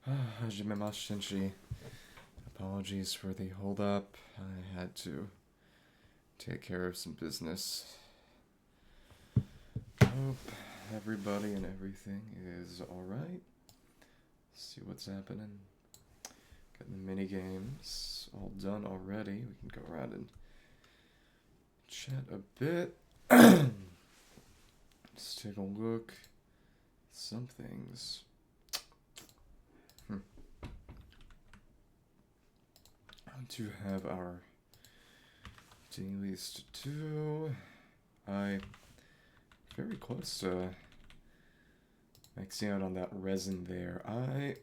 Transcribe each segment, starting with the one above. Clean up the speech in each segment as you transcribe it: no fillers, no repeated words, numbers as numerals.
Hajime Shinji. Apologies for the hold up. I had to take care of some business. Hope everybody and everything is alright. See what's happening. Got the mini games all done already. We can go around and chat a bit. Let's take a look. Some things. To have our dailies to do. I'm very close to maxing out on that resin there. I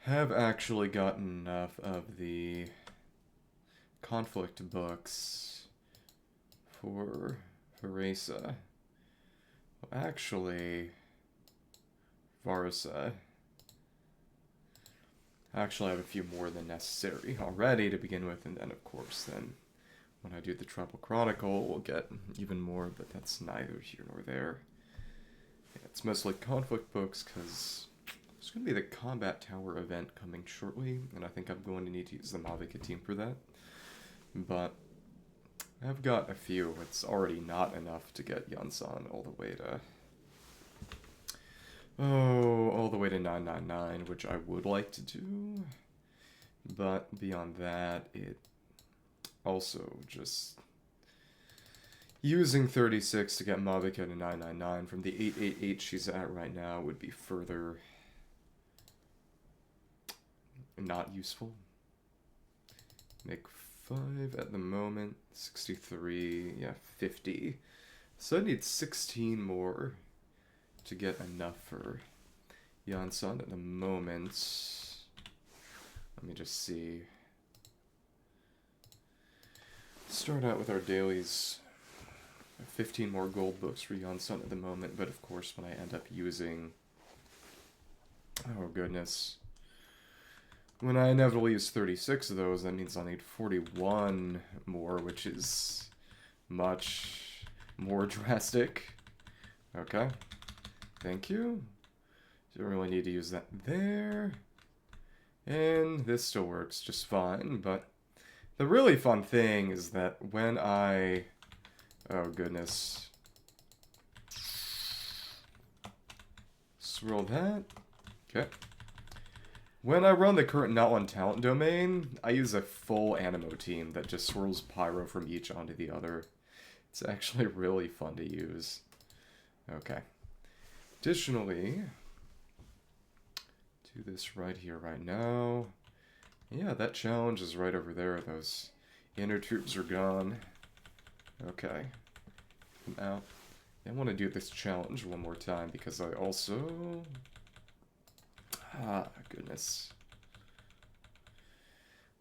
have actually gotten enough of the conflict books for Haresa. Well, actually, Varsa. Actually, I have a few more than necessary already to begin with, and then, of course, then when I do the Tribal Chronicle, we'll get even more, but that's neither here nor there. Yeah, it's mostly conflict books, because there's going to be the Combat Tower event coming shortly, and I think I'm going to need to use the Mavica team for that. But I've got a few. It's already not enough to get Yansan all the way to... all the way to 999, which I would like to do, but beyond that, it also just using 36 to get Mavica to 999 from the 888 she's at right now would be further not useful. Make 5 at the moment, 63, yeah, 50. So I need 16 more to get enough for Yansan at the moment. Let me just see. Start out with our dailies. 15 more gold books for Yansan at the moment, but of course when I end up using... oh goodness. When I inevitably use 36 of those, that means I'll need 41 more, which is much more drastic. Okay. Thank you. Don't really need to use that there. And this still works just fine, but the really fun thing is that when I... oh goodness. Swirl that. Okay. When I run the current Not One Talent domain, I use a full Animo team that just swirls Pyro from each onto the other. It's actually really fun to use. Okay. Additionally, do this right here, right now. Yeah, that challenge is right over there. Those inner troops are gone. Okay. Come out. I want to do this challenge one more time because I also... ah, goodness.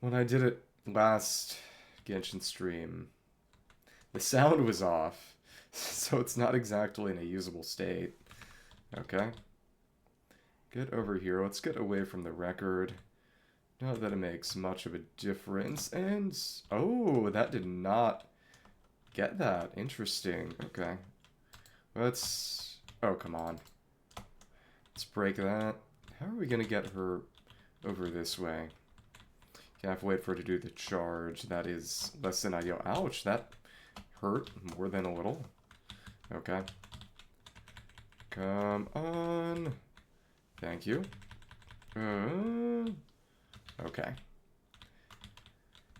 When I did it last Genshin stream, the sound was off, so it's not exactly in a usable state. Okay. Get over here. Let's get away from the record. Not that it makes much of a difference. And... oh, that did not get that. Interesting. Okay. Let's... oh, come on. Let's break that. How are we going to get her over this way? You have to wait for her to do the charge. That is less than ideal. Ouch, that hurt more than a little. Okay. Come on. Thank you. Okay.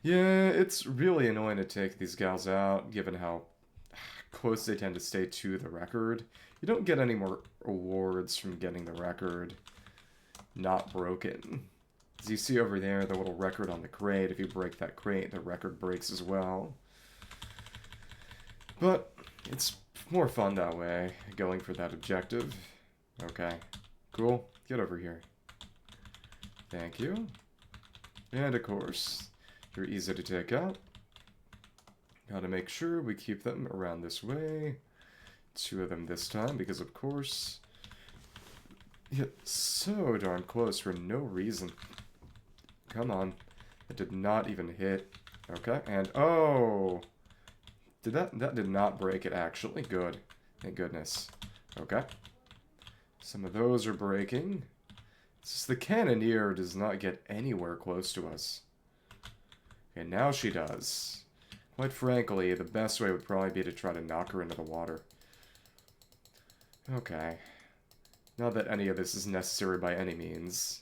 Yeah, it's really annoying to take these gals out, given how close they tend to stay to the record. You don't get any more awards from getting the record not broken. As you see over there, the little record on the crate, if you break that crate, the record breaks as well. But it's more fun that way, going for that objective. Okay, cool. Get over here. Thank you. And of course, you're easy to take out. Gotta make sure we keep them around this way. 2 of them this time, because of course, you get so darn close for no reason. Come on. It did not even hit. Okay, and oh! That did not break it, actually. Good. Thank goodness. Okay. Some of those are breaking. It's just the Cannoneer does not get anywhere close to us. Okay, now she does. Quite frankly, the best way would probably be to try to knock her into the water. Okay. Not that any of this is necessary by any means.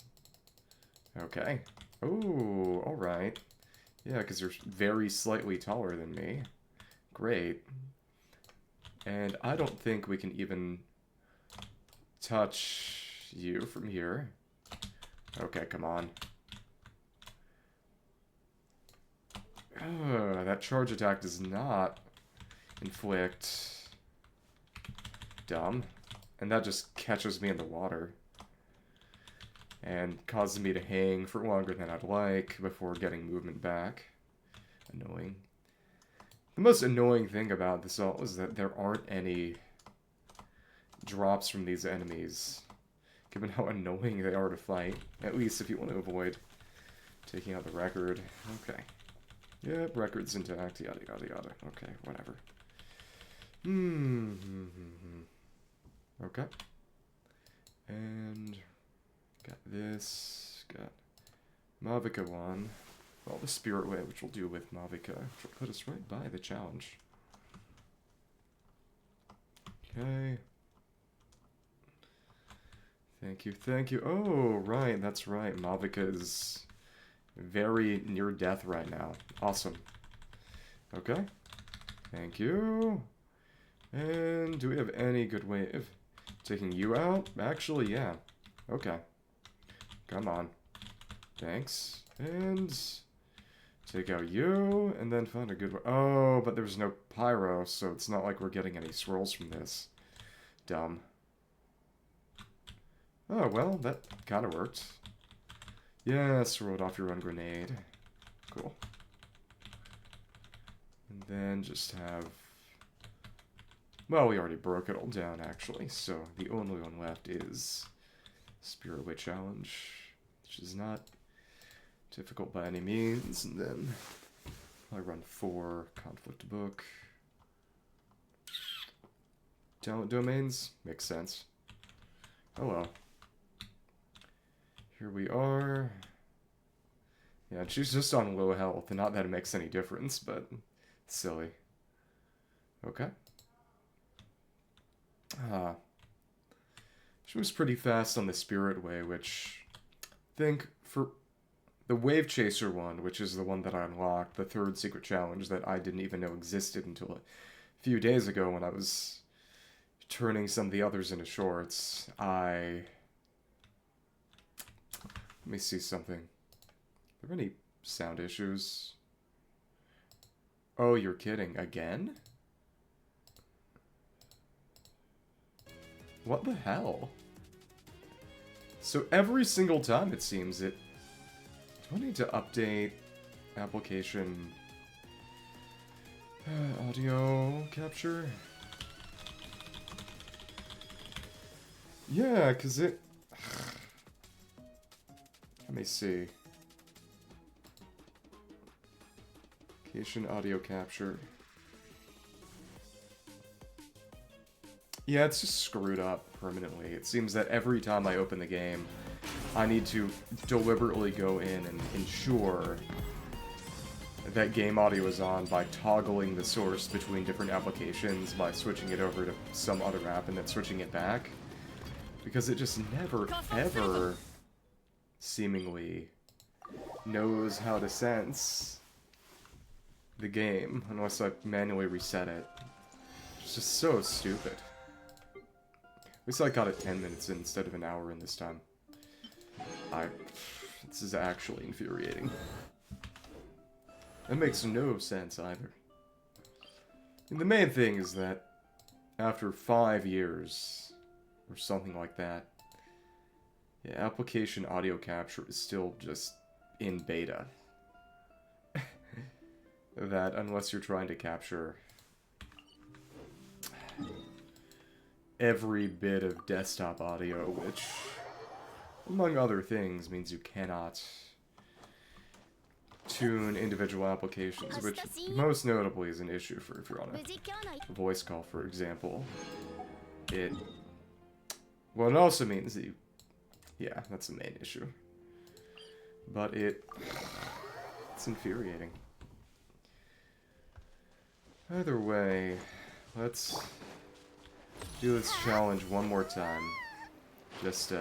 Okay. Ooh, alright. Yeah, because you're very slightly taller than me. Great. And I don't think we can even touch you from here. Okay, come on. That charge attack does not inflict. Dumb. And that just catches me in the water. And causes me to hang for longer than I'd like before getting movement back. Annoying. The most annoying thing about this all is that there aren't any drops from these enemies. Given how annoying they are to fight. At least if you want to avoid taking out the record. Okay. Yep, record's intact, yada yada yada. Okay, whatever. Okay. And got this. Got Mavica one. Well, the Spiritway, which we'll do with Mavica, which will put us right by the challenge. Okay. Thank you, thank you. Oh, right, that's right. Mavica is very near death right now. Awesome. Okay. Thank you. And do we have any good way of taking you out? Actually, yeah. Okay. Come on. Thanks. And take out you, and then find a good way. Oh, but there's no pyro, so it's not like we're getting any swirls from this. Dumb. Oh, well, that kind of worked. Yeah, swirled off your own grenade. Cool. And then just have... Well, we already broke it all down, actually, so the only one left is Spiritway Challenge, which is not difficult by any means, and then I run 4 Conflict Book. Talent Domains? Makes sense. Oh well. Here we are. Yeah, she's just on low health, and not that it makes any difference, but silly. Okay. She was pretty fast on the Spiritway, which I think for the Wave Chaser one, which is the one that I unlocked, the 3rd secret challenge that I didn't even know existed until a few days ago when I was turning some of the others into shorts, Let me see something. Are there any sound issues? Oh, you're kidding. Again? What the hell? So every single time it seems it... Do I need to update application audio capture? Yeah, because it... Let me see. Application audio capture. Yeah, it's just screwed up permanently. It seems that every time I open the game, I need to deliberately go in and ensure that game audio is on by toggling the source between different applications, by switching it over to some other app and then switching it back. Because it just never, ever seemingly knows how to sense the game unless I manually reset it. It's just so stupid. At least I got it 10 minutes in instead of an hour in this time. This is actually infuriating. It makes no sense either. And the main thing is that after 5 years, or something like that, yeah, application audio capture is still just in beta. That unless you're trying to capture every bit of desktop audio, which, among other things, means you cannot tune individual applications, which most notably is an issue for if you're on a voice call, for example. Well, it also means that Yeah, that's the main issue. But it's infuriating. Either way, let's do this challenge one more time. Just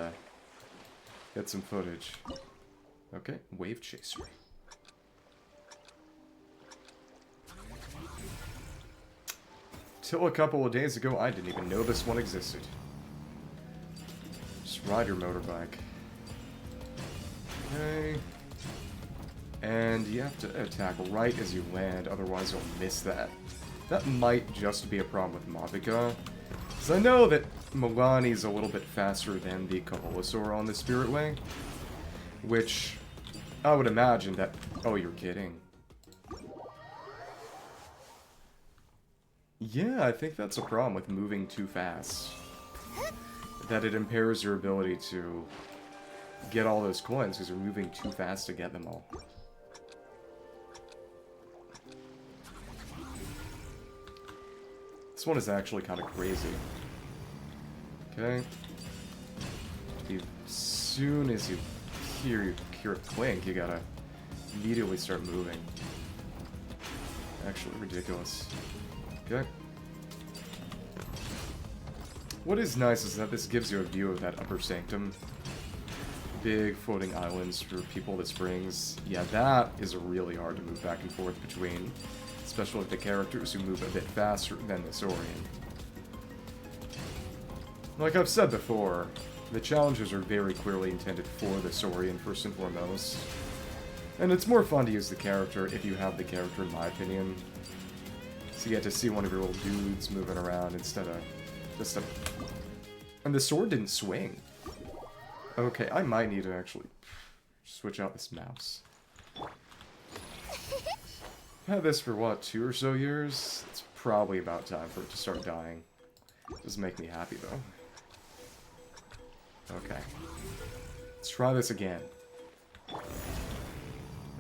get some footage. Okay, Wave Chaser. Till a couple of days ago, I didn't even know this one existed. Just ride your motorbike. Okay. And you have to attack right as you land, otherwise you'll miss that. That might just be a problem with Mavica. Because I know that Milani's a little bit faster than the Kaholosaur on the Spiritway. Which, I would imagine that... Oh, you're kidding. Yeah, I think that's a problem with moving too fast. That it impairs your ability to get all those coins because you're moving too fast to get them all. This one is actually kind of crazy. Okay. As soon as you hear a clink, you gotta immediately start moving. Actually ridiculous. Okay. What is nice is that this gives you a view of that upper sanctum. Big floating islands for people that springs. Yeah, that is really hard to move back and forth between, especially with the characters who move a bit faster than the Saurian. Like I've said before, the challenges are very clearly intended for the Saurian first and foremost. And it's more fun to use the character if you have the character, in my opinion. So you get to see one of your little dudes moving around instead of just a... And the sword didn't swing. Okay, I might need to actually switch out this mouse. I've had this for, what, 2 or so years? It's probably about time for it to start dying. Doesn't make me happy, though. Okay. Let's try this again.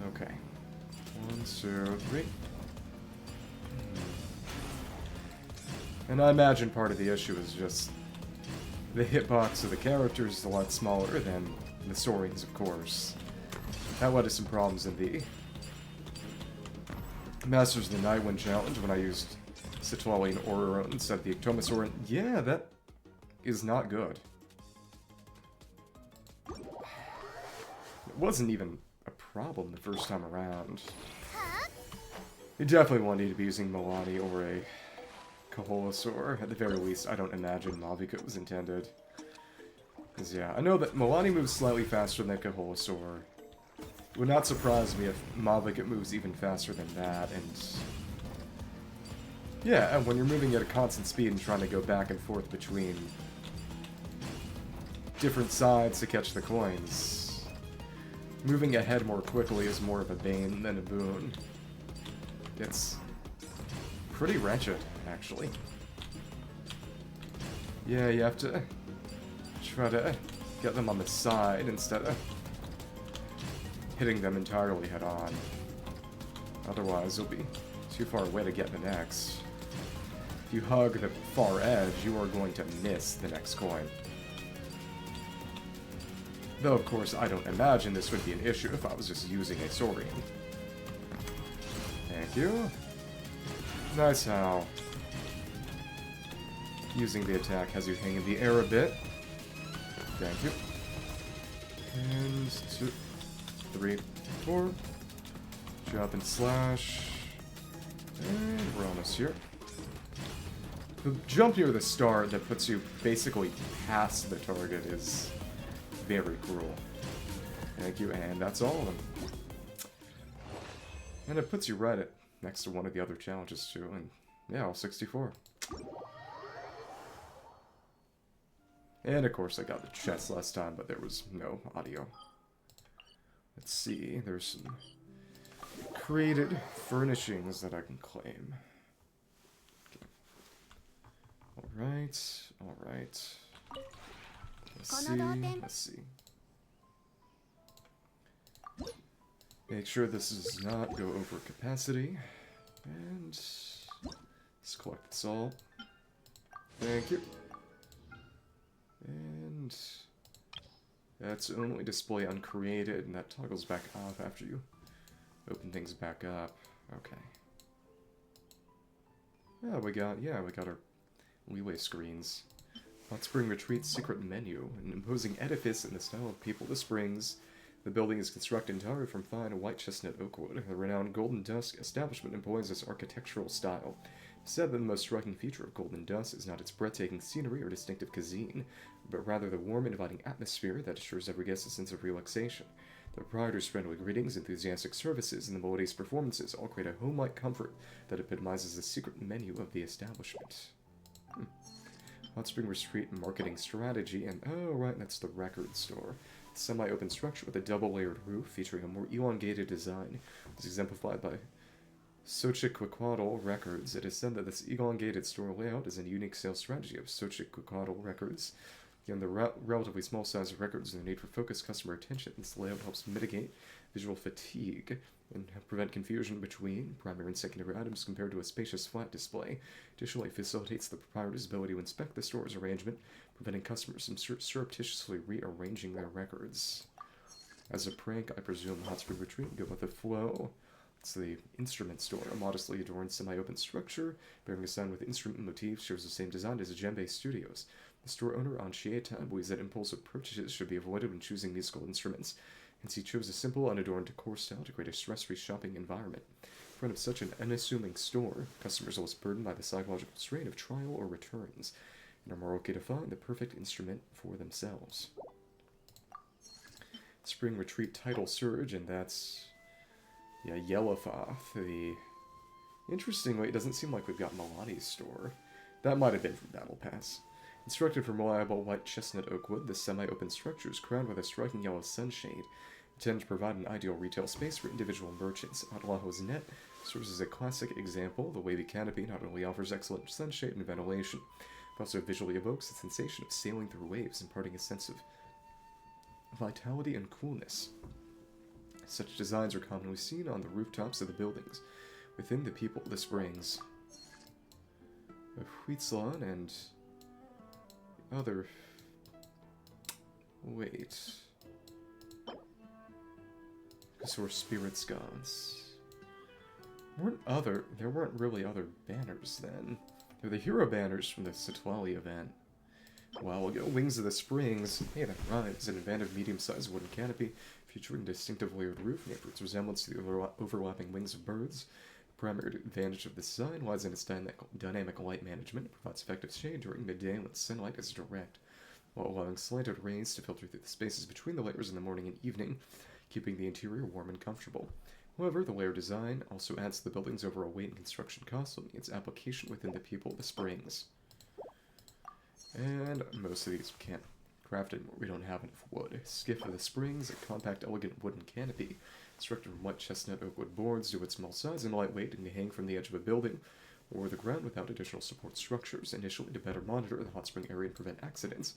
Okay. 1, 2, 3. And I imagine part of the issue is just the hitbox of the characters is a lot smaller than the Saurians, of course. That led to some problems in the Masters of the Nightwind challenge when I used Citwali and Ororo instead of the Ectomasaur. Yeah, that is not good. It wasn't even a problem the first time around. You definitely won't need to be using Milani or a Kaholosaur. At the very least, I don't imagine Mavica was intended. Because, yeah, I know that Milani moves slightly faster than Kaholosaur. It would not surprise me if Mavica moves even faster than that, and... Yeah, and when you're moving at a constant speed and trying to go back and forth between different sides to catch the coins, moving ahead more quickly is more of a bane than a boon. It's pretty wretched, actually. Yeah, you have to try to get them on the side instead of hitting them entirely head-on. Otherwise, you'll be too far away to get the next. If you hug the far edge, you are going to miss the next coin. Though, of course, I don't imagine this would be an issue if I was just using a Saurian. Thank you. Nice how using the attack has you hang in the air a bit. Thank you. And 2, 3, 4. Jump and slash. And we're almost here. The jump near the start that puts you basically past the target is very cruel. Thank you, and that's all of them. And it puts you right at next to one of the other challenges too, and yeah, all 64. And of course I got the chest last time, but there was no audio. Let's see, there's some created furnishings that I can claim. Alright, alright. Let's see. Make sure this does not go over capacity. And let's collect salt. Thank you. And That's only display uncreated, and that toggles back off after you open things back up. Okay. Oh, we got our leeway screens. Hot Spring Retreat's secret menu, an imposing edifice in the style of People of the Springs. The building is constructed entirely from fine white chestnut oak wood. The renowned Golden Dusk establishment employs this architectural style. Said that the most striking feature of Golden Dusk is not its breathtaking scenery or distinctive cuisine, but rather the warm, inviting atmosphere that assures every guest a sense of relaxation. The proprietor's friendly greetings, enthusiastic services, and the melodious performances all create a home-like comfort that epitomizes the secret menu of the establishment. Hot Spring Retreat marketing strategy, and oh right, that's the record store. Semi-open structure with a double-layered roof featuring a more elongated design. It's exemplified by Xochitl Records. It is said that this elongated store layout is a unique sales strategy of Xochitl Records. Given the relatively small size of records and the need for focused customer attention, this layout helps mitigate visual fatigue and prevent confusion between primary and secondary items compared to a spacious flat display. Additionally, it facilitates the proprietor's ability to inspect the store's arrangement, preventing customers from surreptitiously rearranging their records. As a prank, I presume Hot Spring Retreat go with the flow. It's the instrument store, a modestly adorned semi-open structure bearing a sign with instrument motifs shares the same design as Djembe Studios. The store owner, Anchieta, believes that impulsive purchases should be avoided when choosing musical instruments, hence he chose a simple, unadorned decor style to create a stress-free shopping environment. In front of such an unassuming store, customers are less burdened by the psychological strain of trial or returns, and are more okay to find the perfect instrument for themselves. Spring Retreat title surge, and that's... yeah, Yellowfoth. Interestingly, it doesn't seem like we've got Milani's store. That might have been from Battle Pass. Constructed from reliable white chestnut oak wood, this semi-open structure is crowned with a striking yellow sunshade, intended to provide an ideal retail space for individual merchants. Atlajo's net serves as a classic example. The wavy canopy not only offers excellent sunshade and ventilation, but also visually evokes the sensation of sailing through waves, imparting a sense of vitality and coolness. Such designs are commonly seen on the rooftops of the buildings within the People of the Springs of Huitzlan and other... wait... Kasor Spirits Gods. There weren't really other banners then. They're the hero banners from the Sitlali event. Wow, we'll go Wings of the Springs. Hey, that rhymes. An inventive medium-sized wooden canopy featuring a distinctive layered roof named for its resemblance to the overlapping wings of birds. The primary advantage of this design lies in its dynamic light management. It provides effective shade during midday when sunlight is direct, while allowing slanted rays to filter through the spaces between the layers in the morning and evening, keeping the interior warm and comfortable. However, the layer design also adds to the building's overall weight and construction cost, limiting its application within the People of the Springs. And most of these we can't craft anymore. We don't have enough wood. Skiff of the Springs, a compact, elegant wooden canopy constructed from white chestnut oak wood boards due to its small size and lightweight and can hang from the edge of a building or the ground without additional support structures. Initially, to better monitor the hot spring area and prevent accidents,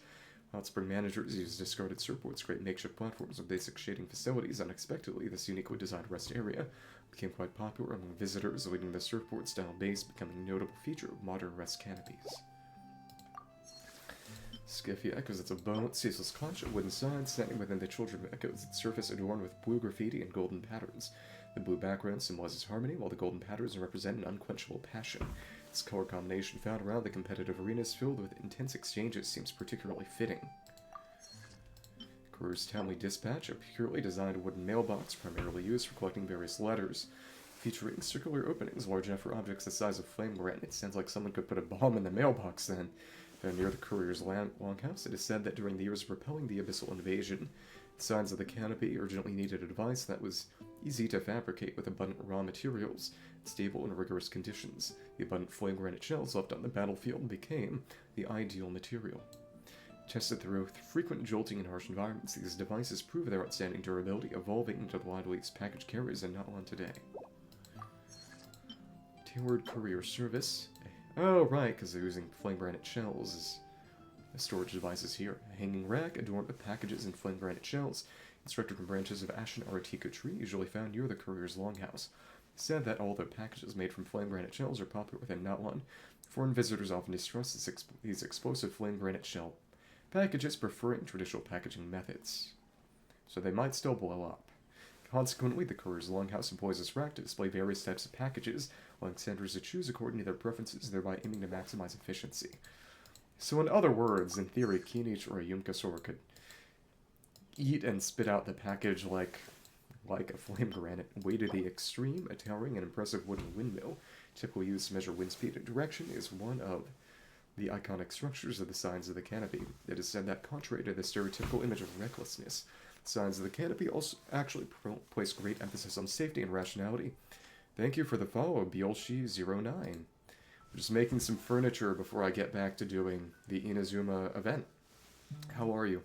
hot spring managers use discarded surfboards to create makeshift platforms with basic shading facilities. Unexpectedly, this uniquely designed rest area became quite popular among visitors, leading the surfboard-style base becoming a notable feature of modern rest canopies. Skiffy Echoes, it's a bone, ceaseless conch, a wooden sign standing within the Children of Echoes, its surface adorned with blue graffiti and golden patterns. The blue background symbolizes harmony, while the golden patterns represent an unquenchable passion. This color combination found around the competitive arenas filled with intense exchanges seems particularly fitting. Courier's Townley Dispatch, a purely designed wooden mailbox primarily used for collecting various letters, featuring circular openings large enough for objects the size of flame granite. It sounds like someone could put a bomb in the mailbox then. Near the courier's longhouse, it is said that during the years of repelling the abyssal invasion, the signs of the canopy urgently needed a device that was easy to fabricate with abundant raw materials, stable in rigorous conditions. The abundant flame granite shells left on the battlefield became the ideal material. Tested through frequent jolting in harsh environments, these devices prove their outstanding durability, evolving into the widely used package carriers and not one today. Tailored courier service. Oh, right, because they're using flame granite shells as the storage devices here. A hanging rack adorned with packages and flame granite shells, constructed from branches of ashen aratika tree, usually found near the courier's longhouse. It's said that all the packages made from flame granite shells are popular within Natlan. Foreign visitors often distrust these explosive flame granite shell packages, preferring traditional packaging methods. so they might still blow up. Consequently, the courier's longhouse employs this rack to display various types of packages, allowing senders to choose according to their preferences, thereby aiming to maximize efficiency. So in other words, in theory, Kinich or a Yunkasor could eat and spit out the package like a flame granite, way to the extreme. A towering and impressive wooden windmill, typically used to measure wind speed and direction, is one of the iconic structures of the signs of the canopy. It is said that, contrary to the stereotypical image of recklessness, signs of the canopy also actually place great emphasis on safety and rationality. Thank you for the follow, Biolshi09. I'm just making some furniture before I get back to doing the Inazuma event. How are you?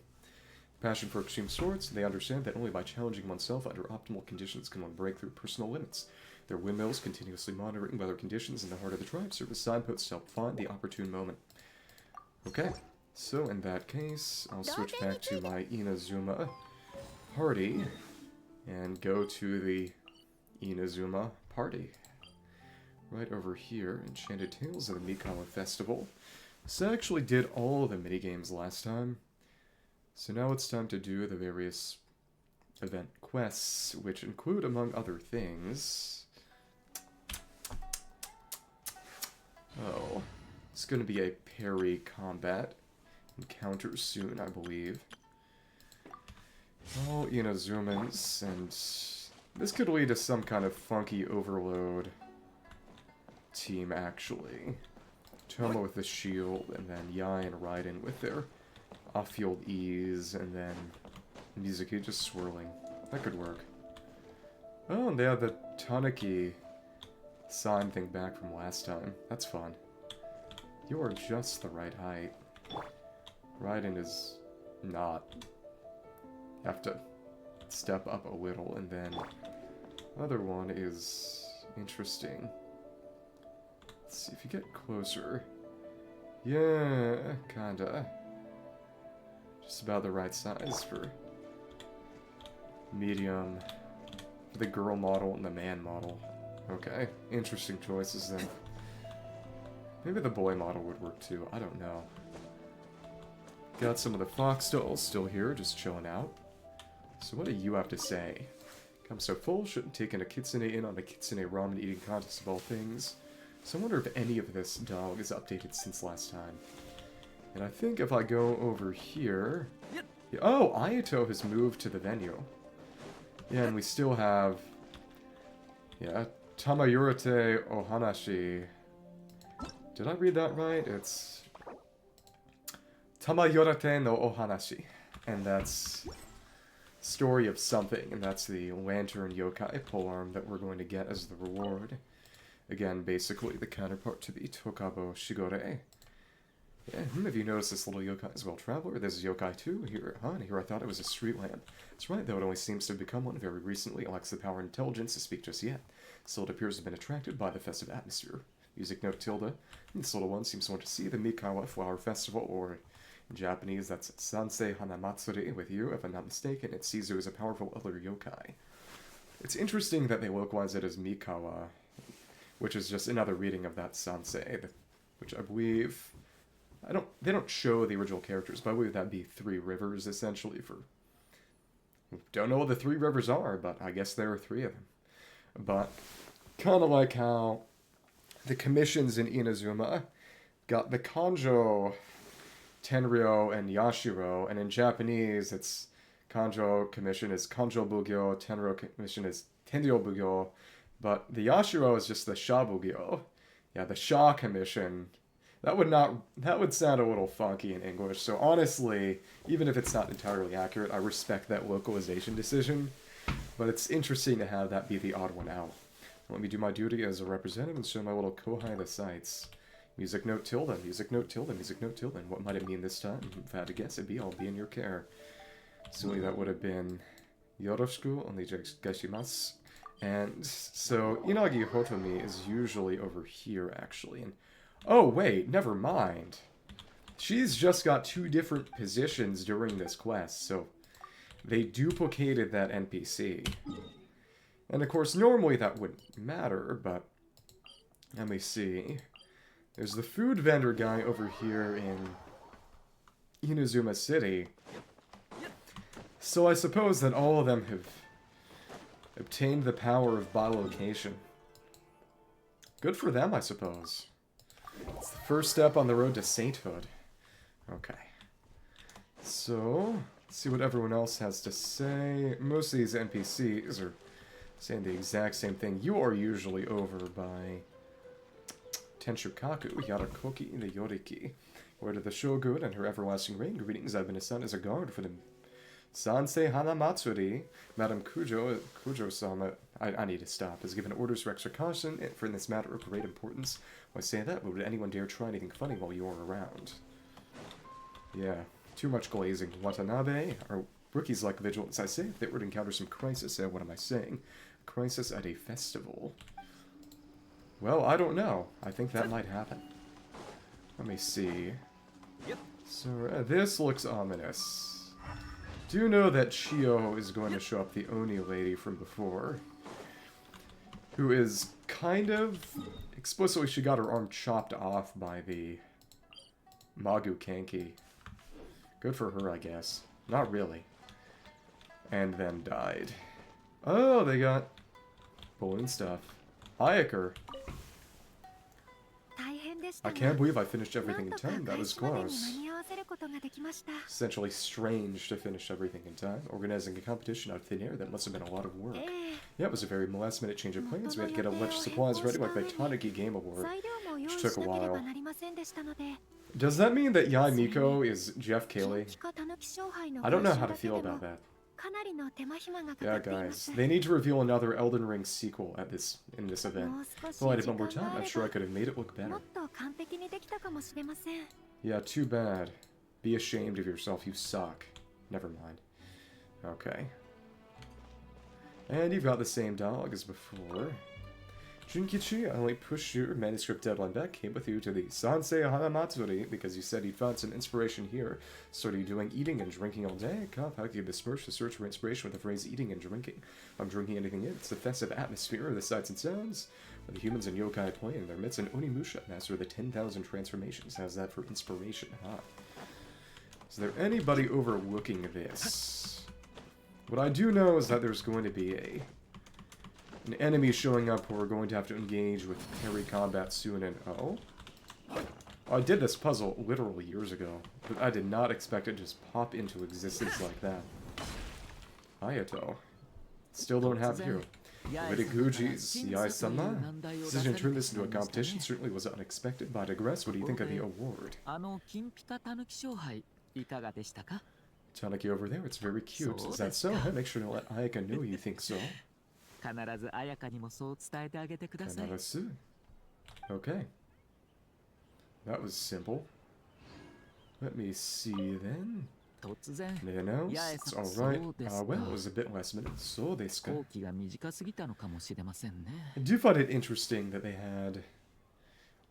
Passion for extreme sports, they understand that only by challenging oneself under optimal conditions can one break through personal limits. Their windmills, continuously monitoring weather conditions in the heart of the tribe, serve as signposts to help find the opportune moment. Okay, so in that case, I'll switch back to my Inazuma party and go to the Inazuma party. Right over here, Enchanted Tales of the Mikawa Festival. So I actually did all of the minigames last time. So now it's time to do the various event quests, which include, among other things... Oh, it's going to be a parry combat encounter soon, I believe. Oh, Inazumans, and this could lead to some kind of funky overload team, actually. Toma with the shield, and then Yai and Raiden with their off-field ease, and then Mizuki just swirling. That could work. Oh, and they have the Tanuki sign thing back from last time. That's fun. You are just the right height. Raiden is not. You have to step up a little, and then other one is interesting. Let's see if you get closer. Yeah, kinda. Just about the right size for medium, for the girl model and the man model. Okay, interesting choices then. Maybe the boy model would work too, I don't know. Got some of the fox dolls still here, just chilling out. So what do you have to say? I'm so full, shouldn't take a kitsune in on a kitsune ramen eating contest of all things. So I wonder if any of this dog is updated since last time. And I think if I go over here... Oh, Ayato has moved to the venue. Yeah, and we still have... Yeah, Tamayurate Ohanashi. Did I read that right? It's... Tamayurate no Ohanashi. And that's... Story of something, and that's the lantern yokai polearm that we're going to get as the reward. Again, basically the counterpart to the Tokabo Shigore. Yeah, have you noticed this little yokai as well, traveler? There's a yokai too. Here, and here I thought it was a street lamp. That's right, though it only seems to have become one very recently. It lacks the power and intelligence to speak just yet. Still, it appears to have been attracted by the festive atmosphere. Music note tilde. This little one seems to want to see the Mikawa Flower Festival, or in Japanese, that's Sansei Hanamatsuri with you, if I'm not mistaken. It sees you as a powerful other yokai. It's interesting that they localize it as Mikawa, which is just another reading of that Sansei, which I believe... They don't show the original characters, but I believe that'd be three rivers, essentially, for... Don't know what the three rivers are, but I guess there are three of them. But, kind of like how the commissions in Inazuma got the Kanjo, Tenryo, and Yashiro, and in Japanese, it's Kanjo commission is Kanjo Bugyo, Tenryo commission is Tenryo Bugyo, but the Yashiro is just the Sha Bugyo. Yeah, the Sha commission... That would sound a little funky in English, so honestly, even if it's not entirely accurate, I respect that localization decision, but it's interesting to have that be the odd one out. Let me do my duty as a representative and show my little kohai the sights. Music note tilde, music note tilde, music note tilde, and what might it mean this time? If I had to guess, I'll be in your care. So that would have been Yoroshiku onegaishimasu. And so, Inagi Hotomi is usually over here, actually, and oh, wait, never mind. She's just got two different positions during this quest, so they duplicated that NPC. And of course, normally that wouldn't matter, but let me see. There's the food vendor guy over here in Inazuma City. So I suppose that all of them have obtained the power of bilocation. Good for them, I suppose. It's the first step on the road to sainthood. Okay. So, let's see what everyone else has to say. Most of these NPCs are saying the exact same thing. You are usually over by Tenshukaku, Yarakoki, the Yoriki. Word of the Shogun and her everlasting reign. Greetings, I've been assigned as a guard for the Sansei Hanamatsuri. Madame Kujo-sama, I need to stop, has given orders for extra caution for this matter of great importance. When I say that, would anyone dare try anything funny while you're around? Yeah, too much glazing. Watanabe, our rookies like vigilance, I say. If they were to encounter some crisis, what am I saying? A crisis at a festival. Well, I don't know. I think that might happen. Let me see. So, this looks ominous. Do you know that Chiyo is going to show up, the Oni lady from before? Who is kind of... Explicitly, she got her arm chopped off by the Magu Kanki. Good for her, I guess. Not really. And then died. Oh, they got balloon stuff. Hayaker. I can't believe I finished everything in time. That was close. Essentially strange to finish everything in time. Organizing a competition out of thin air, that must have been a lot of work. Yeah, it was a very last-minute change of plans. We had to get a bunch of supplies ready like the Taniki Game Award, which took a while. Does that mean that Yai Miko is Jeff Cayley? I don't know how to feel about that. Yeah, guys, they need to reveal another Elden Ring sequel in this event. If I did one more time, I'm sure I could have made it look better. Yeah, too bad. Be ashamed of yourself, you suck. Never mind. Okay. And you've got the same dialogue as before. Junkichi, I only pushed your manuscript deadline back, came with you to the Sansei Hanamatsuri because you said you'd found some inspiration here. So are you doing eating and drinking all day? Cop, how can you besmirch the search for inspiration with the phrase eating and drinking? If I'm drinking anything in, it's the festive atmosphere of the sights and sounds. Where the humans and yokai play in their midst, and Onimusha, master of the 10,000 transformations. How's that for inspiration, huh? Is there anybody overlooking this? What I do know is that there's going to be an enemy showing up who we're going to have to engage with parry combat soon, and I did this puzzle literally years ago, but I did not expect it to just pop into existence like that. Hayato. Still don't have here. Guji's Yai-sama. Decision to turn this into a competition certainly was unexpected, but I digress. What do you think of the award? Tanaki over there, it's very cute. Is that so? Make sure to let Ayaka know you think so. Kanarasu. Okay. That was simple. Let me see then. Anything else? It's alright. Well, it was a bit last minute. So desu ka. I do find it interesting that they had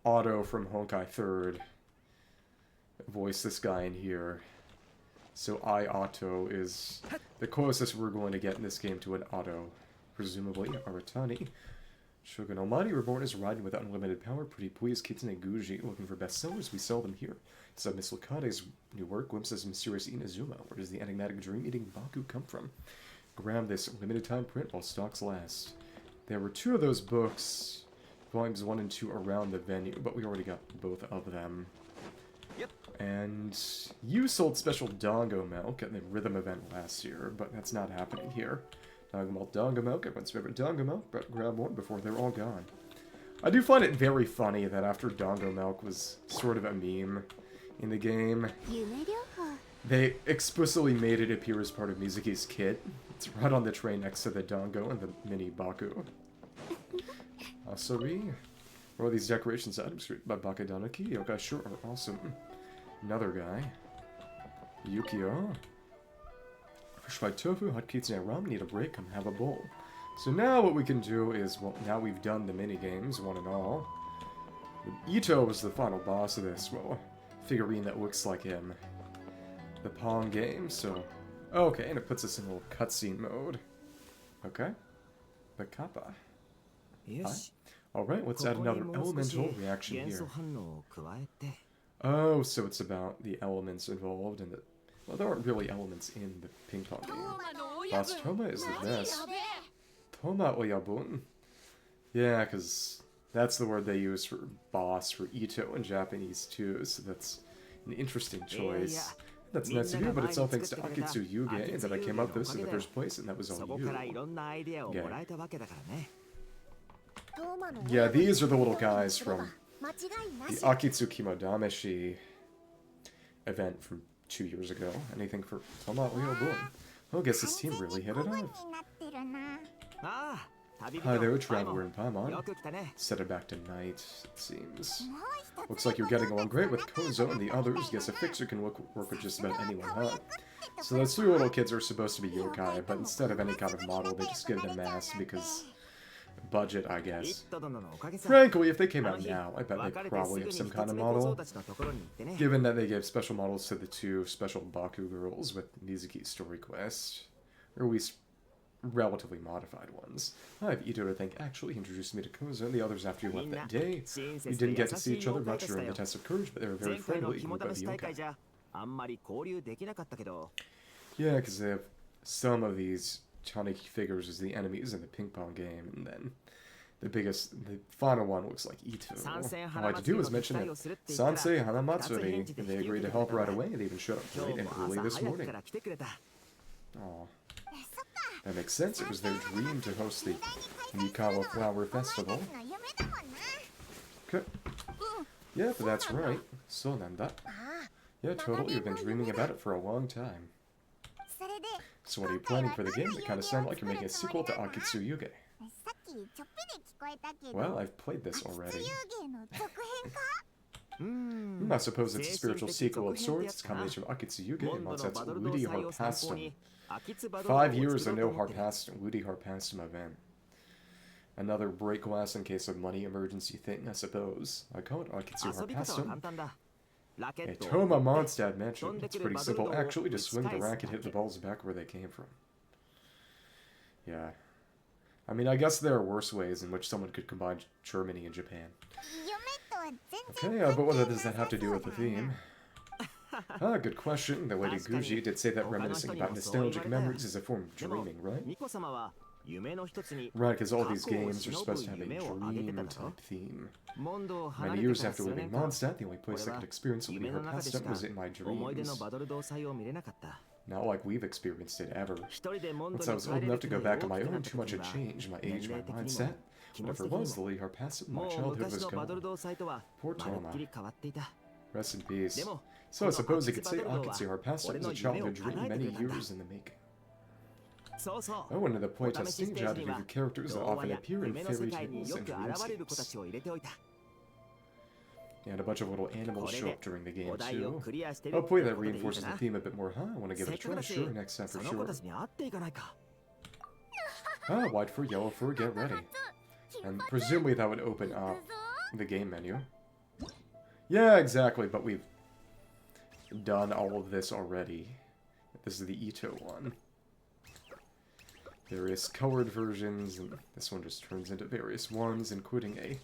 Otto from Honkai 3rd voice this guy in here. So Otto is the closest we're going to get in this game to an Otto. Presumably, Aratani. Shogun Almighty, reborn as Raiden with unlimited power. Pretty please, Kitsune Guji. Looking for bestsellers? We sell them here. So Miss Lukade's new work, glimpses of mysterious Inazuma. Where does the enigmatic dream-eating Baku come from? Grab this limited time print while stocks last. There were 2 of those books, volumes 1 and 2, around the venue, but we already got both of them. Yep. And you sold special Dongo milk at the Rhythm event last year, but that's not happening here. Dongo milk, everyone's favorite Dongo milk, but grab one before they're all gone. I do find it very funny that after Dongo milk was sort of a meme in the game, they explicitly made it appear as part of Mizuki's kit. It's right on the tray next to the Dongo and the mini Baku. Asari. All these decorations items by Bakadanaki. Yokai sure are awesome. Another guy. Yukio. Fish fried tofu, hot kitsune ramen, need a break, come have a bowl. So now what we can do is, well, now we've done the mini-games, one and all. Ito was the final boss of this, well, figurine that looks like him. The Pong game, so... Okay, and it puts us in a little cutscene mode. Okay. The Kappa. Yes. Alright, let's add another elemental reaction here. Oh, so it's about the elements involved and the Well, there aren't really elements in the ping pong game. Boss Toma is the best. Toma oyabun. Yeah, because that's the word they use for boss for Ito in Japanese too, so that's an interesting choice. That's nice to hear, but it's all thanks to Akitsu Yuge that I came up with this in the first place, and that was all you. Yeah, these are the little guys from the Akitsu Kimodameshi event from 2 years ago. Anything for Toma Oyabun? Oh, I guess this team really hit it off. Hi there, Traveler and Paimon. Set it back to night, it seems. Looks like you're getting along great with Kozo and the others. Guess a fixer can work with just about anyone, huh? So those 3 little kids are supposed to be yokai, but instead of any kind of model, they just give it a mask because... budget, I guess. Frankly, if they came out now, I bet they'd probably have some kind of model. Given that they gave special models to the 2 special Baku girls with Mizuki's story quest. Or at least relatively modified ones. I have Ito to thank actually introduced me to Koza and the others after you left that day. We didn't get to see each other much during the test of courage, but they were very friendly, even by the yokai. Yeah, because they have some of these Taniki figures as the enemies in the ping pong game, and then the final one looks like Ito. All I had to do was mention it. Sansei Hanamatsuri, and they agreed to help right away, and they even showed up bright and early this morning. Aww. That makes sense, it was their dream to host the Mikawa Festival. Okay. Yeah, but that's right. So nanda. Yeah, totally, you've been dreaming about it for a long time. So what are you planning for the game? It kind of sounds like you're making a sequel to Akitsu Yuge. Well, I've played this already. I suppose it's a spiritual sequel of sorts. It's a combination of Akitsu Yuge and Monset's Woody Harpastum. 5 years of no Harpastum, Woody Harpastum event. Another break glass in case of money emergency thing, I suppose. I call it Akitsu Harpastum. A Toma Mondstadt mentioned. It's pretty simple, actually. Just swing the racket, hit the balls back where they came from. Yeah. I mean, I guess there are worse ways in which someone could combine Germany and Japan. Okay, but what does that have to do with the theme? Ah, good question. The Lady Guji did say that reminiscing about nostalgic memories is a form of dreaming, right? Right, because all these games are supposed to have a dream-type theme. Many years after leaving Mondstadt, the only place I could experience Lady Harpastum was in my dreams. Not like we've experienced it ever. Once I was old enough to go back on my own, too much had changed. My age, my mindset. Whatever it was, the Lady Harpastum, my childhood was gone. Poor Toma. Rest in peace. So I suppose you could say Akitsu Harpastum was a childhood dream many years in the making. Oh, and the point of stage out of the characters that often appear in fairy tales and dreamscapes. And a bunch of little animals show up during the game too. Oh boy, that reinforces the theme a bit more, huh? I want to give it a try, sure, next time for sure. Ah, white fur, yellow fur, get ready. And presumably that would open up the game menu. Yeah, exactly, but we've done all of this already. This is the Ito one. Various colored versions, and this one just turns into various ones, including a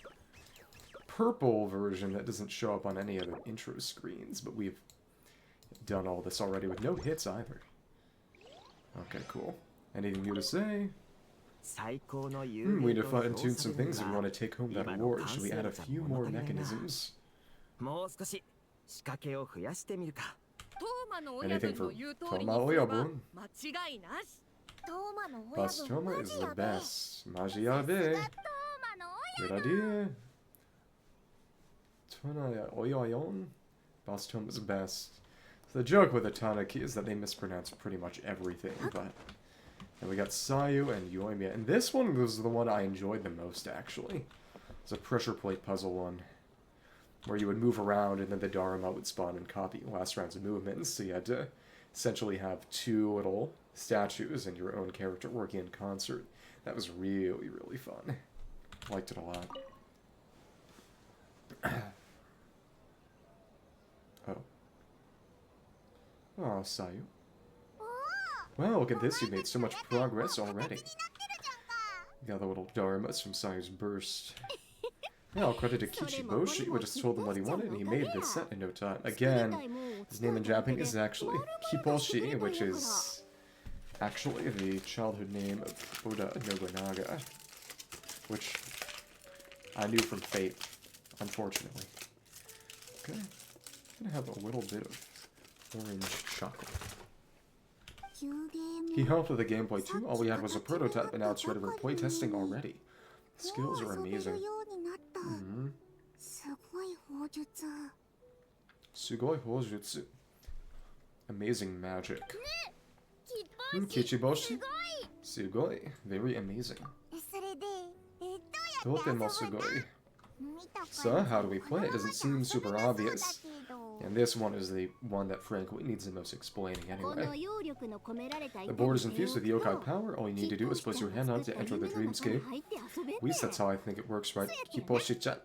purple version that doesn't show up on any of the intro screens, but we've done all this already with no hits either. Okay, cool. Anything new to say? We need to fine-tune some things if we want to take home that award. Should we add a few more mechanisms? Anything for Toma Oyabun? Boss Toma is the best. Majiabe. Good idea. Tona Oyayon? Boss Toma's best. So the joke with the Tanaki is that they mispronounce pretty much everything, but... And we got Sayu and Yoimiya. And this one was the one I enjoyed the most, actually. It's a pressure plate puzzle one. Where you would move around and then the Dharma would spawn and copy last round's movements. So you had to essentially have 2 little statues and your own character working in concert. That was really, really fun. Liked it a lot. Oh. Oh, Sayu. Wow, look at this, you've made so much progress already. You got the little Dharmas from Sayu's burst. Yeah, all credit to Kichiboshi. We just told him what he wanted and he made this set in no time. Again, his name in Japanese is actually Kiboshi, which is actually the childhood name of Oda Nobunaga, which I knew from Fate, unfortunately. Okay, I'm gonna have a little bit of orange chocolate. He helped with the gameplay too. All we had was a prototype, and now it's ready for playtesting already. The skills are amazing. Sugoi Hojutsu. Amazing magic. Kichiboshi? Sugoi. Very amazing. Totemo sugoi. So, how do we play? It doesn't seem super obvious. And this one is the one that frankly needs the most explaining anyway. The board is infused with yokai power. All you need to do is place your hand on it to enter the dreamscape. At least that's how I think it works, right? Kiboshi-chan.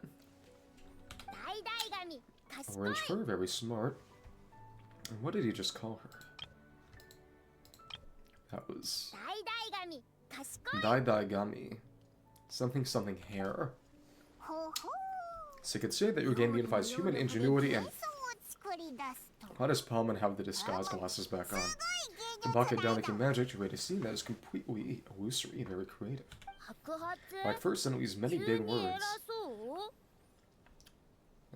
Orange fur, very smart. And what did he just call her? That was... Daidai-gami. Something something hair. So you could say that your game unifies human ingenuity and... Why does Palman have the disguise glasses back on? The bucket Doniki magic to create a scene that is completely illusory, very creative. Like first and use many big words.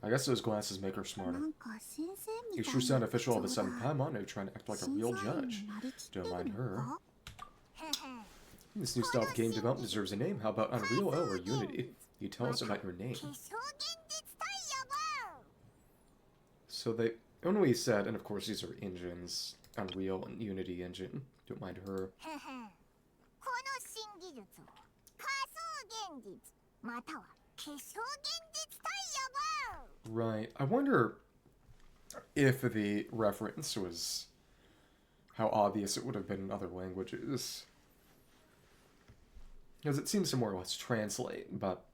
I guess those glasses make her smarter. You sure sound official all of a sudden. Paimon, you're trying to act like a real judge. Don't mind her. This new style of game development deserves a name. How about Unreal or Unity? You tell us about your name. So they only said, and of course these are engines, Unreal and Unity engine. Don't mind her. Right. I wonder if the reference was how obvious it would have been in other languages. Because it seems to more or less translate, but...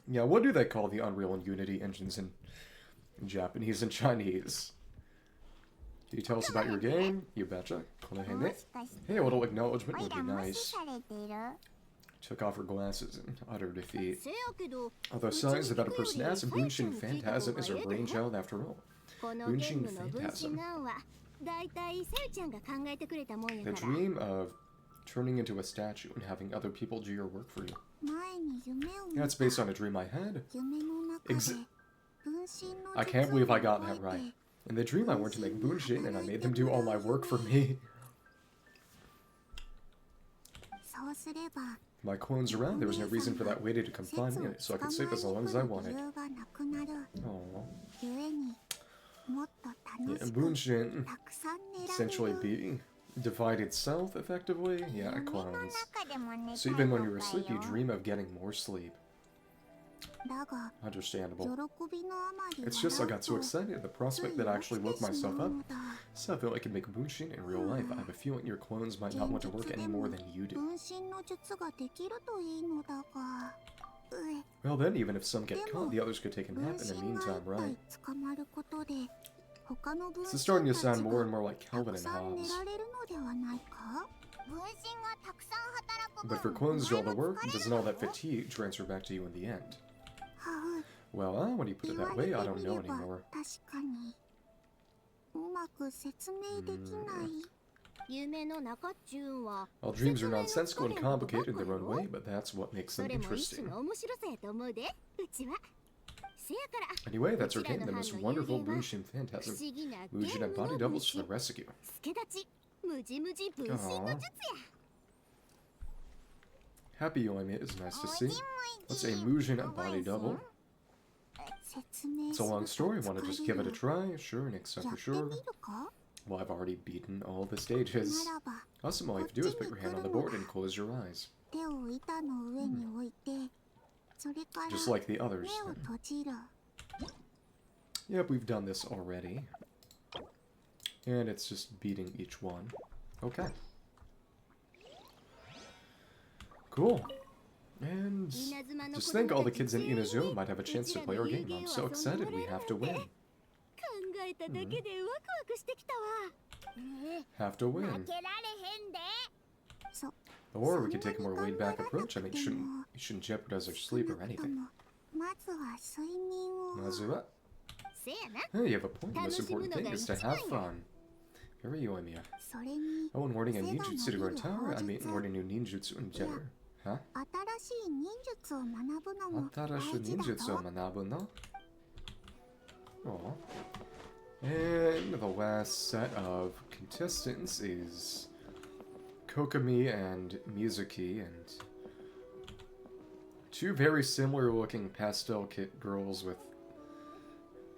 Yeah, what do they call the Unreal and Unity engines in Japanese and Chinese? Can you tell us about your game? You betcha. Hey, a little acknowledgement would be nice. Took off her glasses in utter defeat. Although signs about a person as Bunshin Phantasm is her brainchild after all. Bunshin Phantasm. The dream of turning into a statue and having other people do your work for you. That's based on a dream I had. I can't believe I got that right. In the dream I went to make Bunshin and I made them do all my work for me. My clones around, there was no reason for that lady to confine me in it, so I could sleep as long as I wanted. Aww. Yeah, Bunshin essentially being divided self, effectively? Yeah, clones. So even when you're asleep, you dream of getting more sleep. Understandable. It's just I got so excited at the prospect that I actually woke myself up. So I feel I can make Bunshin in real life. I have a feeling your clones might not want to work any more than you do. Well then, even if some get caught, the others could take a nap in the meantime, right? This is starting to sound more and more like Calvin and Hobbes. But for clones to do all the work, doesn't all that fatigue transfer back to you in the end? Well, when you put it that way, I don't know anymore. All dreams are nonsensical and complicated in their own way, but that's what makes them interesting. Anyway, that's her game, the most wonderful Bunshin Phantasm. Mujin and body doubles for the rescue. Aww. Happy Yoimi is nice to see. Let's say Mujin and body double. It's a long story, want to just give it a try? Sure, and accept for sure. Well, I've already beaten all the stages. Awesome, all you have to do is put your hand on the board and close your eyes. Just like the others, then. Yep, we've done this already. And it's just beating each one. Okay. Cool. And just think all the kids in Inazuma might have a chance to play our game. I'm so excited, we have to win. Have to win. Or we could take a more laid-back approach. I mean, you shouldn't jeopardize our sleep or anything. Mazuwa? Oh, you have a point. The most important thing is to have fun. Very Yoimiya. Oh, and learning a ninjutsu to grow tower? I mean, learning new ninjutsu in general. Huh? Atarashi ninjutsu manabu no? Aw. And the last set of contestants is Kokomi and Mizuki, and two very similar looking pastel kit girls with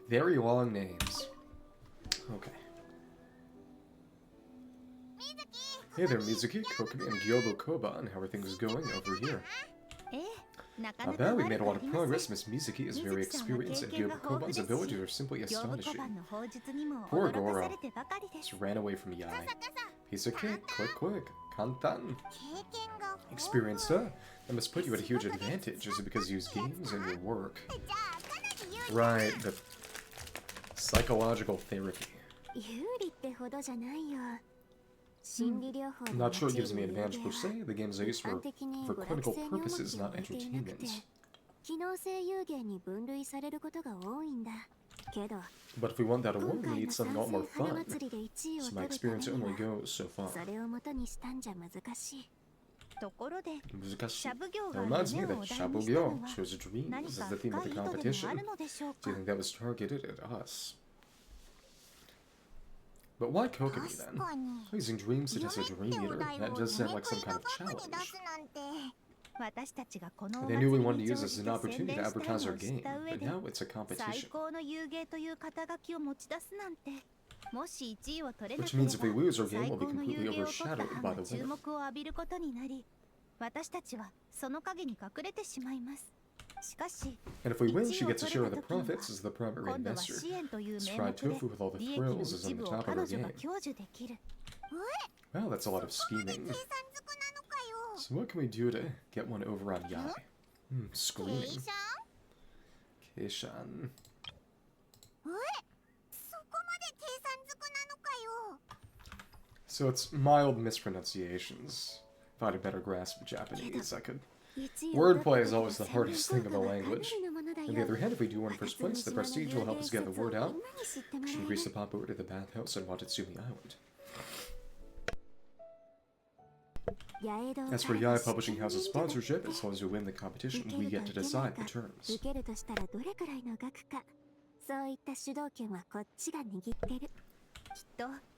very long names. Okay. Hey there, Mizuki, Kokomi, and Gyobo Koban. How are things going over here? Not bad, we made a lot of progress. Miss Mizuki is very experienced, and Gyobo Koban's abilities are simply astonishing. Poor Goro just ran away from Yai. Piece of cake, quick, kantan. Experienced, huh? That must put you at a huge advantage. Is it because you use games in your work? Right, the psychological therapy. I'm not sure it gives me an advantage per se. The games I use for clinical purposes, not entertainment. But if we want that award, we need something a lot more fun. So my experience only goes so far. That reminds me that Shabugyo shows dreams as the theme of the competition. Do you think that was targeted at us? But why Kokomi then? Using dreams to test a dream eater? That does sound like some kind of challenge. They knew we wanted to use this as an opportunity to advertise our game, but now it's a competition. Which means if we lose, our game will be completely overshadowed by the winner. And if we win, she gets a share of the profits as the primary investor. This fried tofu with all the thrills is on the top of her game. Well, that's a lot of scheming. So what can we do to get one over on Yai? Screaming. Keishan. So it's mild mispronunciations. If I had a better grasp of Japanese, I could... Wordplay is always the hardest thing of the language. On the other hand, if we do win first place, the prestige will help us get the word out. We should increase the popularity of the bathhouse on Watatsumi Island. As for Yai Publishing House's sponsorship, as long as we win the competition, we get to decide the terms.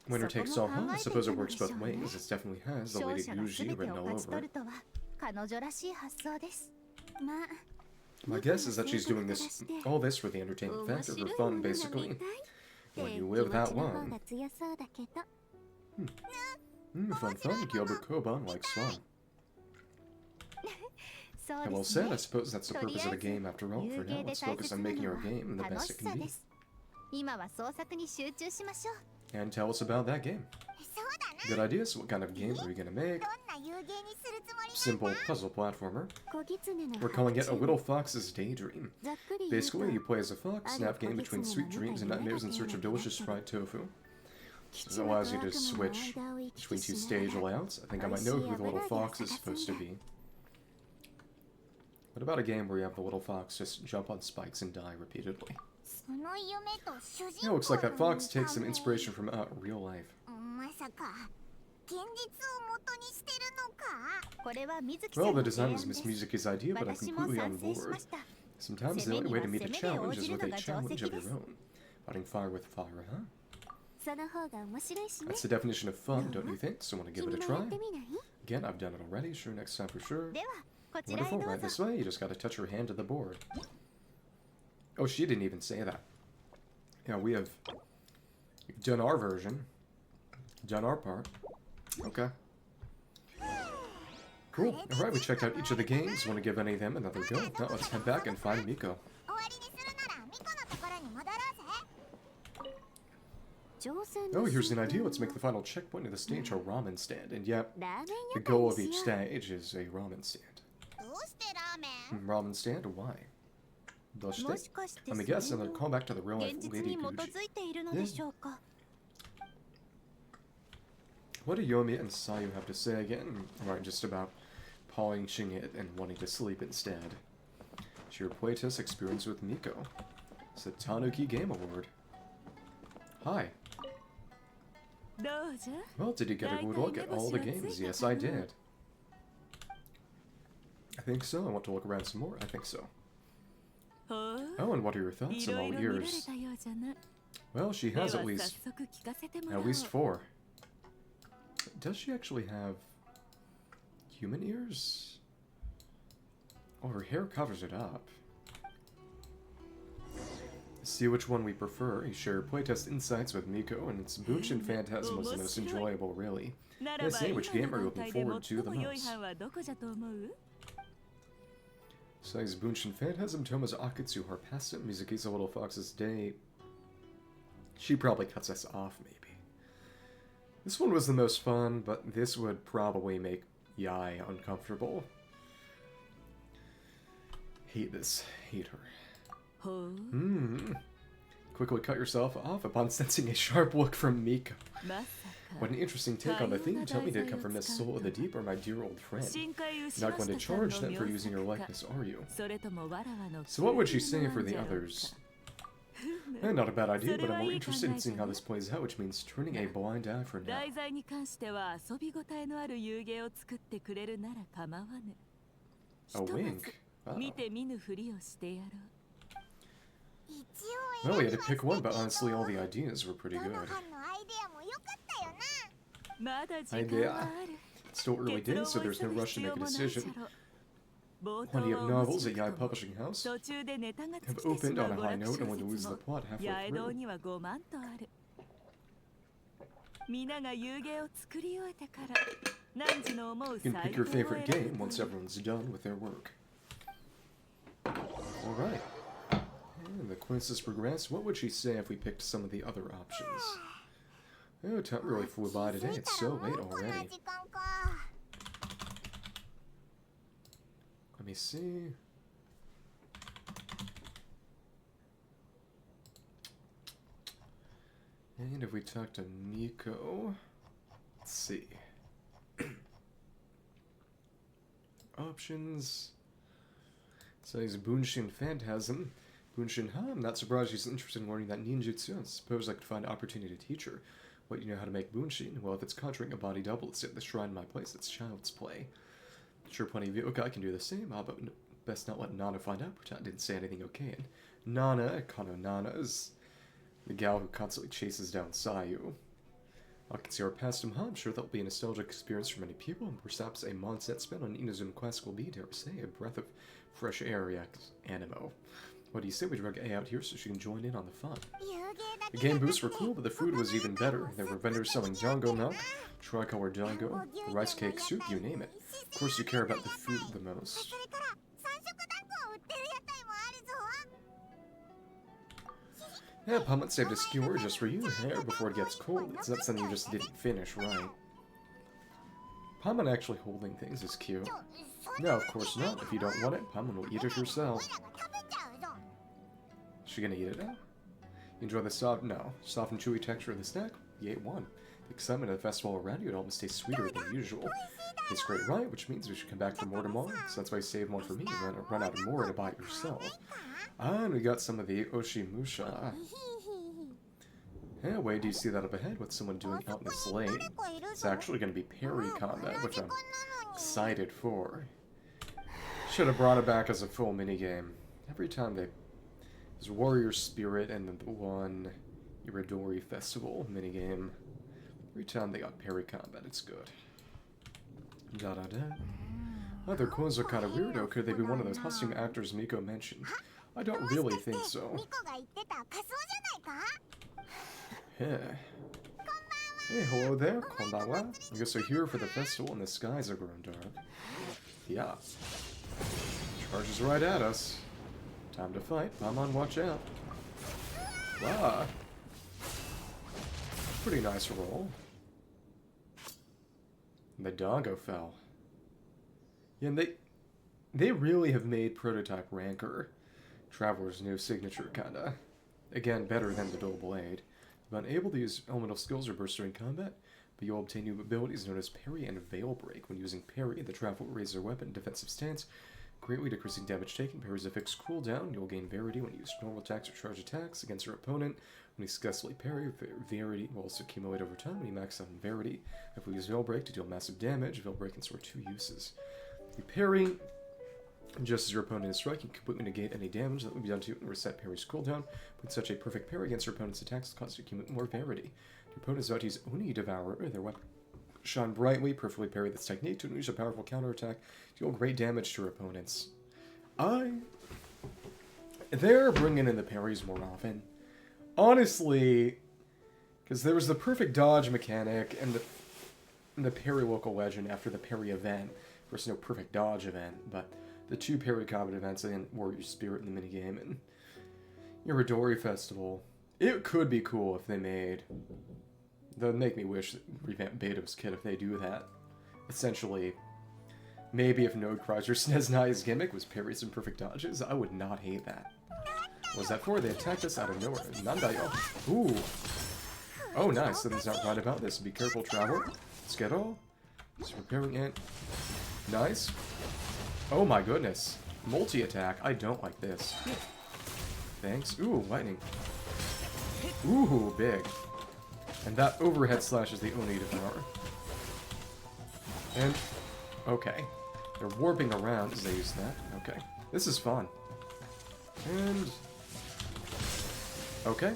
Winner takes all, huh? I suppose it works both ways. It definitely has the Lady Yuji written all over it. My guess is that she's doing all this for the entertainment factor, for fun, basically. When you live that long. Fun, Gyobo Koban likes fun. And well said, I suppose that's the purpose of the game after all. For now, let's focus on making our game the best it can be. And tell us about that game. Good idea, so what kind of game are we gonna make? Simple puzzle platformer. We're calling it A Little Fox's Daydream. Basically, you play as a fox, navigate between sweet dreams and nightmares in search of delicious fried tofu. This allows you to switch between two stage layouts. I think I might know who the little fox is supposed to be. What about a game where you have the little fox just jump on spikes and die repeatedly? Yeah, looks like that fox takes some inspiration from real life. Well, the design was Miss Mizuki's idea, but I'm completely on board. Sometimes the only way to meet a challenge is with a challenge of your own. Fighting fire with fire, huh? That's the definition of fun, don't you think? So want to give it a try? Again, I've done it already. Sure, next time for sure. Wonderful, right this way. You just gotta touch your hand to the board. Oh, she didn't even say that. Yeah, we have done our version. Done our part. Okay. Cool. Alright, we checked out each of the games. Want to give any of them another go? Now let's head back and find Miko. Oh, here's an idea. Let's make the final checkpoint of the stage a ramen stand. And yep, the goal of each stage is a ramen stand. Ramen stand? Why? Let me guess, and then call back to the real life Lady Gucci. Yeah. What do Yomi and Sayu have to say again? Right, just about polishing it and wanting to sleep instead. Share playtest experience with Miko. It's a Tanuki Game Award. Hi. Well, did you get a good look at all the games? Yes, I did. I think so. I want to look around some more. I think so. Oh, and what are your thoughts? I'm all ears. Well, she has at least 4. Does she actually have human ears? Oh, her hair covers it up. See which one we prefer. You share playtest insights with Miko, and its Bunshin Phantasm was the most enjoyable, really. Let's say which game are you looking forward to the most? Says Bunshin Phantasm, Toma's Akatsu Harpasta, Mizuki's Little Fox's Day. She probably cuts us off, maybe. This one was the most fun, but this would probably make Yai uncomfortable. Hate this. Hate her. Quickly cut yourself off upon sensing a sharp look from Miko. What an interesting take on the theme. Tell me, did it come from Miss Soul of the Deep or my dear old friend? You're not going to charge them for using your likeness, are you? So what would she say for the others? Not a bad idea, but I'm more interested in seeing how this plays out, which means turning a blind eye for now. A wink? Wow. Well, we had to pick one, but honestly all the ideas were pretty good. Idea. It's still early days, so there's no rush to make a decision. Plenty of novels at Yai Publishing House have opened on a high note and when to lose the plot halfway through. You can pick your favorite game once everyone's done with their work. Alright. And the quizzes progress. What would she say if we picked some of the other options? Oh, time really flew by today. It's so late already. Let me see. And if we talk to Miko, let's see. Options. Says Bunshin Phantasm. Bunshin, huh? I'm not surprised she's interested in learning that ninjutsu. I suppose I could find an opportunity to teach her. What, you know how to make Bunshin? Well, if it's conjuring a body double, it's at the shrine in my place. It's child's play. Sure, plenty of youkai can do the same, but best not let Nana find out. Pretend I didn't say anything okay. And Nana, Kano Nana, is the gal who constantly chases down Sayu. I can see our past him, huh? I'm sure that'll be a nostalgic experience for many people, and perhaps a mindset spent on Inazuma Quest will be, dare I say, a breath of fresh air, Animo. What do you say we drag A out here so she can join in on the fun? The game boosts were cool, but the food was even better. There were vendors selling dango milk, tricolor dango, rice cake soup, you name it. Of course you care about the food the most. Yeah, Pummett saved a skewer just for you, hair before it gets cold. It's not something you just didn't finish, right? Pummett actually holding things is cute. No, of course not. If you don't want it, Pummett will eat it herself. Is she gonna eat it now? You enjoy the soft and chewy texture of the snack? You ate one. The excitement of the festival around you, it almost tastes sweeter than usual. Tastes great, right? Which means we should come back for more tomorrow. So that's why you save one for me and run out of more to buy it yourself. Ah, and we got some of the Oshimusha. Yeah, wait, do you see that up ahead? What's someone doing out in the sleigh? It's actually going to be parry combat, which I'm excited for. Should have brought it back as a full minigame. Every time there's Warrior Spirit and the one Iridori Festival minigame. Every time they got parry combat, it's good. Da-da-da. Other clones are kind of weirdo. Could they be one of those costume actors Miko mentioned? I don't really think so. Yeah. Hey, hello there. Konbanwa. I guess we're here for the festival and the skies are growing dark. Yeah. Charges right at us. Time to fight. Paimon, watch out. Wow. Pretty nice roll. The doggo fell. Yeah, and they really have made Prototype Rancor Traveler's new signature, kinda. Again, better than the Dual Blade. But unable to use elemental skills or burst during combat, but you'll obtain new abilities known as Parry and Veil Break. When using Parry, the Traveler will raise their weapon in defensive stance, Greatly decreasing damage taken. Parries a fixed cooldown. You'll gain Verity when you use normal attacks or charge attacks against your opponent. When you successfully parry, Verity will also accumulate over time when you max out on Verity. If we use Veil Break to deal massive damage, Veil Break can store 2 uses. You parry, just as your opponent is striking, you completely negate any damage that would be done to you and reset parry's cooldown. When such a perfect parry against your opponent's attacks will cause you to accumulate more Verity. Your opponent is about to use Oni Devourer, their weapon. Shine brightly, perfectly parry this technique to unleash a powerful counterattack, deal great damage to your opponents. They're bringing in the parries more often. Honestly, because there was the perfect dodge mechanic and the parry local legend after the parry event. Of course, no perfect dodge event, but the 2 parry combat events and Warrior Spirit in the minigame and Mikawa Festival. It could be cool if they made... That would make me wish that revamp Beto's kit if they do that. Essentially, maybe if Node Cries or Sneznai's gimmick was parries and perfect dodges, I would not hate that. What was that for? They attacked us out of nowhere. Nandayo. Ooh. Oh, nice. Something's not right about this. Be careful, Traveler. Skittle. He's repairing it. Nice. Oh my goodness. Multi-attack. I don't like this. Thanks. Ooh, lightning. Ooh, big. And that overhead slash is the Oni Devourer. And, okay. They're warping around as they use that. Okay. This is fun. And, okay.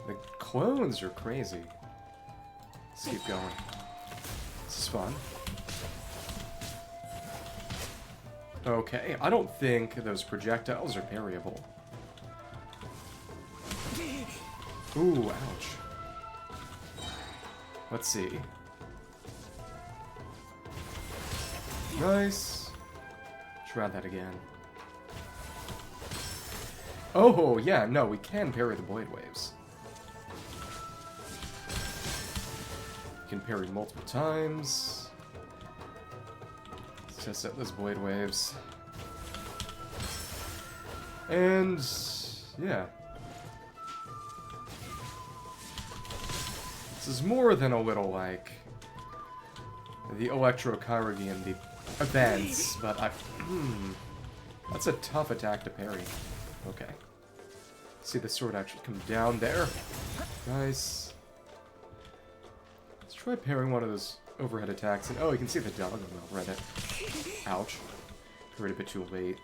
The clones are crazy. Let's keep going. This is fun. Okay, I don't think those projectiles are parryable. Ooh, ouch. Let's see. Nice. Try that again. Oh, yeah, no, we can parry the Blade Waves. You can parry multiple times. Let's test out those Blade Waves. And, yeah. This is more than a little like the Electro Kairagi and the events, but that's a tough attack to parry. Okay. See the sword actually come down there. Nice. Let's try parrying one of those overhead attacks. And oh, you can see the dog on the Reddit. Ouch. Parried a bit too late.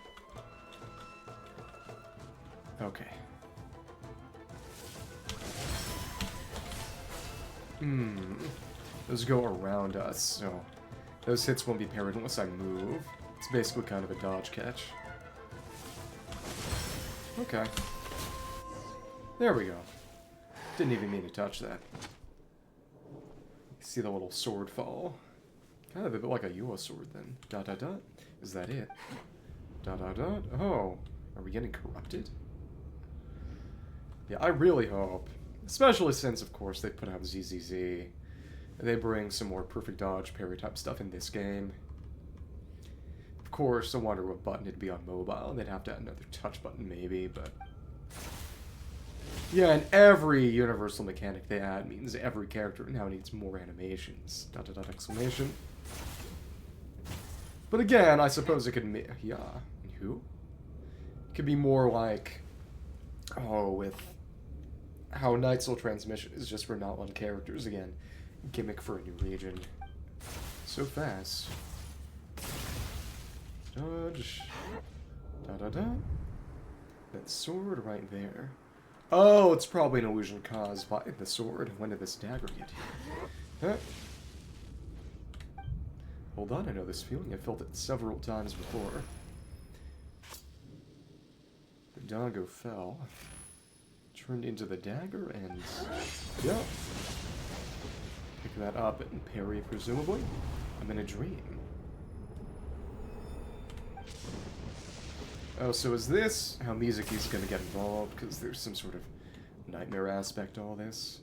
Okay. Those go around us, so those hits won't be parried unless I move. It's basically kind of a dodge catch. Okay. There we go. Didn't even mean to touch that. See the little sword fall. Kind of a bit like a Yua sword then. Dot dot dot. Is that it? Dot dot dot. Oh. Are we getting corrupted? Yeah, I really hope. Especially since, of course, they put out ZZZ. They bring some more perfect dodge, parry type stuff in this game. Of course, I wonder what button it'd be on mobile. They'd have to add another touch button, maybe, but... Yeah, and every universal mechanic they add means every character now needs more animations. Dot dot dot exclamation. But again, I suppose it could... Yeah. Who? It could be more like... Oh, with... how Night Soul Transmission is just for not one characters again. Gimmick for a new region. So fast. Dodge. Da da da. That sword right there. Oh, it's probably an illusion caused by the sword. When did this dagger get here? Huh? Hold on, I know this feeling. I've felt it several times before. The doggo fell. Turned into the dagger and... yeah. Pick that up and parry, presumably. I'm in a dream. Oh, so is this how Mizuki's gonna get involved? Because there's some sort of nightmare aspect to all this.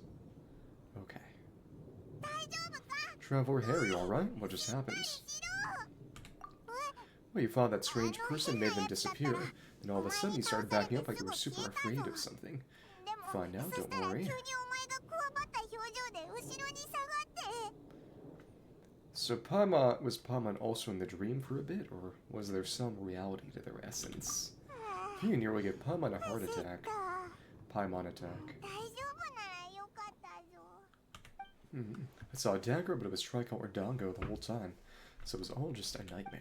Okay. Traveler Harry, alright? What just happened? Well, you found that strange person, made them disappear, and all of a sudden you started backing up like you were super afraid of something. Fine now, don't worry. So Paimon, was Paimon also in the dream for a bit, or was there some reality to their essence? You nearly gave Paimon a heart attack. Paimon attack. I saw a dagger, but it was tricolor dango the whole time, so it was all just a nightmare.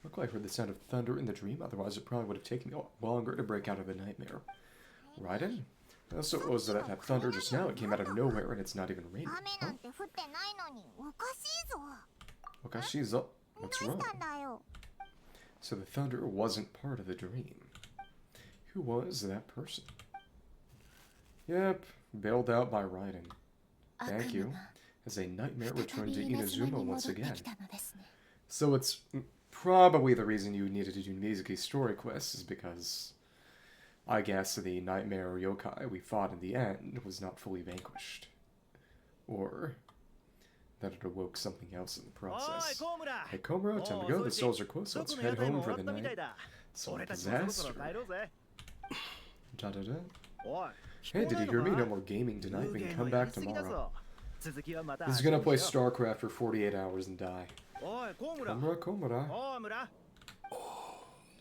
Luckily I heard the sound of thunder in the dream, otherwise it probably would have taken me longer to break out of the nightmare. Raiden? So it was that thunder just now, it came out of nowhere and it's not even raining. Huh? Okashi's up. What's wrong? So the thunder wasn't part of the dream. Who was that person? Yep, bailed out by Raiden. Thank you. As a nightmare returned to Inazuma once again. So it's probably the reason you needed to do Mizuki's story quests is because I guess the nightmare yokai we fought in the end was not fully vanquished. Or that it awoke something else in the process. Hey Komura, time to go. The souls are close, so let's head home for the night. Some disaster. Da-da-da. Hey, did you hear me? No more gaming tonight. We can come back tomorrow. This is gonna play StarCraft for 48 hours and die. Komura, Komura.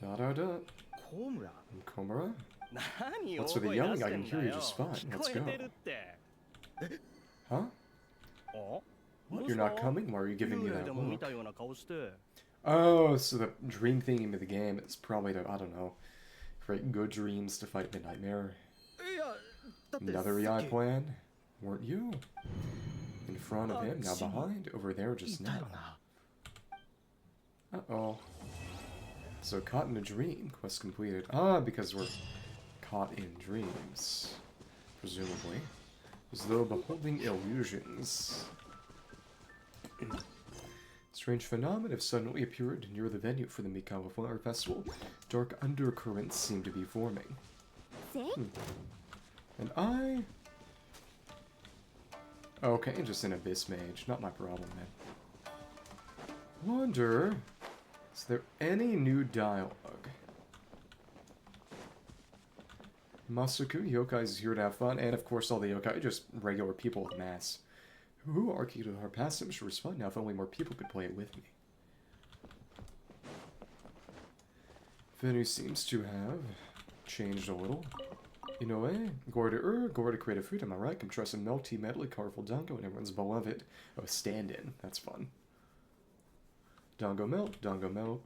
Da-da-da. Komura? What's with the yelling? I can hear you just fine. Let's go. Huh? What, you're not coming? Why are you giving me that look? Oh, so the dream theme of the game is probably to, I don't know, create good dreams to fight the nightmare. Another Yai plan? Weren't you? In front of him, now behind, over there just now. Uh-oh. So caught in a dream, quest completed. Ah, because we're caught in dreams. Presumably. As though beholding illusions. Strange phenomenon have suddenly appeared near the venue for the Mikawa Festival. Dark undercurrents seem to be forming. And I... Okay, just an abyss mage. Not my problem, man. Wonder... Is there any new dialogue? Masuku, yokai is here to have fun, and of course all the yokai, just regular people with mass. Who argued with our pastime should respond now if only more people could play it with me. Venue seems to have changed a little. In a way, gore to create a food, am I right? Come try some melty, medley, colorful dango, and everyone's beloved. Oh, stand-in. That's fun. Dango melt,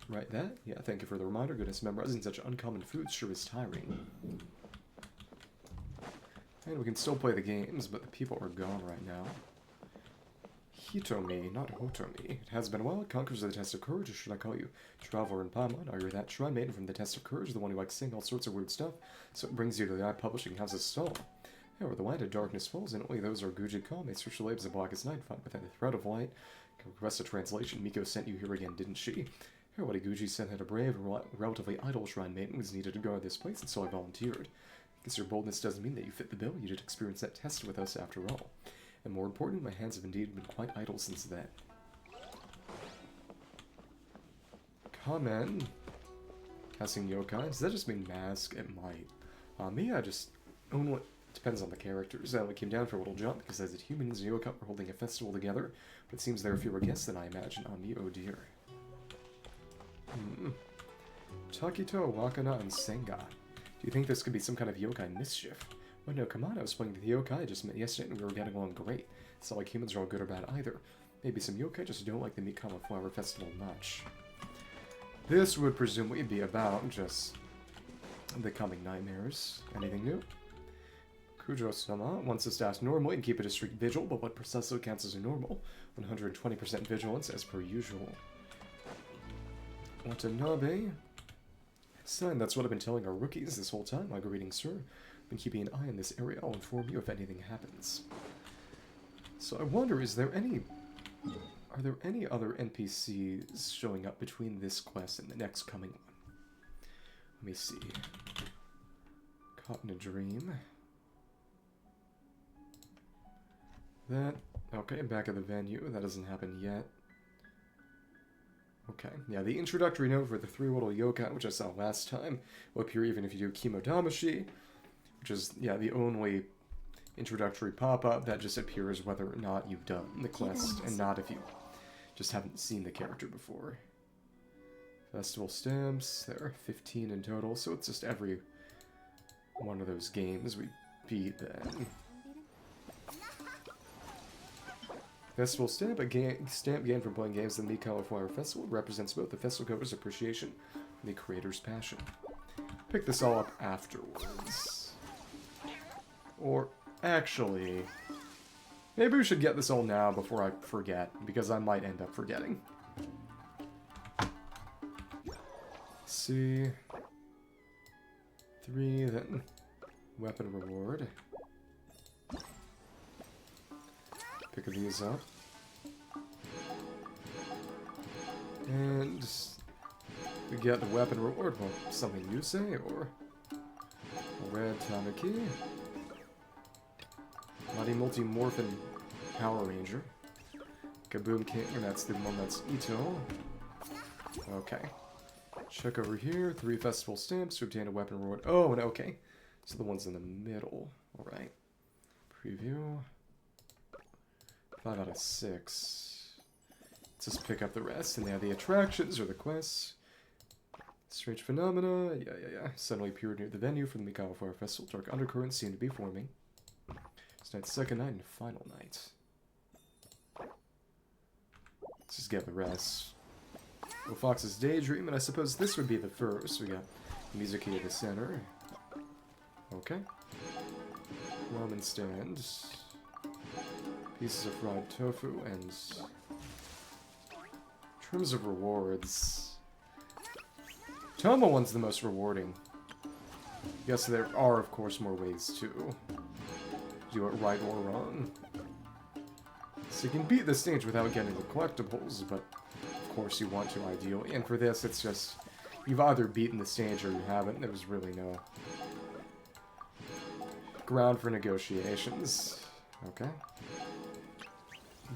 right that? Yeah, thank you for the reminder. Goodness, memorizing such uncommon foods sure is tiring. And we can still play the games, but the people are gone right now. Hitomi, not Hotomi. It has been a while. Conquerors of the Test of Courage, or should I call you Traveler and Paimon? Are you that shrine maiden from the Test of Courage, the one who likes saying all sorts of weird stuff? So it brings you to the Eye Publishing House's stall. Yeah, where the light of darkness falls, and only those are Guji call. May search the labs of blackest night, find within the thread of light. Can request a translation. Miko sent you here again, didn't she? Here, what Guji said that a brave, relatively idle shrine maiden was needed to guard this place, and so I volunteered. I guess your boldness doesn't mean that you fit the bill. You did experience that test with us after all. And more important, my hands have indeed been quite idle since then. Kamen. Casting yokai. Does that just mean mask? It might. Me, I just own what depends on the characters. I only came down for a little jump because as the humans and yokai were holding a festival together, but it seems there are fewer guests than I imagined. Me, oh dear. Takito, Wakana, and Senga. Do you think this could be some kind of yokai mischief? Oh no, come on, I was playing the yokai I just met yesterday and we were getting along great. It's not like humans are all good or bad either. Maybe some yokai just don't like the Mikawa Flower Festival much. This would presumably be about just the coming nightmares. Anything new? Kujo-sama wants us to ask normally and keep a discreet vigil, but what precisely counts as a normal? 120% vigilance as per usual. Watanabe? Son, that's what I've been telling our rookies this whole time. My greeting, sir. Been keeping an eye on this area. I'll inform you if anything happens. So I wonder, are there any other NPCs showing up between this quest and the next coming one? Let me see. Caught in a dream. That, okay, back at the venue. That doesn't happen yet. Okay, yeah, the introductory note for the three little yokai, which I saw last time, will appear even if you do Kimodamashi, which is, yeah, the only introductory pop-up that just appears whether or not you've done the quest, and not if you Just haven't seen the character before. Festival stamps, there are 15 in total, so it's just every one of those games we beat then. Festival stamp, stamp gained from playing games at the Mikawa Festival, represents both the festival goer's appreciation and the creator's passion. Pick this all up afterwards. Or, actually, maybe we should get this all now before I forget, because I might end up forgetting. See. 3, then weapon reward. Pick these up. And we get the weapon reward. Well, something you say, or a red Tamaki. Mighty Multi-Morphin Power Ranger. Kaboom King, and that's the one that's Ito. Okay. Check over here. 3 festival stamps to obtain a weapon reward. Oh, and okay. So the ones in the middle. Alright. Preview. 5 out of 6. Let's just pick up the rest. And they have the attractions or the quests. Strange phenomena. Yeah. Suddenly appeared near the venue for the Mikawa Festival. Dark undercurrents seem to be forming. It's night's second night and final night. Let's just get the rest. Well, Fox's Daydream, and I suppose this would be the first. We got Mizuki at the center. Okay. Ramen stand. Pieces of fried tofu, and in terms of rewards, Toma one's the most rewarding. Yes, there are, of course, more ways to do it right or wrong. So you can beat the stage without getting the collectibles, but of course you want to ideally. And for this, it's just, you've either beaten the stage or you haven't. There's really no ground for negotiations. Okay.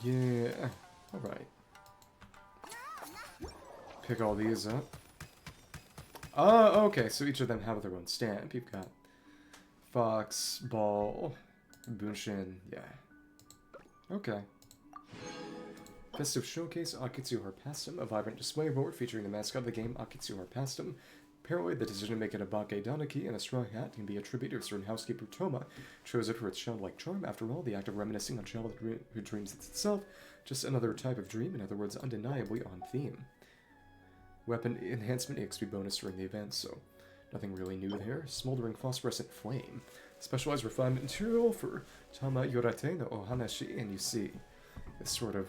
Yeah. Alright. Pick all these up. Okay, so each of them have their own stamp. You've got Fox, Ball, Bunshin, yeah. Okay. Festive Showcase, Akitsu Harpastum, a vibrant display board featuring the mascot of the game, Akitsu Harpastum. Apparently, the decision to make it a Bake Danaki and a straw hat can be attributed to a certain housekeeper Toma, chose it for its childlike charm. After all, the act of reminiscing on childhood who dreams itself, just another type of dream, in other words, undeniably on theme. Weapon enhancement XP bonus during the event, so nothing really new there. Smoldering phosphorescent flame. Specialized refinement material for Tama Yorate no Ohanashi, and you see this sort of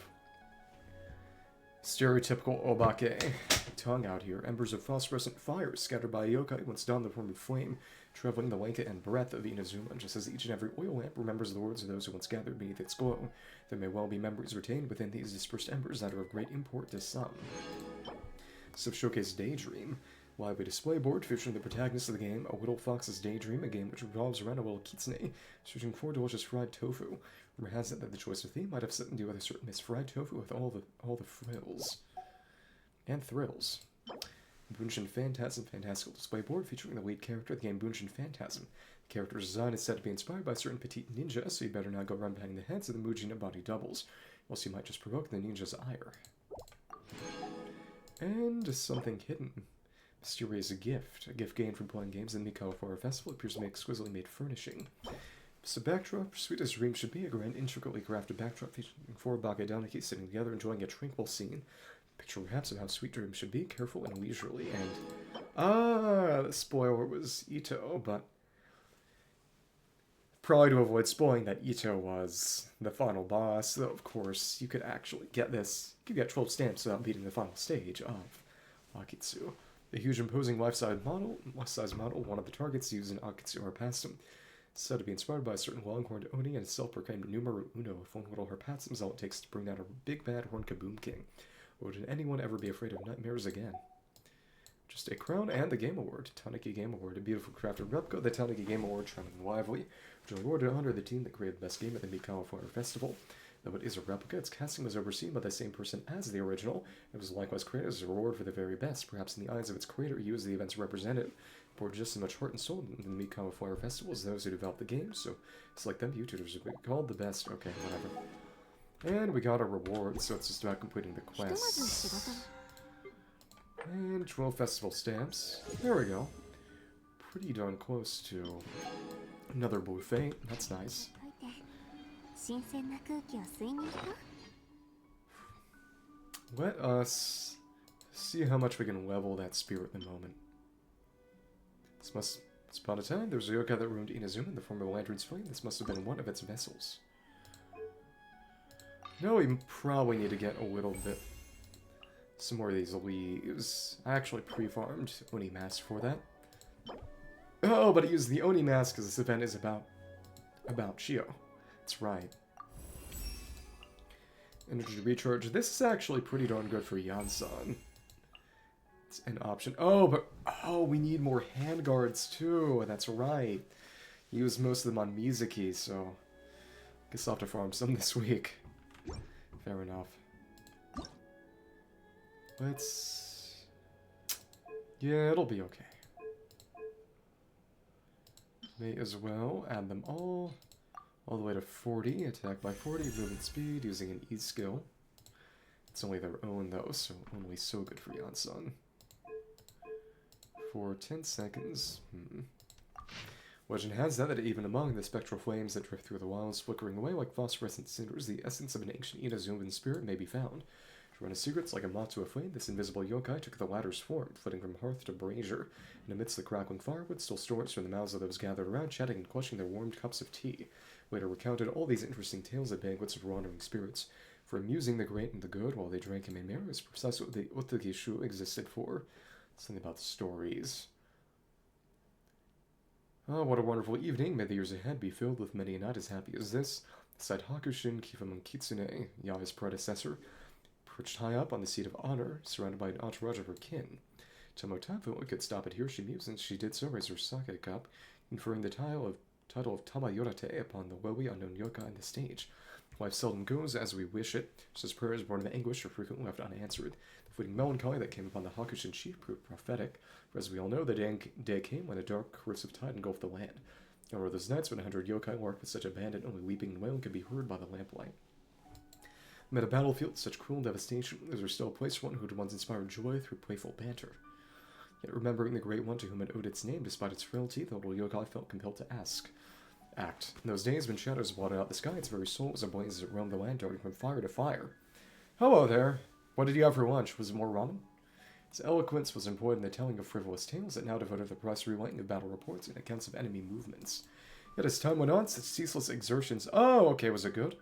stereotypical Obake tongue out here. Embers of phosphorescent fire scattered by a yokai once dawn the form of flame, traveling the length and breadth of Inazuma, just as each and every oil lamp remembers the words of those who once gathered beneath its glow. There may well be memories retained within these dispersed embers that are of great import to some. Showcase Daydream. Lively display board featuring the protagonist of the game, a little fox's daydream, a game which revolves around a little kitsune searching for delicious fried tofu. Rumor has it that the choice of theme might have something to do with a certain Miss Fried Tofu with all the frills and thrills. Bunshin Phantasm fantastical display board featuring the lead character of the game Bunshin Phantasm. The character's design is said to be inspired by a certain petite ninja, so you better not go around banging the heads of the Mujina body doubles, else you might just provoke the ninja's ire. And something hidden. Mysterious gift. A gift gained from playing games in the Mikawa Festival appears to be exquisitely made furnishing. So backdrop, sweet as dreams should be, a grand, intricately crafted backdrop featuring 4 Bake Danaki sitting together enjoying a tranquil scene. Picture perhaps of how sweet dreams should be, careful and leisurely, and... the spoiler was Ito, but... Probably to avoid spoiling that Ito was the final boss, though of course you could actually get this. You could get 12 stamps without beating the final stage of Akitsu. The huge imposing life-size model, one of the targets used in Akitsu Harpastum, said to be inspired by a certain longhorned Oni and a self-proclaimed numero uno. If one little Harpastum is all it takes to bring down a big bad horn Kaboom King. Would anyone ever be afraid of nightmares again? Just a crown and the Game Award. Taniki Game Award, a beautiful crafted replica of the Taniki Game Award, charming and lively, which awarded to honor the team that created the best game at the Mikawa Festival. Though it is a replica, its casting was overseen by the same person as the original. It was likewise created as a reward for the very best. Perhaps in the eyes of its creator, he was the event's representative. It poured just as much heart and soul into the Mikawa Festival as those who developed the game, so it's like them YouTubers would be called the best. Okay, whatever. And we got a reward, so it's just about completing the quests. And 12 festival stamps. There we go. Pretty darn close to another blue fate. That's nice. Let us see how much we can level that spirit in a moment. Once upon a time, there was a yokai that ruined Inazuma in the form of a lantern's flame. This must have been one of its vessels. No, we probably need to get a little bit... some more of these leaves. I actually pre-farmed Oni Mask for that. Oh, but I used the Oni Mask because this event is about Chiyo. That's right. Energy recharge. This is actually pretty darn good for Yansan. It's an option. Oh, but... oh, we need more handguards too. That's right. Use most of them on Mizuki, so... guess I'll have to farm some this week. Fair enough. Let's... yeah, it'll be okay. May as well add them all the way to 40. Attack by 40, movement speed, using an E skill. It's only their own though, so only so good for Yansan. For 10 seconds. Legend has that even among the spectral flames that drift through the wilds, flickering away like phosphorescent cinders, the essence of an ancient Inazuman spirit may be found. To run his secrets like a moth to a flame, this invisible yokai took the latter's form, flitting from hearth to brazier, and amidst the crackling firewood stole stories from the mouths of those gathered around, chatting and quenching their warmed cups of tea. Later recounted all these interesting tales at banquets of wandering spirits. For amusing the great and the good while they drank and made merry was precisely what the Gishu existed for. Something about the stories. Oh, what a wonderful evening. May the years ahead be filled with many a night as happy as this. Sighed Hakushin Kifamon Kitsune, Yae's predecessor, perched high up on the seat of honor, surrounded by an entourage of her kin. Tomotafu could stop at here, she mused, and she did so, raise her sake cup, conferring the title of Tamayorate upon the wowie unknown yokai on the stage. Life seldom goes as we wish it, just as prayers born of anguish are frequently left unanswered. The fleeting melancholy that came upon the Hakushin chief proved prophetic, for as we all know, the day came when a dark, corrosive tide engulfed the land. There were those nights when 100 yokai lurked with such abandon, only weeping and wailing could be heard by the lamplight. Amid a battlefield with such cruel devastation, there was still a place for one who had once inspired joy through playful banter. Yet remembering the great one to whom it owed its name, despite its frailty, the little yokai felt compelled to act. In those days when shadows blotted out the sky, its very soul was ablaze as it roamed the land, darting from fire to fire. Hello there. What did you have for lunch? Was it more ramen? Its eloquence was employed in the telling of frivolous tales that now devoted the press rewriting of battle reports and accounts of enemy movements. Yet as time went on, such ceaseless exertions... oh, okay, was it good?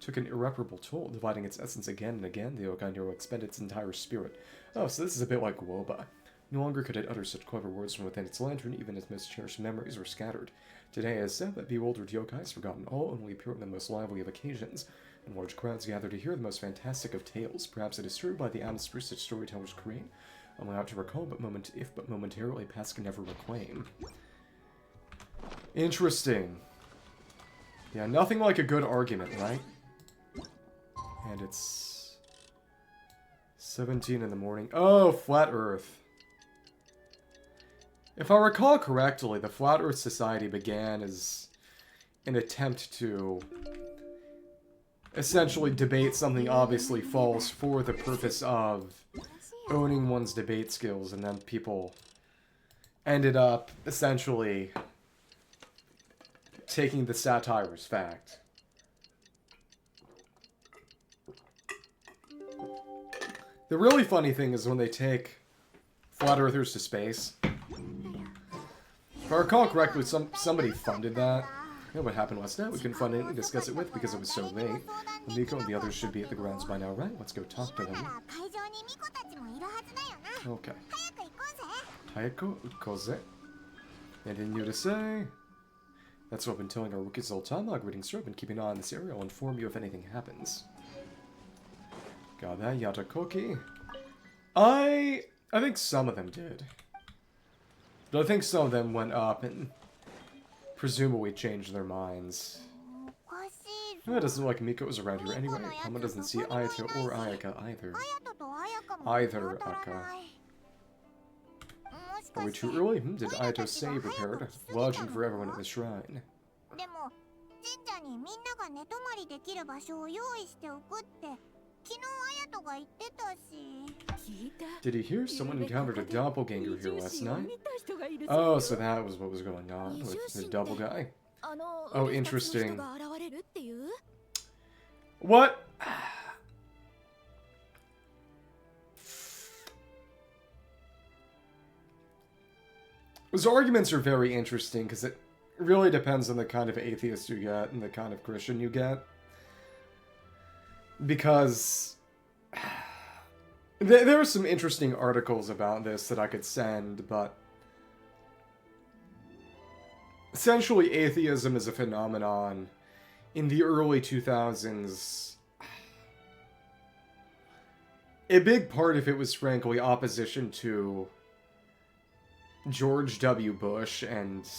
Took an irreparable toll, dividing its essence again and again. The yokai nearly expended its entire spirit. Oh, so this is a bit like Woba. No longer could it utter such clever words from within its lantern, even its most cherished memories were scattered. Today, as said, that bewildered yokai has forgotten all, only appear on the most lively of occasions, and large crowds gather to hear the most fantastic of tales. Perhaps it is true by the atmosphere such storytellers create, only out to recall, but momentarily past can never reclaim. Interesting. Yeah, nothing like a good argument, right? And it's 17 in the morning. Oh, Flat Earth. If I recall correctly, the Flat Earth Society began as an attempt to essentially debate something obviously false for the purpose of owning one's debate skills, and then people ended up essentially taking the satire as fact. The really funny thing is when they take flat earthers to space. If I recall correctly, somebody funded that. You know what happened last night? We couldn't find anything to discuss it with because it was so late. Miko and the others should be at the grounds by now, right? Let's go talk to them. Okay. Hayako ukoze. Anything new to say? That's what I've been telling our rookies all the time. Greetings, sir. I've been keeping an eye on this area. I'll inform you if anything happens. Got that, Yatakoki. I think some of them did. But I think some of them went up and presumably changed their minds. It doesn't look like Miko is around here anyway. Hama doesn't see Ayato or Ayaka either. Either Aka. Are we too early? Did Ayato say prepared? Lodging for everyone at the shrine. Did you hear someone encountered a doppelganger here last night? Oh, so that was what was going on with the double guy. Oh, interesting. What? Those arguments are very interesting because it really depends on the kind of atheist you get and the kind of Christian you get. Because there are some interesting articles about this that I could send, but essentially atheism is a phenomenon in the early 2000s. A big part of it was frankly opposition to George W. Bush and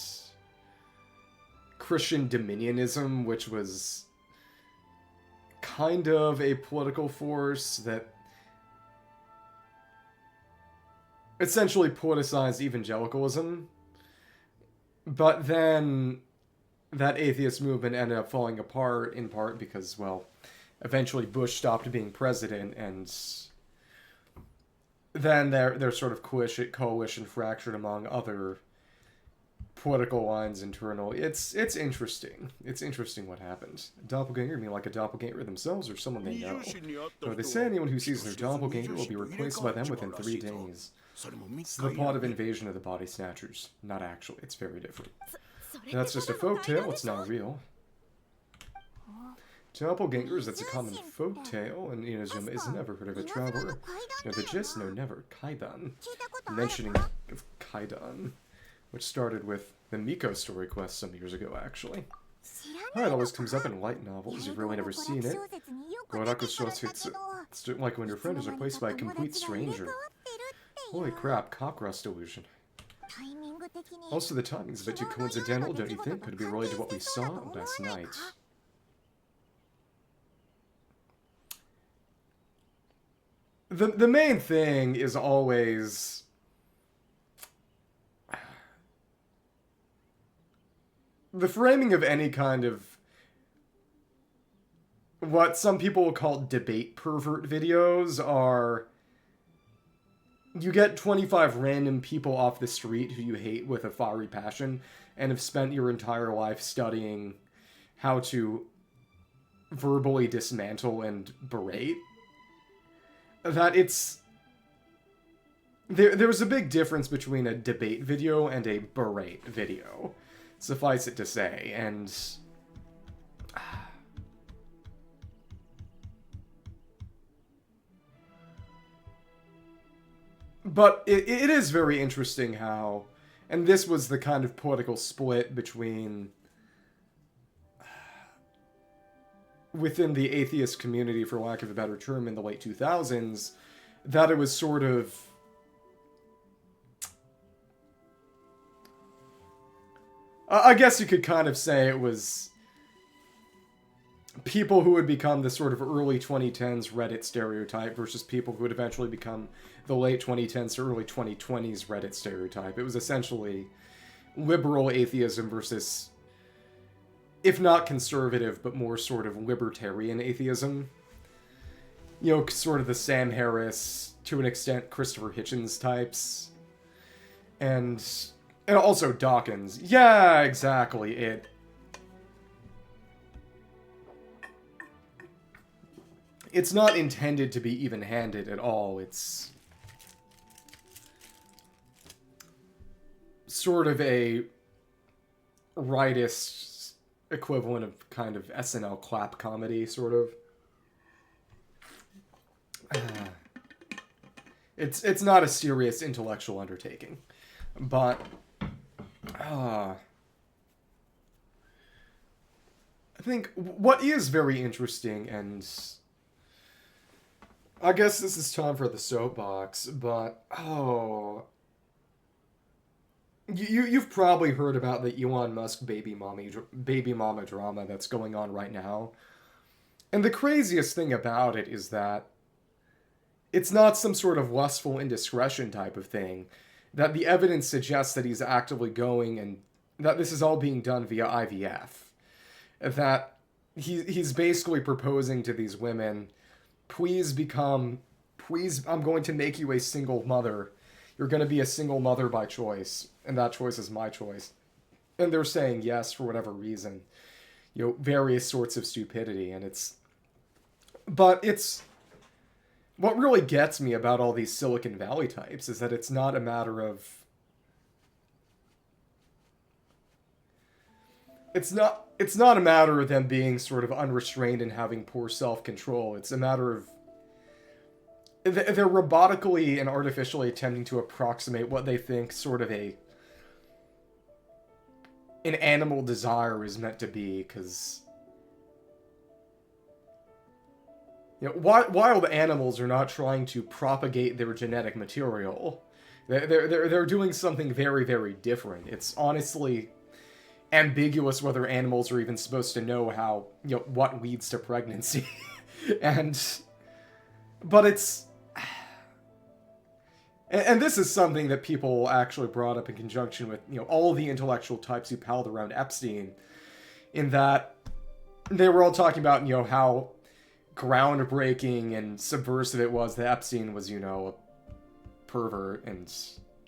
Christian dominionism, which was kind of a political force that essentially politicized evangelicalism. But then that atheist movement ended up falling apart, in part because, well, eventually Bush stopped being president, and then their sort of coalition fractured among other political lines internally. It's interesting. It's interesting what happened. Doppelganger, you mean like a doppelganger themselves or someone they know? No, they say anyone who sees their doppelganger will be replaced by them within 3 days. It's the plot of Invasion of the Body Snatchers. Not actually. It's very different. That's just a folktale. It's not real. Doppelgangers, that's a common folktale, and Inazuma is never heard of a traveler. No, the gist, no, never. Kaidan. Mentioning of Kaidan, which started with the Miko story quest some years ago, actually. Oh, it always comes up in light novels. You've really never seen it. Goraku Shosetsu. It's like when your friend is replaced by a complete stranger. Holy crap, cock-rust illusion. Also, the timing's a bit too coincidental, don't you think? Could it be related to what we saw last night? The main thing is always the framing of any kind of what some people will call debate pervert videos are you get 25 random people off the street who you hate with a fiery passion and have spent your entire life studying how to verbally dismantle and berate. That it's... There's a big difference between a debate video and a berate video. Suffice it to say, and... But it is very interesting how... And this was the kind of political split between... within the atheist community, for lack of a better term, in the late 2000s, that it was sort of... I guess you could kind of say it was people who would become the sort of early 2010s Reddit stereotype versus people who would eventually become the late 2010s to early 2020s Reddit stereotype. It was essentially liberal atheism versus... if not conservative, but more sort of libertarian atheism. You know, sort of the Sam Harris, to an extent, Christopher Hitchens types. And also Dawkins. Yeah, exactly. It's not intended to be even-handed at all. It's sort of a rightist equivalent of kind of SNL clap comedy, sort of. It's not a serious intellectual undertaking, but I think what is very interesting, and I guess this is time for the soapbox, but You've probably heard about the Elon Musk baby mama drama that's going on right now. And the craziest thing about it is that it's not some sort of lustful indiscretion type of thing. That the evidence suggests that he's actively going and that this is all being done via IVF. That he's basically proposing to these women, please, I'm going to make you a single mother. You're going to be a single mother by choice, and that choice is my choice. And they're saying yes for whatever reason. Various sorts of stupidity, and but it's, what really gets me about all these Silicon Valley types is that it's not a matter of, it's not a matter of them being sort of unrestrained and having poor self-control. It's a matter of they're robotically and artificially attempting to approximate what they think sort of an animal desire is meant to be, because wild animals are not trying to propagate their genetic material. They're doing something very, very different. It's honestly ambiguous whether animals are even supposed to know how, what leads to pregnancy. But it's, and this is something that people actually brought up in conjunction with, all the intellectual types who palled around Epstein, in that they were all talking about, how groundbreaking and subversive it was that Epstein was, a pervert and,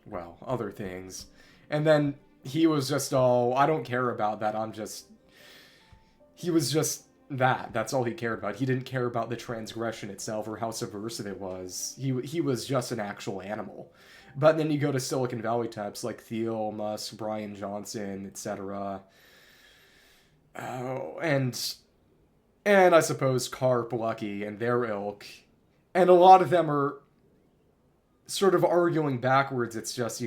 well, other things. And then he was just all, I don't care about that, he was just that. That's all he cared about. He didn't care about the transgression itself or how subversive it was. He was just an actual animal. But then you go to Silicon Valley types like Thiel, Musk, Brian Johnson, etc. Oh, and I suppose Karp, Lucky, and their ilk. And a lot of them are sort of arguing backwards. It's just,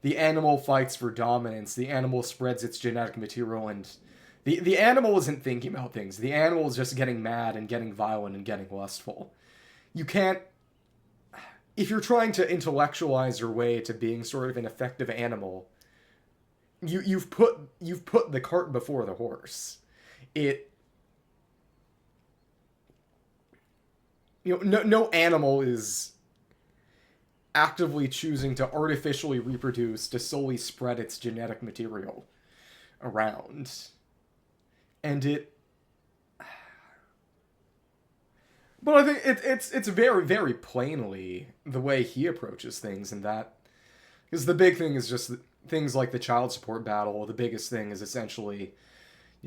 the animal fights for dominance. The animal spreads its genetic material, and the animal isn't thinking about things. The animal is just getting mad and getting violent and getting lustful. You can't... If you're trying to intellectualize your way to being sort of an effective animal, you've put the cart before the horse. No animal is actively choosing to artificially reproduce to solely spread its genetic material around. And but I think it's very, very plainly the way he approaches things, and that, because the big thing is just things like the child support battle. The biggest thing is essentially,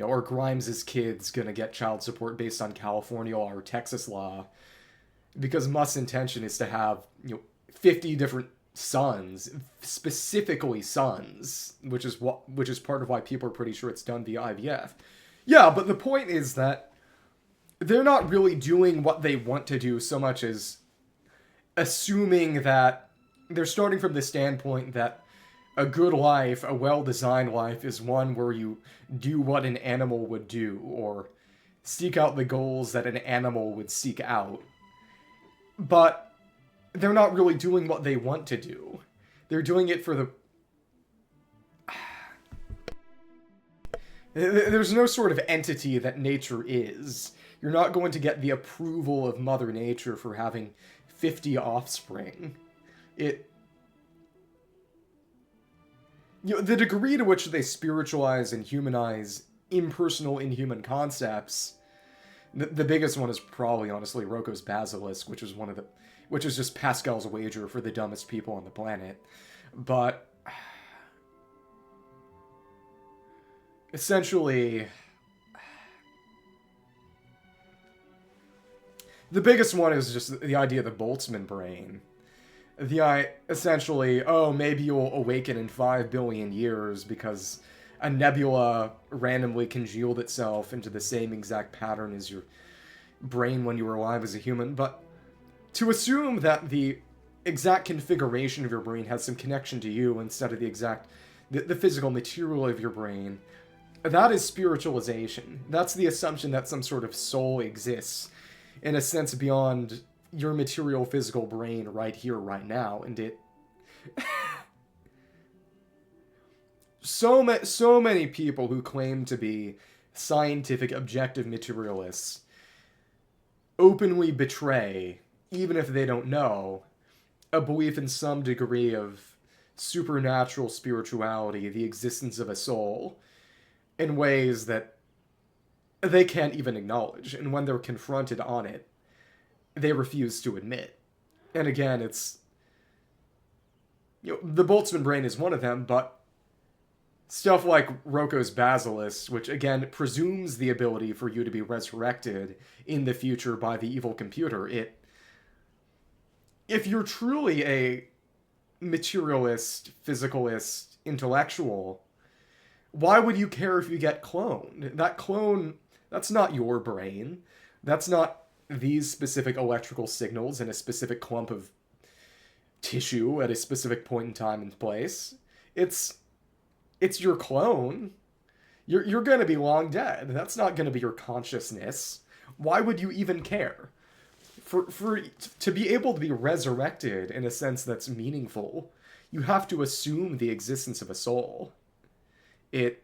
are Grimes' kids gonna get child support based on California law or Texas law? Because Musk's intention is to have 50 different sons, specifically sons, which is part of why people are pretty sure it's done via IVF. Yeah, but the point is that they're not really doing what they want to do so much as assuming that they're starting from the standpoint that a good life, a well-designed life, is one where you do what an animal would do, or seek out the goals that an animal would seek out. But they're not really doing what they want to do. They're doing it for the... There's no sort of entity that nature is. You're not going to get the approval of Mother Nature for having 50 offspring. The degree to which they spiritualize and humanize impersonal, inhuman concepts, the biggest one is probably, honestly, Roko's Basilisk, which is just Pascal's wager for the dumbest people on the planet. But essentially, the biggest one is just the idea of the Boltzmann brain. Essentially, maybe you'll awaken in 5 billion years because a nebula randomly congealed itself into the same exact pattern as your brain when you were alive as a human. But to assume that the exact configuration of your brain has some connection to you instead of the physical material of your brain, that is spiritualization. That's the assumption that some sort of soul exists, in a sense, beyond your material physical brain right here, right now. And so many people who claim to be scientific, objective materialists openly betray, even if they don't know, a belief in some degree of supernatural spirituality, the existence of a soul, in ways that they can't even acknowledge. And when they're confronted on it, they refuse to admit. And again, it's... the Boltzmann brain is one of them, but stuff like Roko's Basilisk, which again presumes the ability for you to be resurrected in the future by the evil computer, if you're truly a materialist, physicalist, intellectual, why would you care if you get cloned? That clone, that's not your brain. That's not these specific electrical signals in a specific clump of tissue at a specific point in time and place. It's your clone. You're going to be long dead. That's not going to be your consciousness. Why would you even care? To be able to be resurrected in a sense that's meaningful, you have to assume the existence of a soul. I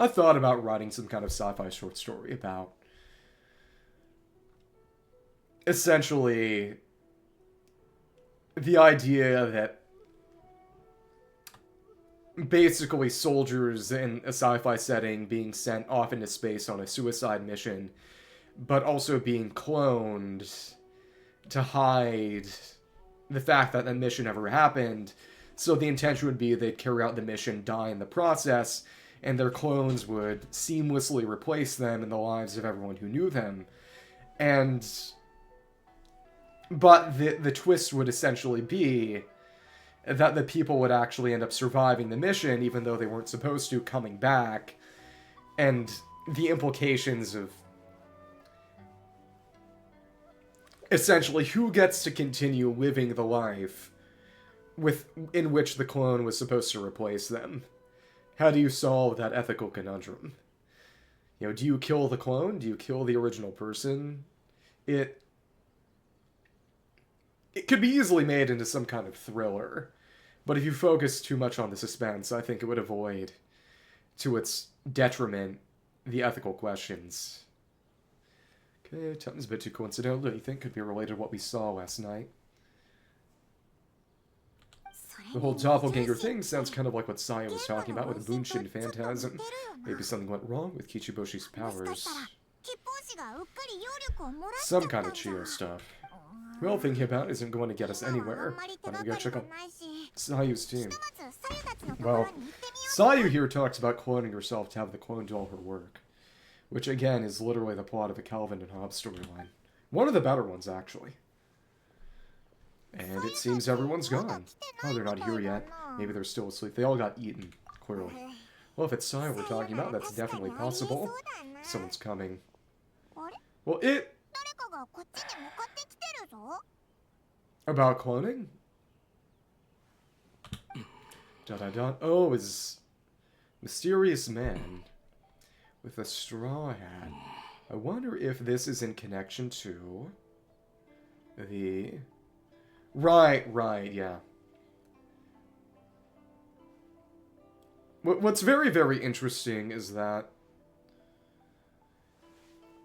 thought about writing some kind of sci-fi short story about essentially the idea that basically soldiers in a sci-fi setting being sent off into space on a suicide mission, but also being cloned to hide the fact that mission ever happened. So the intention would be they'd carry out the mission, die in the process, and their clones would seamlessly replace them in the lives of everyone who knew them. But the twist would essentially be that the people would actually end up surviving the mission, even though they weren't supposed to, coming back. And the implications of essentially who gets to continue living the life in which the clone was supposed to replace them. How do you solve that ethical conundrum? Do you kill the clone? Do you kill the original person? It could be easily made into some kind of thriller, but if you focus too much on the suspense, I think it would avoid, to its detriment, the ethical questions. Okay, Titan's a bit too coincidental. Do you think could be related to what we saw last night? The whole doppelganger thing sounds kind of like what Saya was talking about with the Bunshin Phantasm. Maybe something went wrong with Kichiboshi's powers. Some kind of Chiyo stuff. Well, thinking about it isn't going to get us anywhere. Why don't we go check out Sayu's team? Well, Sayu here talks about cloning herself to have the clone do all her work. Which, again, is literally the plot of a Calvin and Hobbes storyline. One of the better ones, actually. And it seems everyone's gone. Oh, they're not here yet. Maybe they're still asleep. They all got eaten, clearly. Well, if it's Sayu we're talking about, that's definitely possible. Someone's coming. Well, About cloning? Oh, is mysterious man with a straw hat. I wonder if this is in connection to the... Right, yeah. What's very, very interesting is that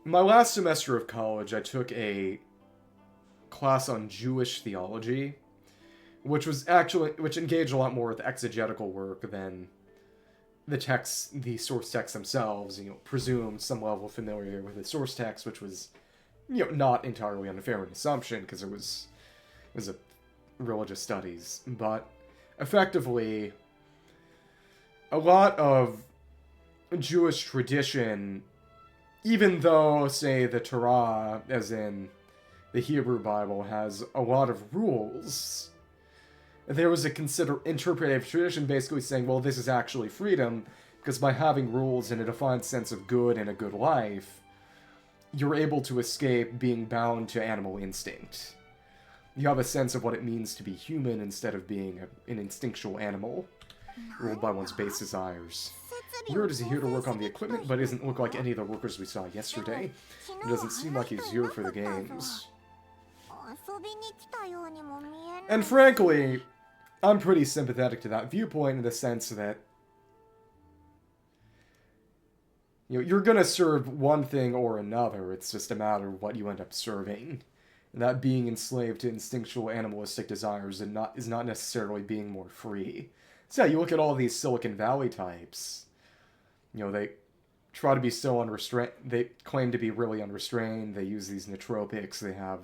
my last semester of college, I took a class on Jewish theology, which engaged a lot more with exegetical work than the source texts themselves. Presumed some level of familiarity with the source text, which was, not entirely unfair an assumption because it was a religious studies, but effectively, a lot of Jewish tradition, even though, say, the Torah, as in the Hebrew Bible, has a lot of rules, there was a interpretive tradition basically saying, well, this is actually freedom, because by having rules and a defined sense of good and a good life, you're able to escape being bound to animal instinct. You have a sense of what it means to be human instead of being an instinctual animal, ruled by one's base desires. Yurt is here to work on the equipment, but doesn't look like any of the workers we saw yesterday. It doesn't seem like he's here for the games. And frankly, I'm pretty sympathetic to that viewpoint in the sense that you're gonna serve one thing or another, it's just a matter of what you end up serving. And that being enslaved to instinctual animalistic desires is not necessarily being more free. So yeah, you look at all these Silicon Valley types. You know, they try to be so unrestrained. They claim to be really unrestrained. They use these nootropics. They have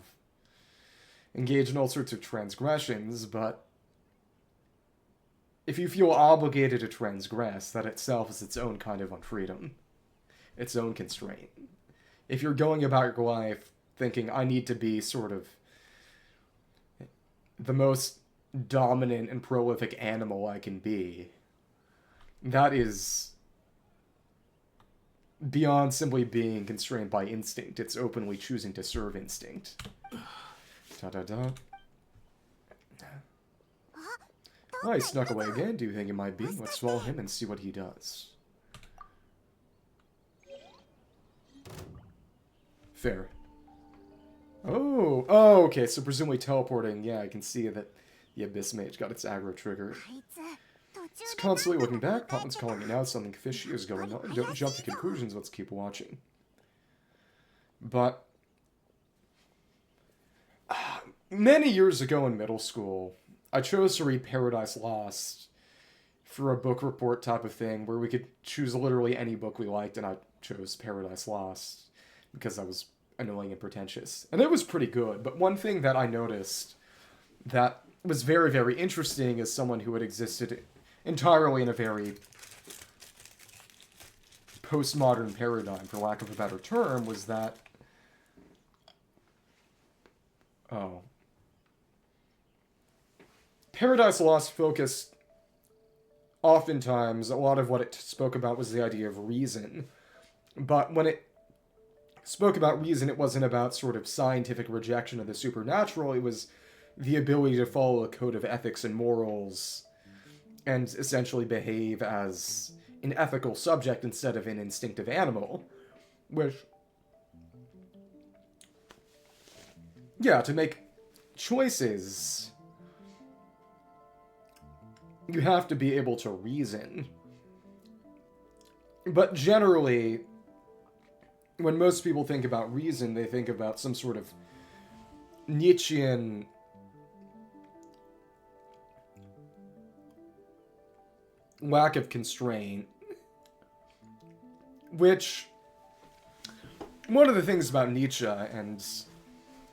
engaged in all sorts of transgressions, but if you feel obligated to transgress, that itself is its own kind of unfreedom, its own constraint. If you're going about your life thinking, I need to be sort of the most dominant and prolific animal I can be, that is beyond simply being constrained by instinct. It's openly choosing to serve instinct. Da-da-da. Oh, he snuck away again. Do you think it might be? Let's follow him and see what he does. Fair. Oh, okay, so presumably teleporting. Yeah, I can see that the Abyss Mage got its aggro trigger. It's constantly looking back. Potman's calling it out. Something fishy is going on. Don't jump to conclusions. Let's keep watching. But many years ago in middle school, I chose to read Paradise Lost for a book report type of thing, where we could choose literally any book we liked, and I chose Paradise Lost because I was annoying and pretentious. And it was pretty good, but one thing that I noticed that was very, very interesting as someone who had existed entirely in a very postmodern paradigm, for lack of a better term, was that... Paradise Lost focused, oftentimes, a lot of what it spoke about was the idea of reason. But when it spoke about reason, it wasn't about sort of scientific rejection of the supernatural. It was the ability to follow a code of ethics and morals and essentially behave as an ethical subject instead of an instinctive animal. Which, yeah, to make choices, you have to be able to reason. But generally, when most people think about reason, they think about some sort of Nietzschean lack of constraint. Which, one of the things about Nietzsche, and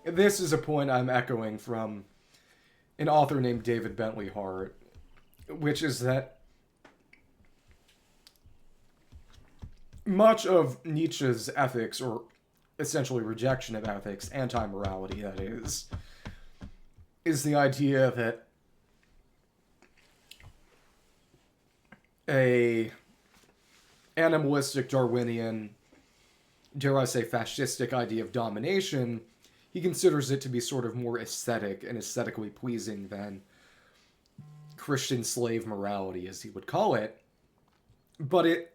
this is a point I'm echoing from an author named David Bentley Hart, which is that much of Nietzsche's ethics, or essentially rejection of ethics, anti-morality that is the idea that a animalistic Darwinian, dare I say fascistic idea of domination, he considers it to be sort of more aesthetic and aesthetically pleasing than Christian slave morality, as he would call it. But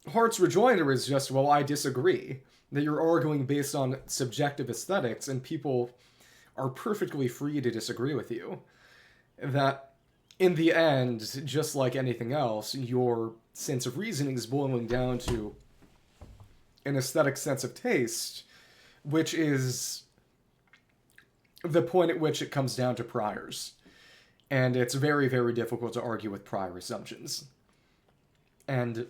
Hart's rejoinder is just, well, I disagree. That you're arguing based on subjective aesthetics, and people are perfectly free to disagree with you. That, in the end, just like anything else, your sense of reasoning is boiling down to an aesthetic sense of taste, which is the point at which it comes down to priors. And it's very, very difficult to argue with prior assumptions. And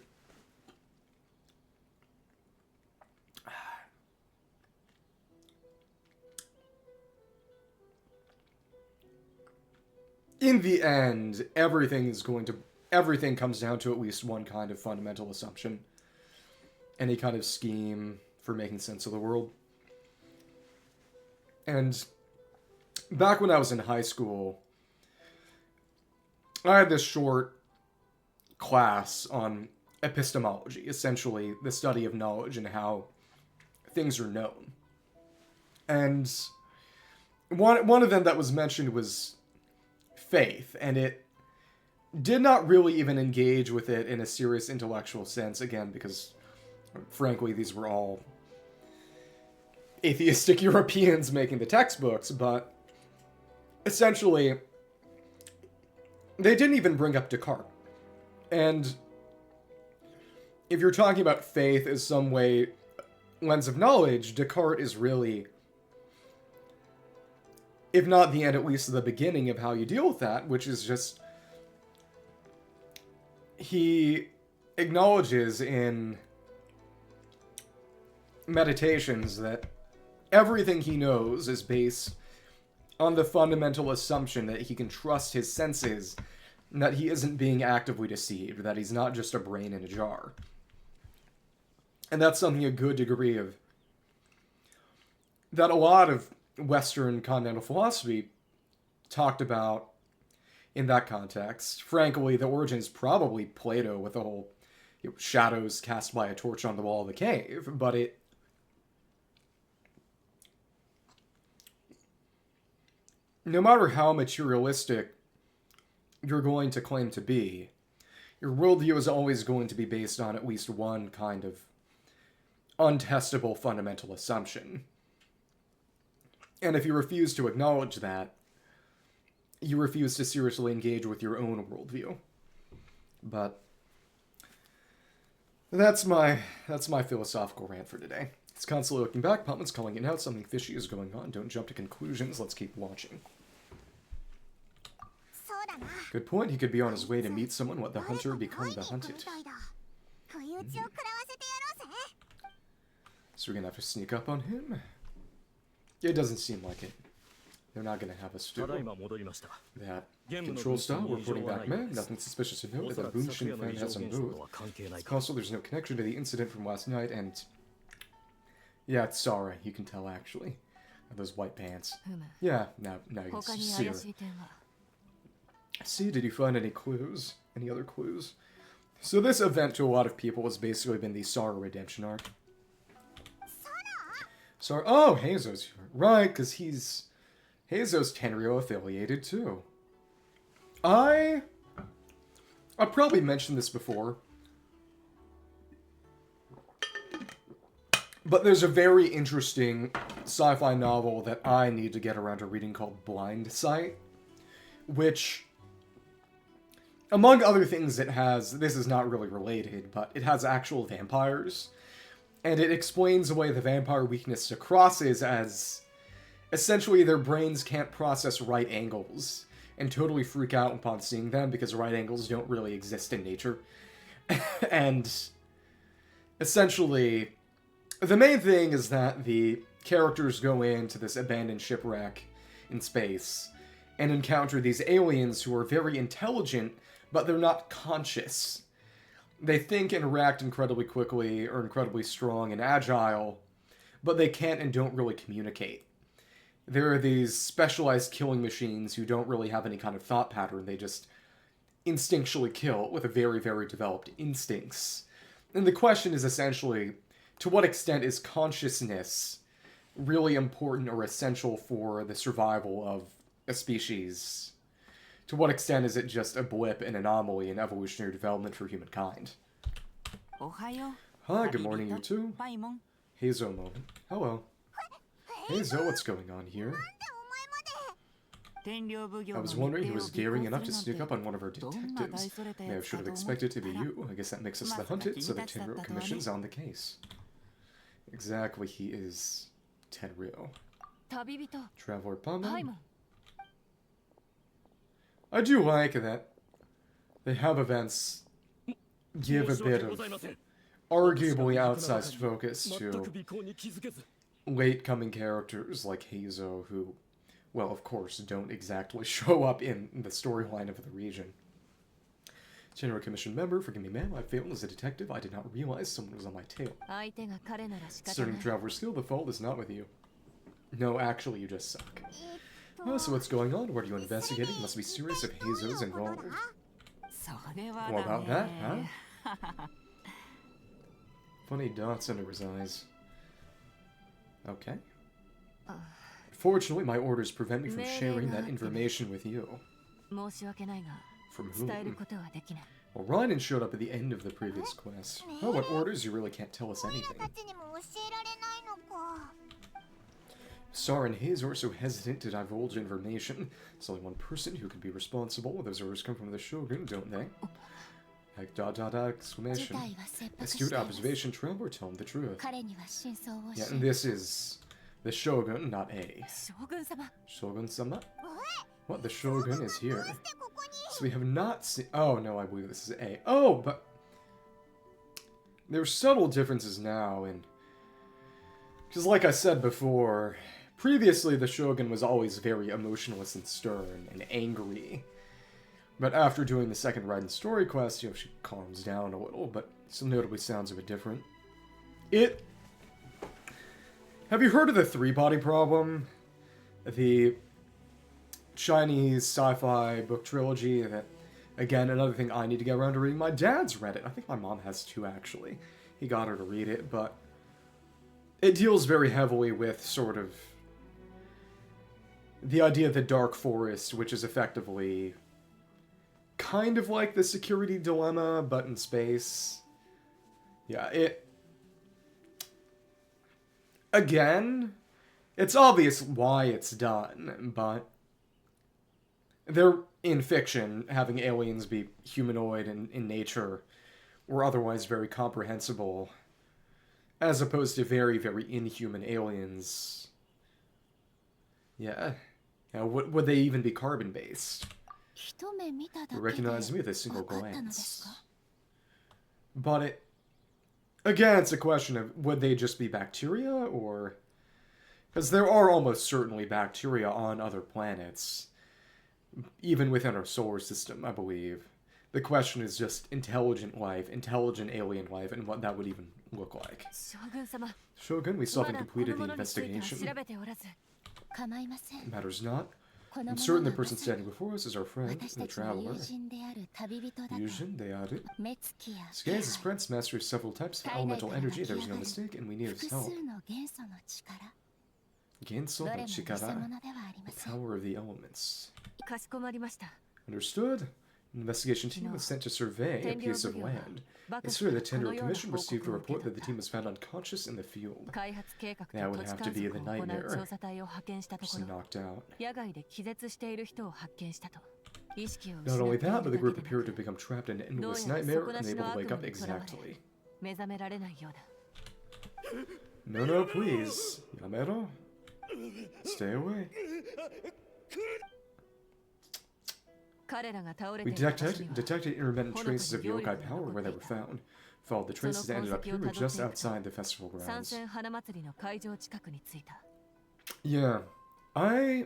in the end, everything comes down to at least one kind of fundamental assumption. Any kind of scheme for making sense of the world. And back when I was in high school, I had this short class on epistemology, essentially the study of knowledge and how things are known. And one of them that was mentioned was faith, and it did not really even engage with it in a serious intellectual sense, again, because, frankly, these were all atheistic Europeans making the textbooks, but essentially, they didn't even bring up Descartes. And if you're talking about faith as some lens of knowledge, Descartes is really, if not the end, at least the beginning of how you deal with that, which is just, he acknowledges in meditations that everything he knows is based on the fundamental assumption that he can trust his senses, and that he isn't being actively deceived, that he's not just a brain in a jar. And that's something a good degree of... that a lot of Western continental philosophy talked about in that context. Frankly, the origin is probably Plato with the whole shadows cast by a torch on the wall of the cave, but it... no matter how materialistic you're going to claim to be, your worldview is always going to be based on at least one kind of untestable fundamental assumption. And if you refuse to acknowledge that, you refuse to seriously engage with your own worldview. But that's my philosophical rant for today. It's constantly looking back, Putman's calling it out, something fishy is going on, don't jump to conclusions, let's keep watching. Good point, he could be on his way to meet someone, let the hunter become the hunted. So we're gonna have to sneak up on him? It doesn't seem like it. They're not gonna have us do that. Control style, reporting back men, nothing suspicious to note, that Bunshin fan has a move. Also, there's no connection to the incident from last night, and... yeah, it's Sarah, you can tell actually. Those white pants. Yeah, now you can see her. See, did you find any clues? Any other clues? So this event to a lot of people has basically been the Sarah redemption arc. Sarah, oh, Heizo's here. Right, because Heizo's Tenryo affiliated too. I've probably mentioned this before, but there's a very interesting sci-fi novel that I need to get around to reading called Blind Sight, which, among other things, it has, this is not really related, but it has actual vampires, and it explains the way the vampire weakness to crosses as essentially their brains can't process right angles and totally freak out upon seeing them because right angles don't really exist in nature. And essentially, the main thing is that the characters go into this abandoned shipwreck in space and encounter these aliens who are very intelligent, but they're not conscious. They think and react incredibly quickly, or incredibly strong and agile, but they can't and don't really communicate. There are these specialized killing machines who don't really have any kind of thought pattern, they just instinctually kill with a very, very developed instincts. And the question is essentially, to what extent is consciousness really important or essential for the survival of a species? To what extent is it just a blip, an anomaly in evolutionary development for humankind? Hi, good morning, you two. Heizo moment. Hello. Heizo, what's going on here? I was wondering who was daring enough to sneak up on one of our detectives. May I should have expected to be you. I guess that makes us the hunted, so the Tenryo Commission's on the case. Exactly, he is Tenryo. Traveler Paimon. I do like that they have events give a bit of arguably outsized focus to late-coming characters like Heizo, who, well, of course, don't exactly show up in the storyline of the region. Tenryo Commission member, forgive me ma'am, I failed as a detective. I did not realize someone was on my tail. Concerning Traveler's skill, the fault is not with you. No, actually, you just suck. Oh, so what's going on? What are you investigating? Must be serious if Heizo's involved. What about that, huh? Funny dots under his eyes. Okay. Fortunately, my orders prevent me from sharing that information with you. From whom? Well, Raiden showed up at the end of the previous quest. Oh, what orders? You really can't tell us anything. Sar and Heizo are so hesitant to divulge information. There's only one person who can be responsible. Those orders come from the Shogun, don't they? Like exclamation. Astute observation, Traveler, tell him the truth. Yeah, and this is the Shogun, not A. Shogun-sama? What? The Shogun is here. So we have not seen... Oh, no, I believe this is A. Oh, but... there's subtle differences now, and because like I said before, previously the Shogun was always very emotionless and stern and angry. But after doing the second Raiden story quest, you know, she calms down a little, but still notably sounds a bit different. Have you heard of the three-body problem? The Chinese sci-fi book trilogy that, again, another thing I need to get around to reading. My dad's read it. I think my mom has too, actually. He got her to read it, but it deals very heavily with sort of the idea of the Dark Forest, which is effectively kind of like the security dilemma, but in space. Yeah, again, it's obvious why it's done, but they're, in fiction, having aliens be humanoid in nature or otherwise very comprehensible, as opposed to very, very inhuman aliens. Yeah. Now, would they even be carbon-based? You recognize me with a single glance. But again, it's a question of, would they just be bacteria, or... Because there are almost certainly bacteria on other planets, even within our solar system, I believe. The question is just intelligent life, intelligent alien life, and what that would even look like. Shogun, we still haven't completed the investigation. Matters not. I'm certain the person standing before us is our friend, the traveler. Yujin de Aru. Scans has Prince masters several types of elemental energy, there is no mistake, and we need his help. Genso no Chikara, the power of the elements. Understood. An investigation team was sent to survey a piece of land. It's here the Tender Commission received a report that the team was found unconscious in the field. That would have to be the nightmare. Just knocked out. Not only that, but the group appeared to have become trapped in an endless nightmare, unable to wake up exactly. No, please. Yamero? Stay away. We detected intermittent traces of yokai power where they were found. Followed the traces that ended up here just outside the festival grounds. Yeah. I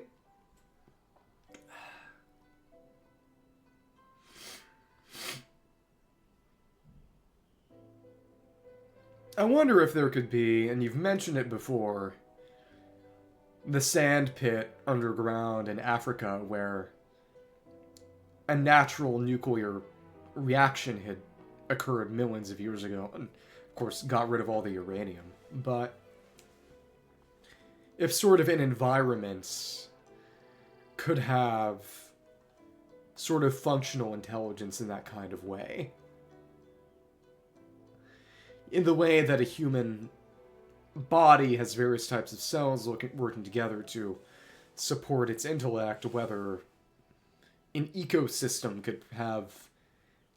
wonder if there could be, and you've mentioned it before, the sand pit underground in Africa where a natural nuclear reaction had occurred millions of years ago, and of course got rid of all the uranium. But if sort of an environment could have sort of functional intelligence in that kind of way, in the way that a human body has various types of cells working together to support its intellect, whether an ecosystem could have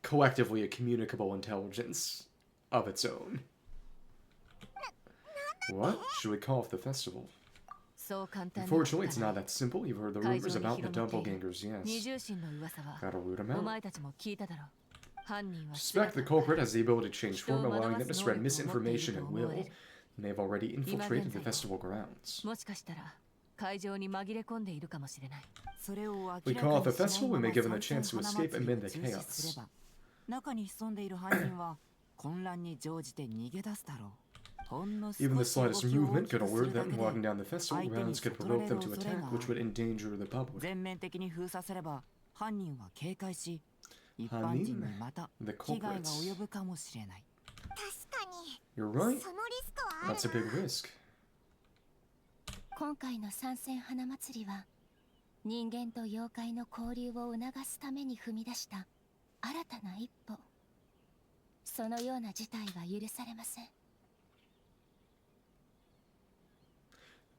collectively a communicable intelligence of its own. What? Should we call off the festival? Unfortunately, it's not that simple. You've heard the rumors about the doppelgangers, yes. Gotta root them out. Suspect the culprit has the ability to change form, allowing them to spread misinformation at will. And they've already infiltrated the festival grounds. We call off the festival, we may give them a chance to escape amid the chaos. Even the slightest movement could alert them. Walking down the festival grounds could provoke them to attack, which would endanger the public. Hanin, the culprits. You're right. That's a big risk. 今回の参戦花祭りは人間と妖怪の交流を促すために踏み出した新たな一歩。そのような事態は許されません。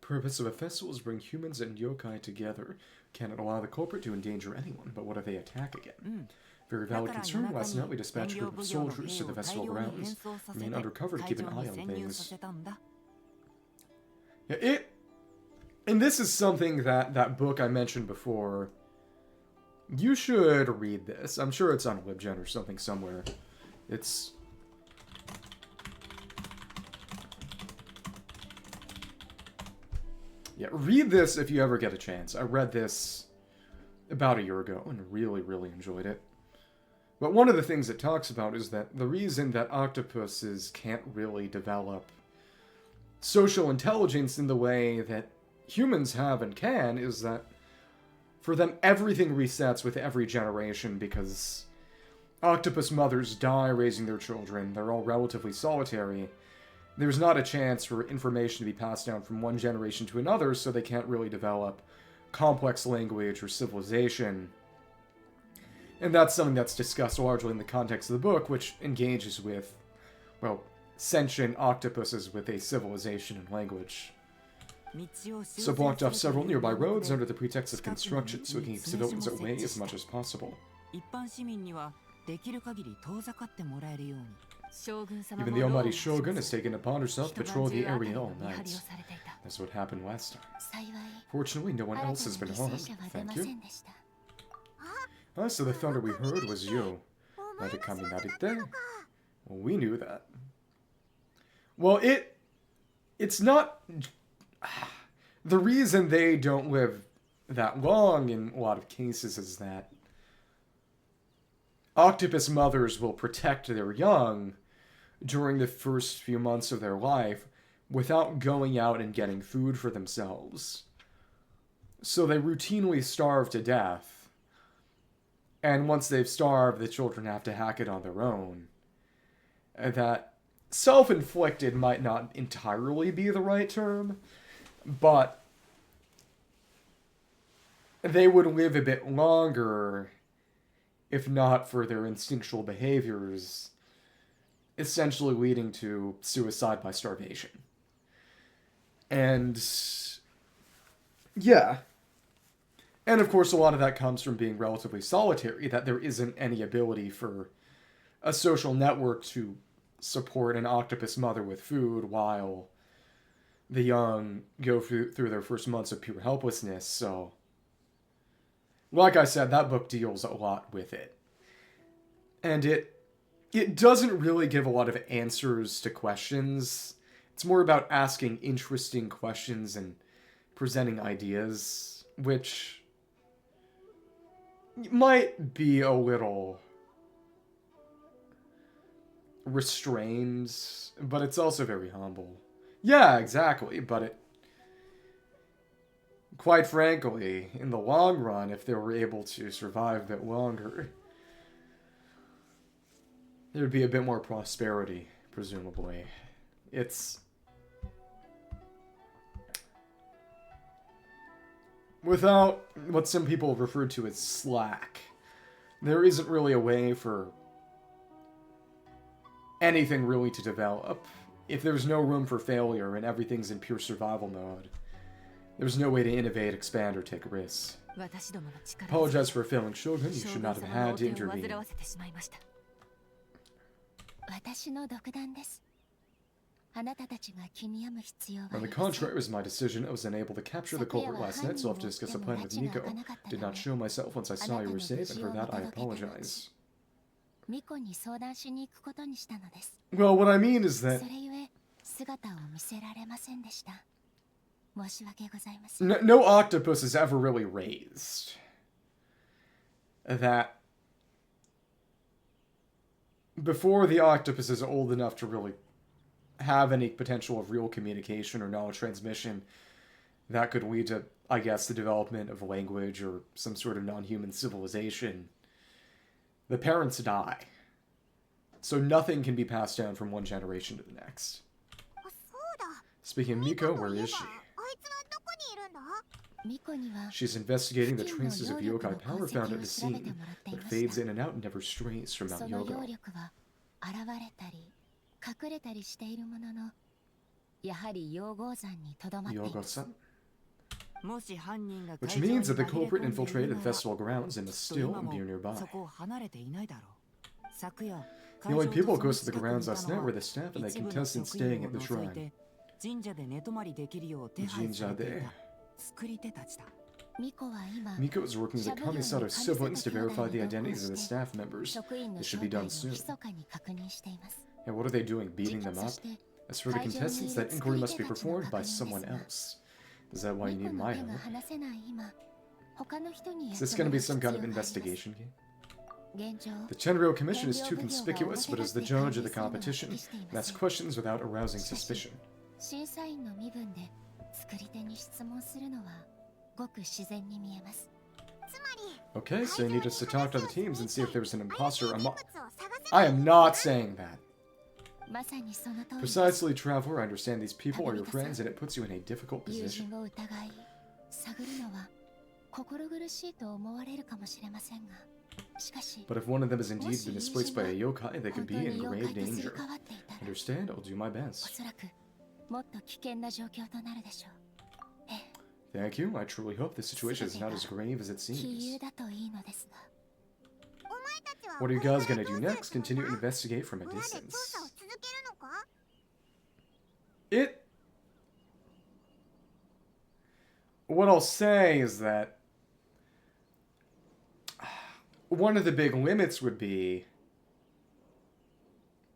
Purpose of a festival is to bring humans and yokai together. Cannot allow the culprit to endanger anyone, but what if they attack again? Very valid concern. Last night we dispatched a group of soldiers to the festival grounds. Remain undercover to keep an eye on things. Yeah, and this is something that book I mentioned before. You should read this. I'm sure it's on WebGen or something somewhere. It's Yeah, read this if you ever get a chance. I read this about a year ago and really, really enjoyed it. But one of the things it talks about is that the reason that octopuses can't really develop social intelligence in the way that humans have and can is that for them everything resets with every generation because octopus mothers die raising their children. They're all relatively solitary. There's not a chance for information to be passed down from one generation to another, so they can't really develop complex language or civilization. And that's something that's discussed largely in the context of the book, which engages with, well, sentient octopuses with a civilization and language. So blocked off several nearby roads under the pretext of construction, so we can keep civilians away as much as possible. Even the almighty Shogun has taken upon herself to patrol the area all night. That's what happened last time. Fortunately, no one else has been harmed. Thank you. So the thunder we heard was you. Well, we knew that. Well, it's not... The reason they don't live that long in a lot of cases is that octopus mothers will protect their young during the first few months of their life without going out and getting food for themselves. So they routinely starve to death. And once they've starved, the children have to hack it on their own. And that self-inflicted might not entirely be the right term, but they would live a bit longer if not for their instinctual behaviors, essentially leading to suicide by starvation. And yeah. And of course, a lot of that comes from being relatively solitary, that there isn't any ability for a social network to support an octopus mother with food while the young go through their first months of pure helplessness. So, like I said, that book deals a lot with it. And it doesn't really give a lot of answers to questions. It's more about asking interesting questions and presenting ideas, which might be a little restrained, but it's also very humble. Yeah, exactly, but it... Quite frankly, in the long run, if they were able to survive a bit longer, there'd be a bit more prosperity, presumably. It's... Without what some people have referred to as slack, there isn't really a way for anything really to develop. If there's no room for failure and everything's in pure survival mode, there's no way to innovate, expand, or take risks. Apologize for a failing Shogun. You should not have had to intervene. On the contrary, it was my decision. I was unable to capture the culprit last night, so I'll have to discuss a plan with Miko. Did not show myself once I saw you were safe, and for that I apologize. Well, what I mean is that no octopus is ever really raised. That before the octopus is old enough to really have any potential of real communication or knowledge transmission, that could lead to, I guess, the development of language or some sort of non-human civilization, the parents die. So nothing can be passed down from one generation to the next. Speaking of Miko, where is she? She's investigating the traces of yokai power found at the scene, but fades in and out and never strays from Mount Yogo. Yogo-san? Which means that the culprit infiltrated the festival grounds and must still be nearby. The only people who goes to the grounds last night were the staff and the contestants staying at the shrine. Jinja-de. Miko is working with the Kamisato siblings to verify the identities of the staff members. This should be done soon. And what are they doing, beating them up? As for the contestants, that inquiry must be performed by someone else. Is that why you need my help? 話せない今、他の人に Is this gonna be some kind of investigation game? 現状 The Tenryou Commission is too conspicuous, but as the judge of the competition, it asks questions without arousing suspicion. 審査員の身分で作り手に質問するのはごく自然に見えます。 Okay, so you need us to talk to the teams and see if there's an imposter among... I am not saying that. まさにその通り。 Precisely, Traveler, I understand these people are your friends and it puts you in a difficult 友 position. 人を疑い探るのは心苦しいと思われるかもしれませんが、しかし But if one of them has indeed been displaced by a yokai, they could be in 本当に grave 妖怪とすり danger. 替わっていたら Understand? I'll do my お best. そらくもっと危険な状況となるでしょう。ええ、 Thank you. I truly hope this situation is not as grave as it 杞 seems. 憂だといいのですが。 What are you guys gonna do next? Continue to investigate from a distance. It... What I'll say is that one of the big limits would be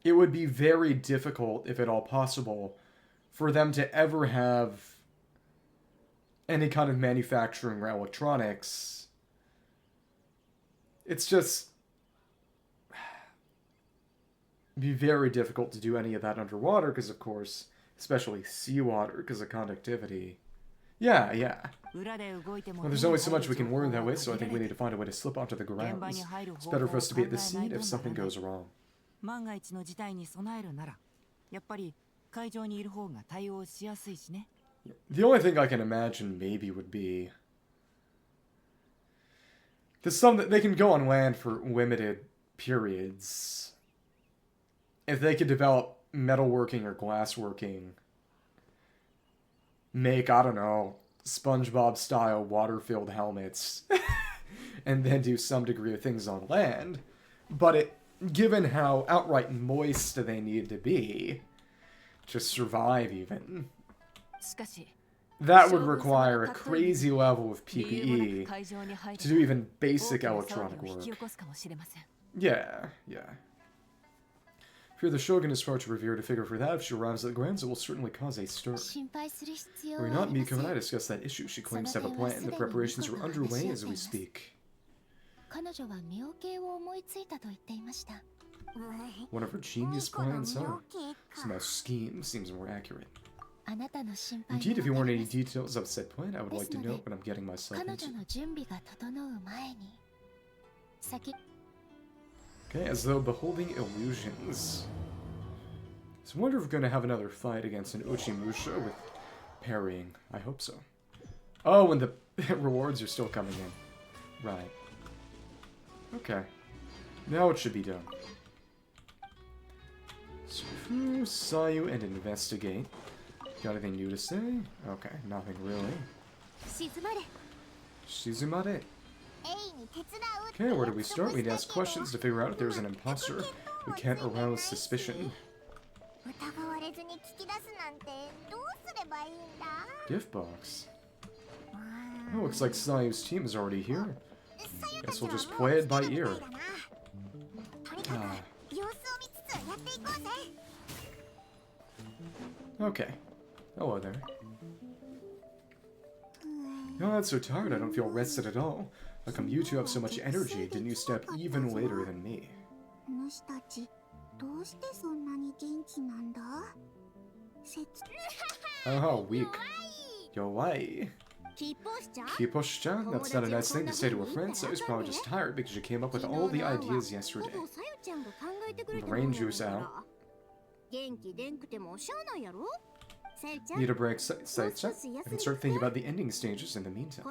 it would be very difficult, if at all possible, for them to ever have any kind of manufacturing or electronics. It's just... be very difficult to do any of that underwater, because of course, especially seawater, because of conductivity. Yeah. Well, there's only so much we can learn that way, so I think we need to find a way to slip onto the grounds. It's better for us to be at the scene if something goes wrong. 万が一の事態に備えるなら、やっぱり会場にいる方が対応しやすいしね。 The only thing I can imagine maybe would be there's some that they can go on land for limited periods. If they could develop metalworking or glassworking, make, I don't know, SpongeBob-style water-filled helmets, and then do some degree of things on land. But given how outright moist they need to be to survive even, that would require a crazy level of PPE to do even basic electronic work. Yeah. Fear the Shogun is far too revered to figure for that. If she arrives at the grounds, it will certainly cause a stir. Were not Mikawa and I discussed that issue. She claims to have a plan. The preparations are underway as we speak. One of her genius plans, huh? Somehow scheme seems more accurate. Indeed, if you want any details of said plan, I would like to know what I'm getting myself into. Okay, as though beholding illusions. So I wonder if we're going to have another fight against an Uchimusha with parrying. I hope so. Oh, and the rewards are still coming in. Right. Okay. Now it should be done. So, Sayu and investigate. Got anything new to say? Okay, nothing really. Shizumare. Okay, where do we start? We'd ask questions to figure out if there's an imposter. We can't arouse suspicion. Gift box. Oh, looks like Sayu's team is already here. Guess we'll just play it by ear. Okay. Hello there. Oh, I'm so tired, I don't feel rested at all. How come you two have so much energy? Didn't you step even later than me? Oh, weak. Youkai. Kiposhcha? That's not a nice thing to say to a friend, so he's probably just tired because you came up with all the ideas yesterday. Brain juice out. Need a break, Saitcha? I can start thinking about the ending stages in the meantime.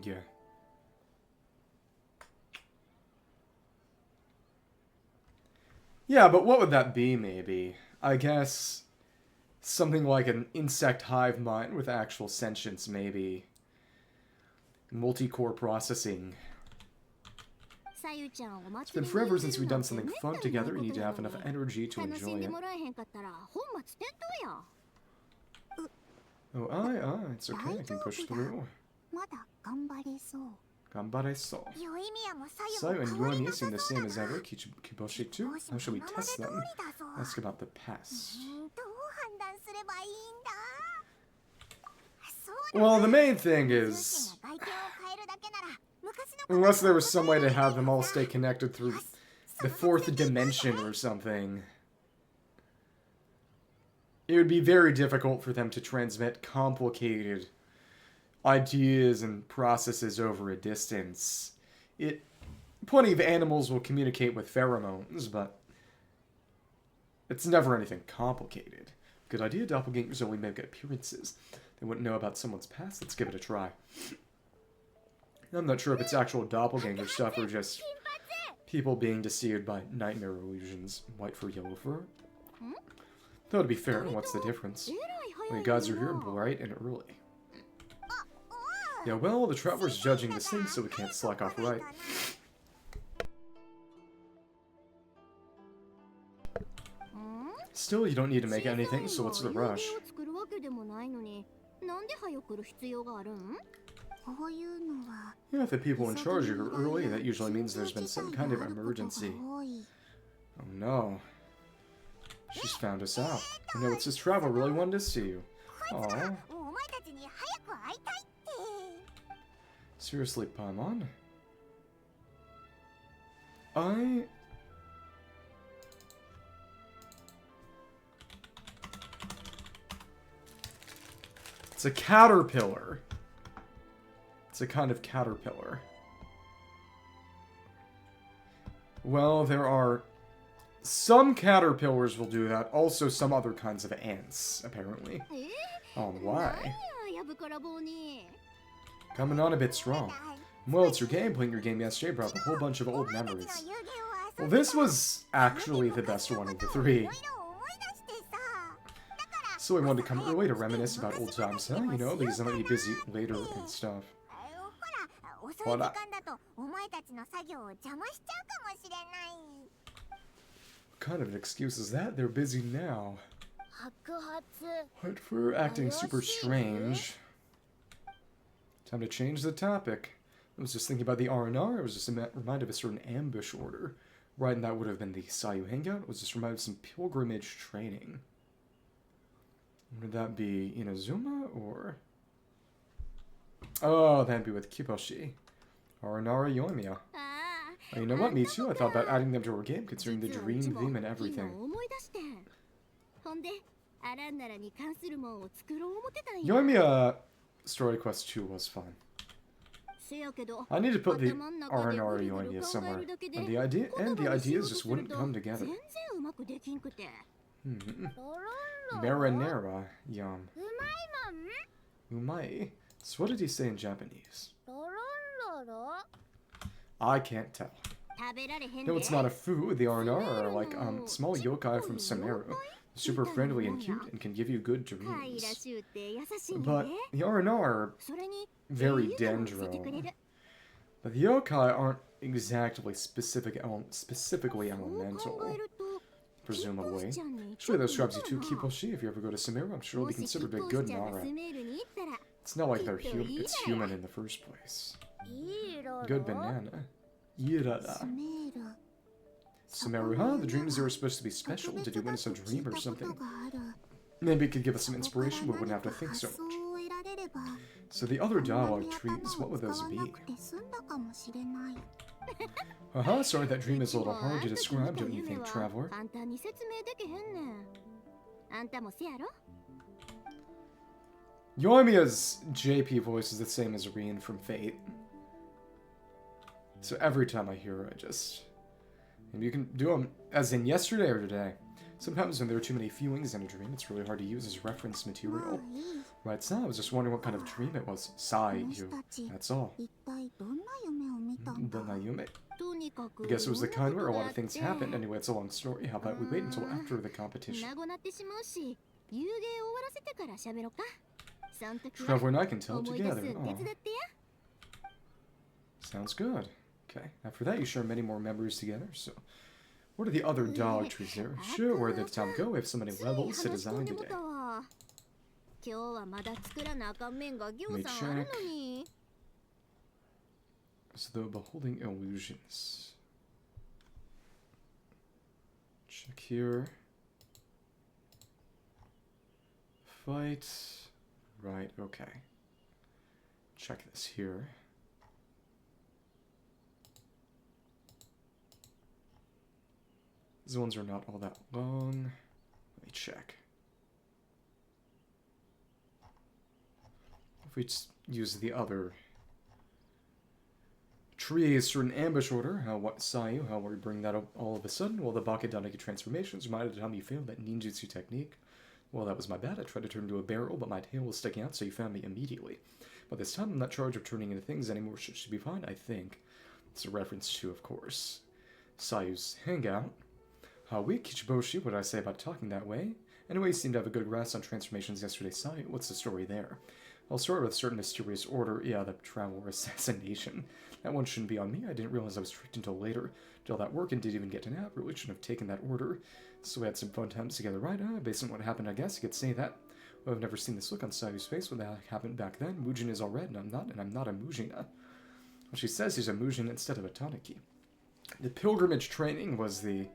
Yeah. Yeah, but what would that be, maybe? I guess something like an insect hive mind with actual sentience, maybe. Multi-core processing. It's been forever since we've done something fun together. You need to have enough energy to enjoy it. Oh, aye, it's okay. I can push through. Gambareso. Sayu and Yoimiya seem the same as ever. Kiboshi too? How shall we test them? Ask about the pass. Well, the main thing is, unless there was some way to have them all stay connected through the fourth dimension or something, it would be very difficult for them to transmit complicated ideas and processes over a distance. Plenty of animals will communicate with pheromones, but it's never anything complicated. Good idea, doppelgangers only make appearances. They wouldn't know about someone's past. Let's give it a try. I'm not sure if it's actual doppelganger stuff or just people being deceived by nightmare illusions. White for yellow fur? Though to be fair, what's the difference? The gods are here bright and early. Yeah, well, the traveler's judging this thing, so we can't slack off right. Still, you don't need to make anything, so what's the rush? Yeah, if the people in charge are here early, that usually means there's been some kind of emergency. Oh no. She's found us out. You know, it's this traveler really wanted to see you. Aww. Seriously, Paimon? It's a caterpillar. It's a kind of caterpillar. Well, there are... Some caterpillars will do that, also some other kinds of ants, apparently. Oh, why? Coming on a bit strong. Well, it's your game. Playing your game yesterday brought up a whole bunch of old memories. Well, this was actually the best one of the three. So I wanted to come early to reminisce about old times, huh? You know, because I might be busy later and stuff. What kind of an excuse is that? They're busy now. What for acting super strange? Time to change the topic. I was just thinking about the R&R. I was just reminded of a certain ambush order. Right, and that would have been the Sayu Hangout. I was just reminded of some pilgrimage training. Would that be Inazuma, or... Oh, that'd be with Kiboshi. R&R Yoimiya. Oh, you know what, me too. I thought about adding them to our game, considering the dream theme and everything. Yoimiya Story Quest 2 was fun. I need to put the R&R Yoimiya somewhere. And the ideas just wouldn't come together. Marinara, yum. Umai? So what did he say in Japanese? I can't tell. No, it's not a food. The R&R are like small yokai from Sumeru. Super friendly and cute and can give you good dreams. But the R&R are very dendro. But the yokai aren't exactly specifically elemental. Presumably. Actually, those scrubs you too, Kiboshi, if you ever go to Sumeru, I'm sure it'll be considered a good Nara. It's not like it's human in the first place. Good banana. Irada. Sumeru, huh? The dreams they were supposed to be special. Did you witness a dream or something? Maybe it could give us some inspiration, but we wouldn't have to think so much. So the other dialogue trees, what would those be? Sorry, that dream is a little hard to describe, don't you think, Traveler? Yoimiya's JP voice is the same as Rien from Fate. So every time I hear her, and you can do them as in yesterday or today. Sometimes when there are too many feelings in a dream, it's really hard to use as reference material. Right, so I was just wondering what kind of dream it was. Sai-yu. That's all. Donayume. I guess it was the kind where a lot of things happened. Anyway, it's a long story. How about we wait until after the competition? Trevor and I can tell together. Oh. Sounds good. Okay, after that you share many more memories together, so... What are the other dog trees there? Sure, where did the time go? We have so many levels to design today. Let me check. So the beholding illusions. Check here. Fight. Right, okay. check this here. These ones are not all that long. Let me check. If we just use the other trees for an ambush order, what Sayu, how we bring that up all of a sudden? Well, the Bakedaneki transformations reminded the time you failed that ninjutsu technique. Well, that was my bad. I tried to turn into a barrel, but my tail was sticking out, so you found me immediately. But this time, I'm not charged of turning into things anymore, so it should be fine, I think. It's a reference to, of course, Sayu's hangout. How weak, Kichiboshi, what did I say about talking that way? Anyway, you seemed to have a good grasp on transformations yesterday, Sayu. What's the story there? I'll start with a certain mysterious order. Yeah, the Traveler Assassination. That one shouldn't be on me. I didn't realize I was tricked until later. Did all that work and didn't even get to nap. Really shouldn't have taken that order. So we had some fun times together, right? Based on what happened, I guess you could say that. Well, I've never seen this look on Sayu's face when that happened back then. Mujin is all red, and I'm not a Mujina. Well, she says he's a Mujin instead of a Taniki. The pilgrimage training was the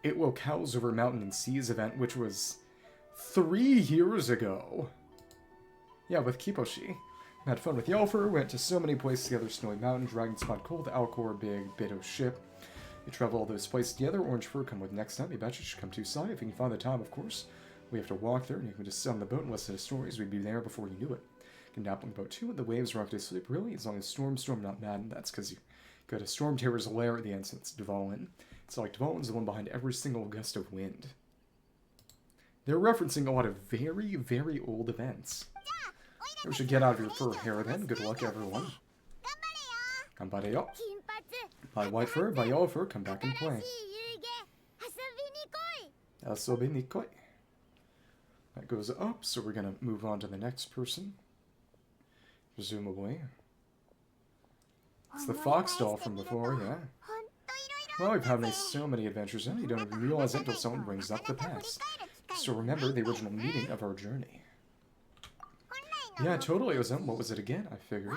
8 Locales Over Mountain and Seas event, which was 3 years ago. Yeah, with Kiposhi. Had fun with Yelfer, went to so many places together, Snowy Mountain, Dragon Spot Cold, Alcor, Big, Beto Ship. We travel all those places together. Orange Fur come with next time. You betcha should come too, Sai, if you can find the time, of course. We have to walk there, and you can just sit on the boat and listen to stories. We'd be there before you knew it. You can nap on the boat too, and the waves rock to sleep. Really, as long as Storm not mad, and that's because you go to Storm Terror's lair at the end, since Dvalin. It's like Dvalin's the one behind every single gust of wind. They're referencing a lot of very, very old events. We should get out of your fur hair then. Good luck, everyone. Ganbare yo. By white fur, by yellow fur, come back and play. Asobi nikoi. That goes up, so we're gonna move on to the next person. Presumably. It's the fox doll from before, yeah. Well, we've had so many adventures now, you don't even realize it until someone brings up the past. So remember the original meaning of our journey. Yeah, totally. It was, what was it again? I figured.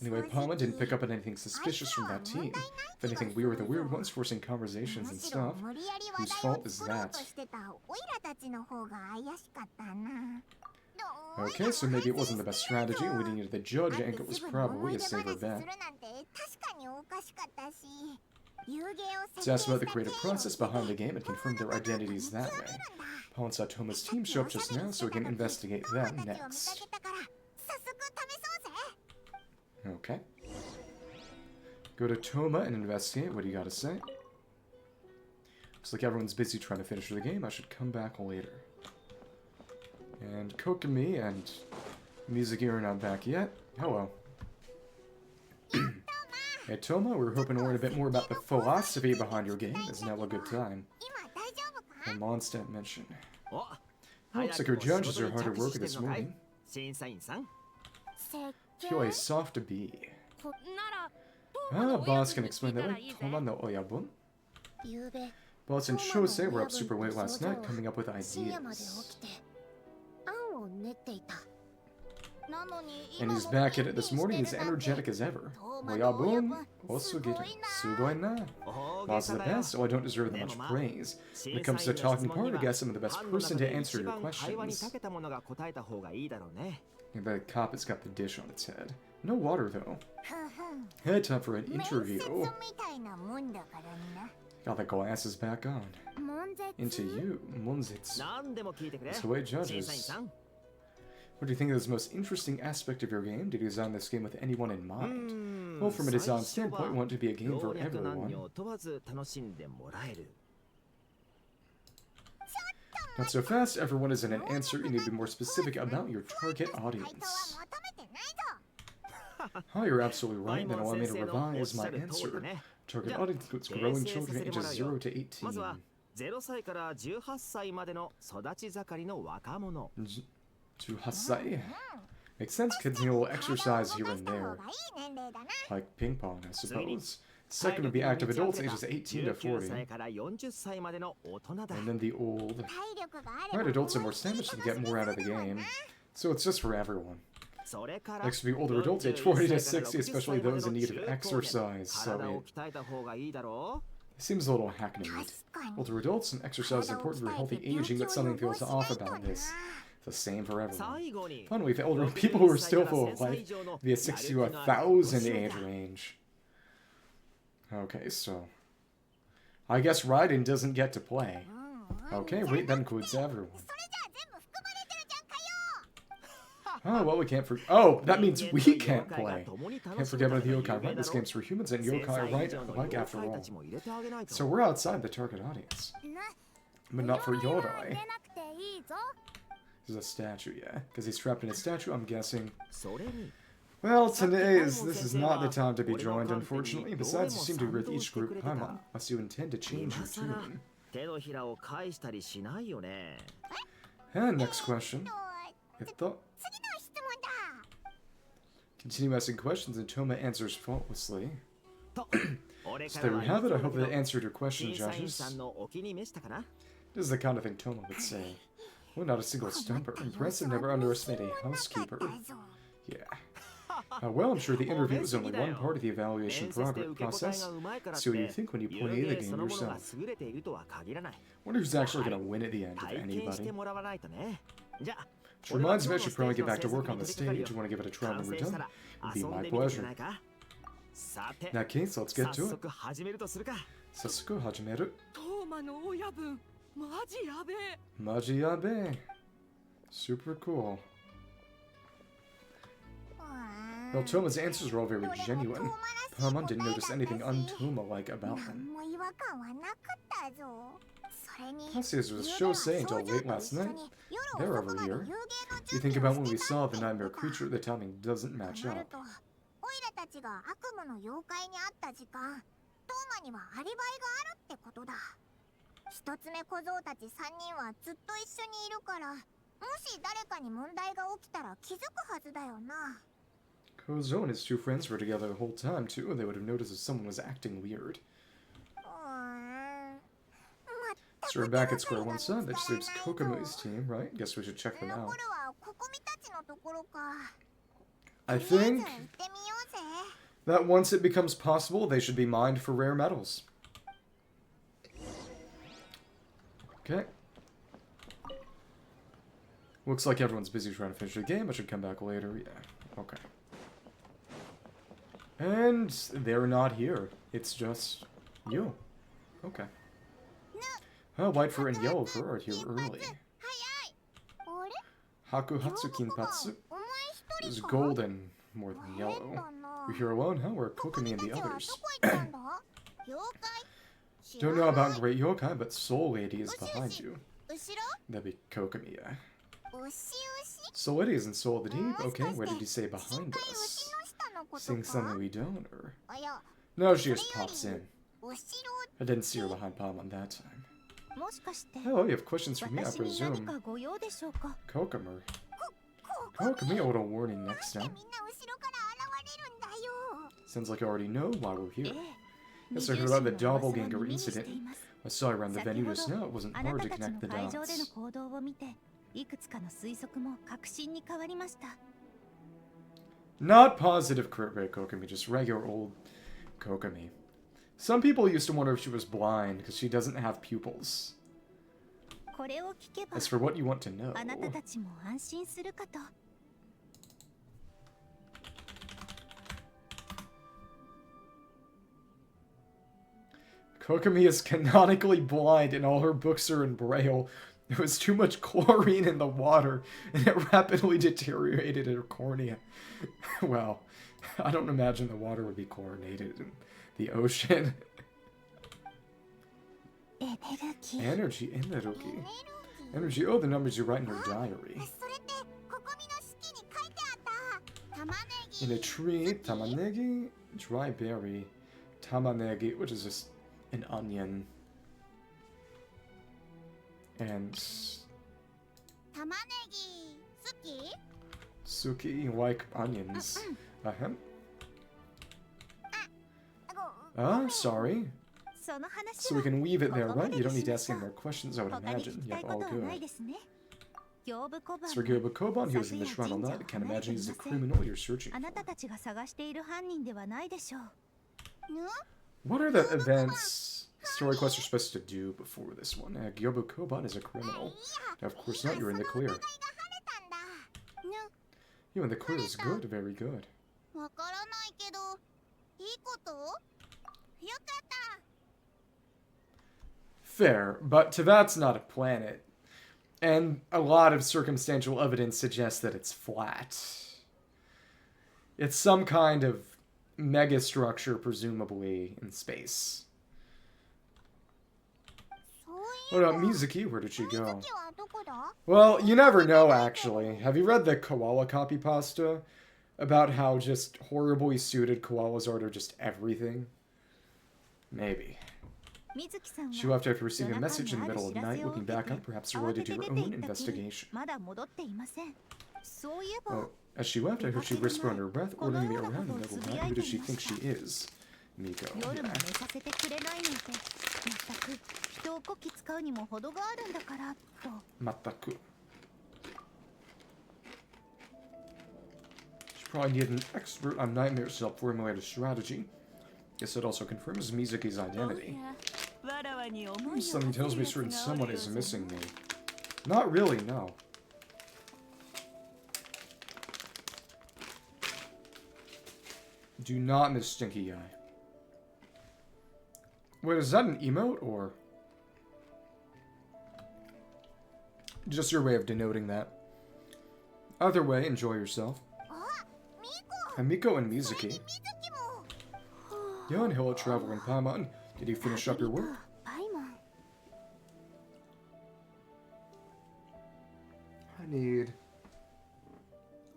Anyway, Palma didn't pick up on anything suspicious from that team. If anything, we were the weird ones forcing conversations and stuff. Whose fault is that? Okay, so maybe it wasn't the best strategy. We needed the judge, and it was probably a safer bet. It's asked about the creative process behind the game and confirmed their identities that way. Paul saw Toma's team show up just now, so we can investigate them next. Okay. Go to Toma and investigate. What do you gotta say? Looks like everyone's busy trying to finish the game. I should come back later. And Kokomi and Mizuki are not back yet. Hello. Hey Toma, we were hoping to learn a bit more about the philosophy behind your game. Isn't now a good time? A Mondstadt mention. Looks like your judges are hard at work this morning. Feel a soft bee. Ah, boss can explain that. Toma no oyabun. Boss and Shosei were up super late last night coming up with ideas. And he's back at it this morning, as energetic as ever. Oyabun, osugiru, sugoi na. Boss is the best, so I don't deserve that much praise. When it comes to the talking part, I guess I'm the best person to answer your questions. And the cop has got the dish on its head. No water, though. Hey, time for an interview. Got the glasses back on. Into you, Monzetsu. That's the way judges. What do you think is the most interesting aspect of your game? Did you design this game with anyone in mind? Well, from a design standpoint, we want it to be a game for everyone. Not so fast, everyone isn't an answer. You need to be more specific about your target audience. Oh, you're absolutely right. Then allow me to revise my answer. Target audience includes growing children ages 0 to 18. 18. Makes sense, kids need a little exercise here and there. Like ping pong, I suppose. Second would be active adults ages 18 to 40. And then the old. Right, adults are more stamina to get more out of the game. So it's just for everyone. Next would be older adults age 40 to 60, especially those in need of exercise. So It seems a little hackneyed. Older adults and exercise is important for healthy aging, but something feels off about this. It's the same for everyone. Finally, for older people who are still full of life, via 60 to 1,000 age range. Okay, so I guess Raiden doesn't get to play. Okay, wait, that includes everyone. Oh, well, we can't forget. Oh, that means we can't play. Can't forget about the yokai, right? This game's for humans, and yokai are right alike after all. So we're outside the target audience. But not for Yodai. This is a statue, yeah. Because he's trapped in a statue, I'm guessing. Well, this is not the time to be joined, unfortunately. Besides, you seem to agree with each group. Paimon, must you intend to change your tune? And next question. Continue asking questions and Toma answers faultlessly. So there we have it. I hope that answered your question, judges. This is the kind of thing Toma would say. Oh, not a single stumper. Impressive, never underestimate a housekeeper. Yeah. Well, I'm sure the interview is only one part of the evaluation process. See what you think when you play the game yourself. Wonder who's actually going to win at the end, if anybody. Which reminds me, I should probably get back to work on the stage. You want to give it a try when we're done? It'd be my pleasure. In that case, let's get to it. Sasuke hajimeru. Maji yabe. Super cool. Well, Toma's answers were all very genuine. Paimon didn't notice anything un-Toma-like about them. Plus, there was a show saying until late last night. They're over here. If you think about when we saw the nightmare creature, the timing doesn't match up. Kozo and his two friends were together the whole time, too, and they would have noticed if someone was acting weird. So we're back at square one side. That just leaves Kokomi's team, right? Guess we should check them out. I think that once it becomes possible, they should be mined for rare metals. Okay. Looks like everyone's busy trying to finish the game. I should come back later. Yeah. Okay. And they're not here. It's just you. Okay. Oh, white fur and yellow fur are here early. Hakuhatsu Kinpatsu is golden more than yellow. You're here alone, huh? Where are Kokomi and the others? Don't know about Great Yokai, but Soul Lady is behind you. That'd be Kokomi, yeah. Soul Lady is in Soul of the Deep? Okay, what did he say behind us? Seeing something we don't, or... No, she just pops in. I didn't see her behind Paimon that time. Hello, you have questions for me, I presume. Kokomi. Kokomi, a little warning next time. Sounds like I already know why we're here. Yes, I heard about the doppelganger incident. I saw around the venue just now. It wasn't hard to connect the dots. Not positive crit rate Kokomi, just regular old Kokomi. Some people used to wonder if she was blind because she doesn't have pupils. As for what you want to know... Kokomi is canonically blind and all her books are in Braille. There was too much chlorine in the water and it rapidly deteriorated her cornea. Well, I don't imagine the water would be chlorinated in the ocean. Energy, Energy, oh, the numbers you write in her diary. In a tree, tamanegi, dry berry, tamanegi, which is just an onion. And... Suki, like onions. Sorry. So we can weave it there, right? You don't need to ask any more questions, I would imagine. Yep, all good. Sir Geo Wayob, he was in the shrine all night. I can't imagine he's the criminal you're searching for. What are the events Story quests you're supposed to do before this one. Gyobu Koban is a criminal. Now, of course not, you're in the clear. You in the clear is good, very good. Fair, but Teyvat's not a planet. And a lot of circumstantial evidence suggests that it's flat. It's some kind of megastructure, presumably, in space. What about Mizuki? Where did she go? Well, you never know, actually. Have you read the koala copy pasta? About how just horribly suited koalas are to just everything? Maybe. She left after receiving a message in the middle of the night, looking back up, perhaps related to her own investigation. Oh, as she left, I heard she whisper under her breath, ordering me around in the middle of the night. Who does she think she is? Miko. Yeah. Mataku. She probably needed an expert on nightmare self-formulated strategy. Guess it also confirms Mizuki's identity. Something tells me certain someone is missing me. Not really, no. Do not miss Stinky Eye. Wait, is that an emote, or just your way of denoting that? Either way, enjoy yourself. Miko and Mizuki. Yo, and hello, Traveler and Paimon. Did you finish up your work?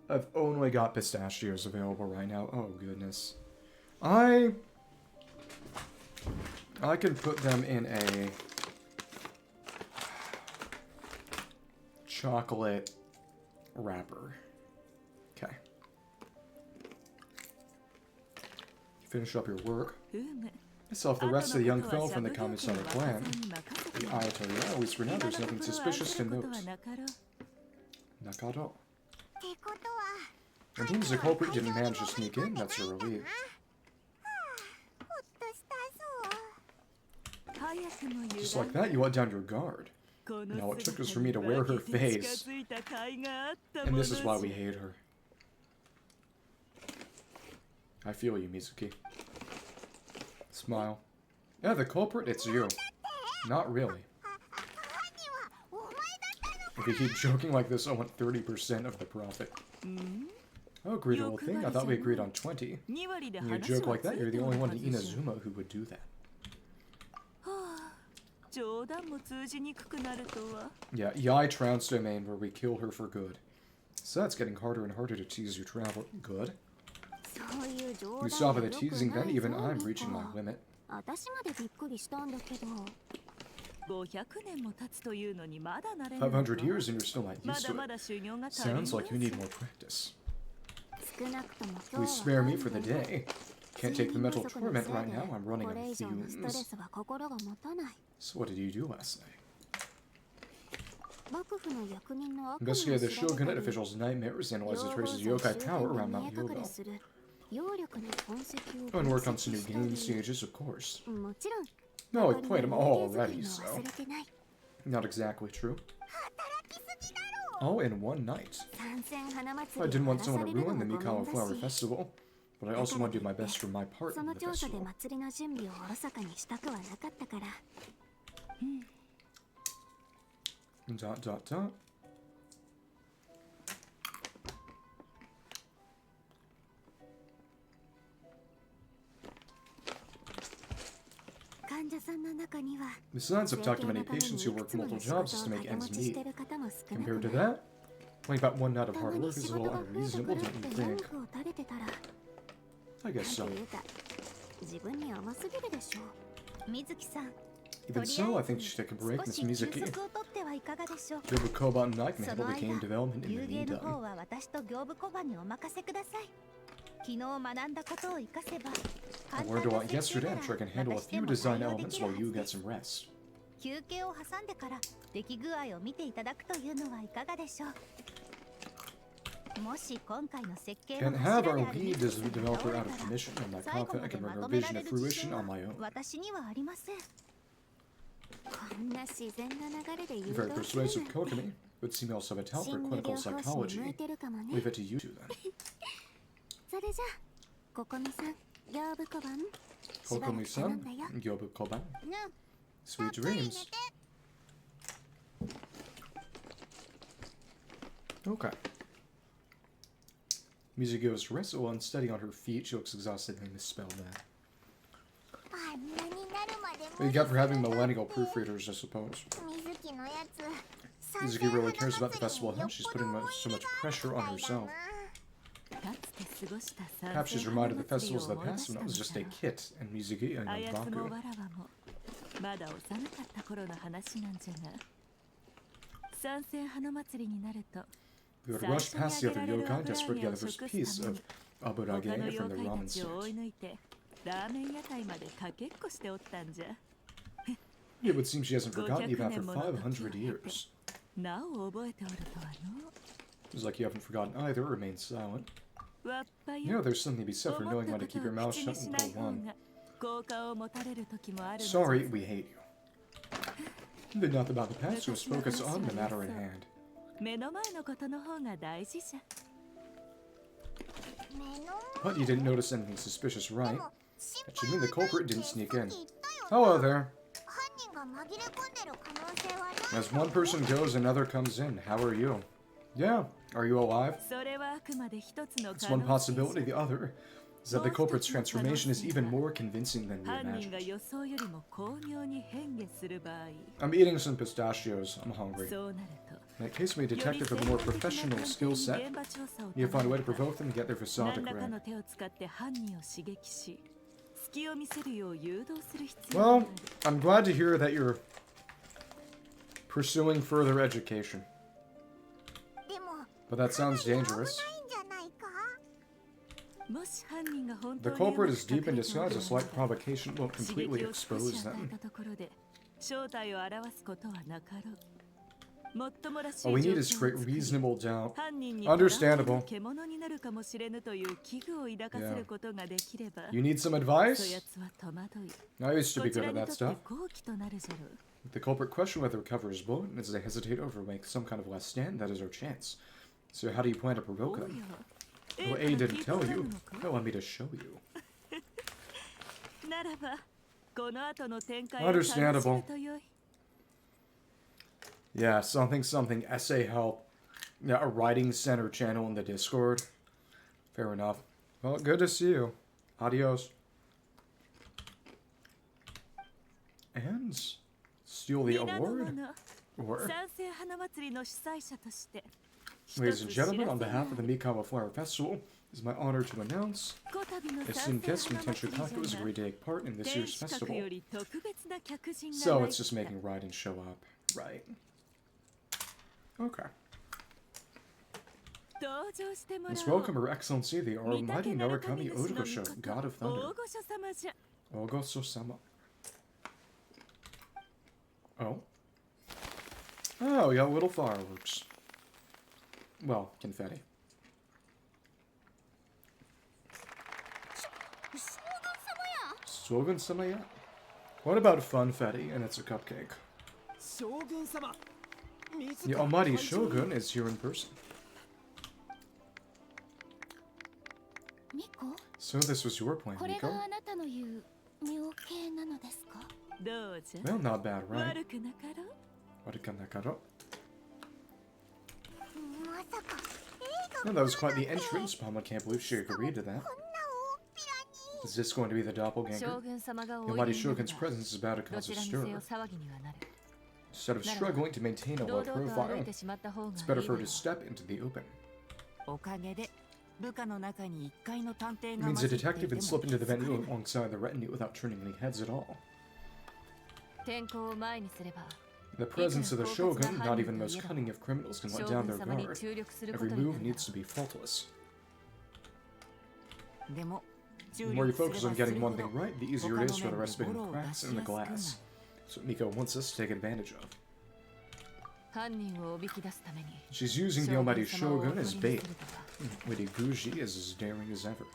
I've only got pistachios available right now. Oh, goodness. I can put them in a chocolate wrapper. Okay. Finish up your work. Myself, the rest of the young fellow from the Kamisama clan. The Ayatollah, at least for now, there's nothing suspicious to note. Nakado. It means the culprit didn't manage to sneak in, that's a relief. Just like that, you let down your guard. Now it took us for me to wear her face. And this is why we hate her. I feel you, Mizuki. Smile. Yeah, the culprit, it's you. Not really. If you keep joking like this, I want 30% of the profit. Oh, agreed to the whole thing? I thought we agreed on 20. When you joke like that, you're the only one in Inazuma who would do that. Yeah, Yai Trounce domain where we kill her for good. So that's getting harder and harder to tease you, Traveler. Good. We stop at the teasing, then even I'm reaching my limit. 500 years and you're still not used to it. Sounds like you need more practice. Please spare me for the day. Can't take the mental torment right now, I'm running on fumes. So what did you do last night? Investigate the shogunate officials' nightmares, analyze the traces of yokai power around Mount Yogo. Oh, and work on some new game stages, of course. No, I played them all already, so... Not exactly true. All in one night. I didn't want someone to ruin the Mikawa Flower Festival, but I also want to do my best for my part in the festival. Dot dot dot. Besides, I've talked to many patients who work multiple jobs just to make ends meet. Compared to that, only about one night of hard work is a little unreasonable, don't you think? I guess so. Even so, I think you should take a break, Miss Mizuki. Gyobu Koban Night can handle the game development in the meantime. I learned a lot yesterday. I'm sure I can handle a few design elements while you get some rest. Can't have our lead developer out of commission. I'm not confident I can bring our vision to fruition on my own. Very persuasive Kokumi, but seem also have a talent for clinical psychology. Leave it to you two then. Kokumi-san, Gyobu Koban. Sweet dreams. Okay. Mizugu's wrists are unsteady on her feet. She looks exhausted and misspelled that. What you got for having millennial proofreaders, I suppose. Mizuki really cares about the festival, huh? She's putting so much pressure on herself. Perhaps she's reminded of the festivals of the past when I was just a kid, and Mizuki and Baku. We would rush past the other yokai, desperate to get the first piece of aburage from the ramen stand. It would seem she hasn't forgotten even after 500 years. It's like you haven't forgotten either, remain silent. You know, there's something to be said for knowing when to keep your mouth shut and go one. Sorry, we hate you. But not about the past, so let's focus on the matter at hand. What, you didn't notice anything suspicious, right? That should mean the culprit didn't sneak in. Hello there. As one person goes, another comes in. How are you? Yeah. Are you alive? It's one possibility. The other is that the culprit's transformation is even more convincing than we imagined. I'm eating some pistachios. I'm hungry. In that case, we detective with a more professional skill set. You find a way to provoke them and get their facade to crack. Well, I'm glad to hear that you're pursuing further education. But that sounds dangerous. The culprit is deep in disguise. A slight provocation won't completely expose them. All we need is to create reasonable doubt. Understandable. Yeah. You need some advice? I used to be good at that stuff. If the culprit questions whether to recover his bullet, and as they hesitate over make some kind of last stand, that is our chance. So how do you plan to provoke them? Well, A didn't tell you. He'll want me to show you. Understandable. Yeah, something, essay help. Yeah, a writing center channel in the Discord. Fair enough. Well, good to see you. Adios. And steal the award? Or... Ladies and gentlemen, on behalf of the Mikawa Flower Festival, it is my honor to announce that student guests from Tenshikaku has agreed to take part in this year's festival. So it's just making Raiden show up, right? Okay. Let's welcome Her Excellency, the Almighty Narukami Odokosho, God of Thunder. Ogosho-sama. Oh? Oh, we got little fireworks. Well, confetti. Shogun-sama, yeah? What about funfetti and it's a cupcake? The Almighty Shogun is here in person. So this was your plan, Miko? Well, not bad, right? Warukanakaro. Well, that was quite the entrance. Mama can't believe she agreed to that. Is this going to be the doppelganger? The Almighty Shogun's presence is about to cause a stir. Instead of struggling to maintain a low profile, it's better for her to step into the open. It means a detective can slip into the venue alongside the retinue without turning any heads at all. In the presence of the Shogun, not even the most cunning of criminals can let down their guard. Every move needs to be faultless. The more you focus on getting one thing right, the easier it is for the rest to become cracks in the glass. That's what Miko wants us to take advantage of. She's using the Almighty Shogun as bait. Lady Guji is as daring as ever.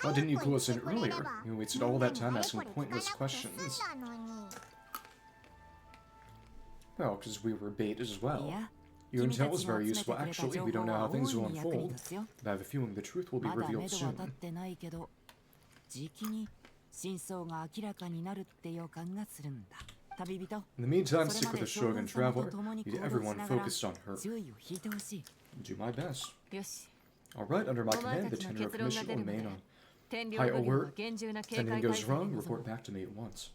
Why didn't you clue us in earlier? You wasted all that time asking pointless questions. Well, because we were bait as well. Your intel was very useful, actually. We don't know how things will unfold, but I have a feeling the truth will be revealed soon. In the meantime, stick with the Shogun Traveler. Need everyone focused on her. Do my best. Alright, under my command, the tenor of mission will remain on high alert. If anything goes wrong, report back to me at once.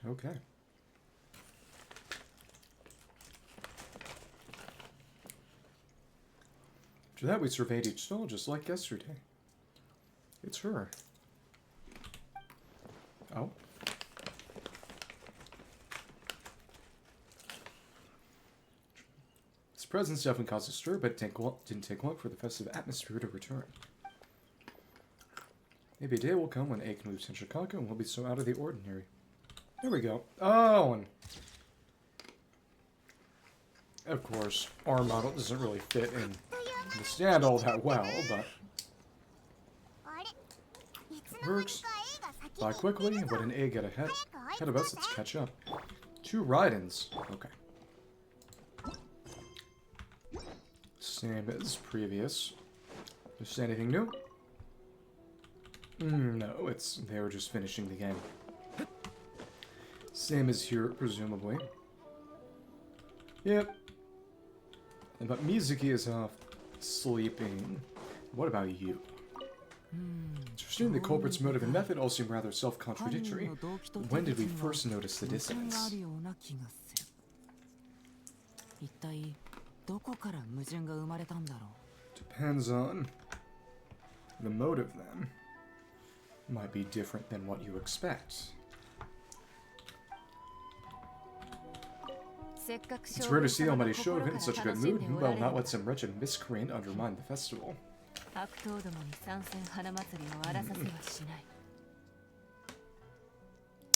Okay. After that, we surveyed each stall just like yesterday. It's her. Oh. His presence definitely caused a stir, but it didn't take long for the festive atmosphere to return. Maybe a day will come when A can move to Chicago and we'll be so out of the ordinary. There we go. Oh, and of course, our model doesn't really fit in the stand all that well, but it works. Fly quickly, but an A get ahead of us. Let's catch up. 2 Raidens. Okay. Same as previous. Is there anything new? No, they were just finishing the game. Same as here, presumably. Yep. But Mizuki is off sleeping. What about you? Interesting, the culprit's motive and method all seem rather self-contradictory. When did we first notice the dissonance? Depends on the motive, then. Might be different than what you expect. It's rare to see Almighty Shogun in such a good mood, but will not let some wretched miscreant undermine the festival.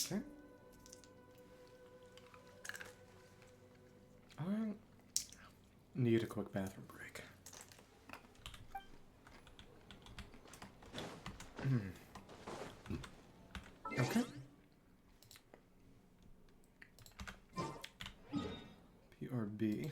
Okay. I need a quick bathroom break. Okay. PRB.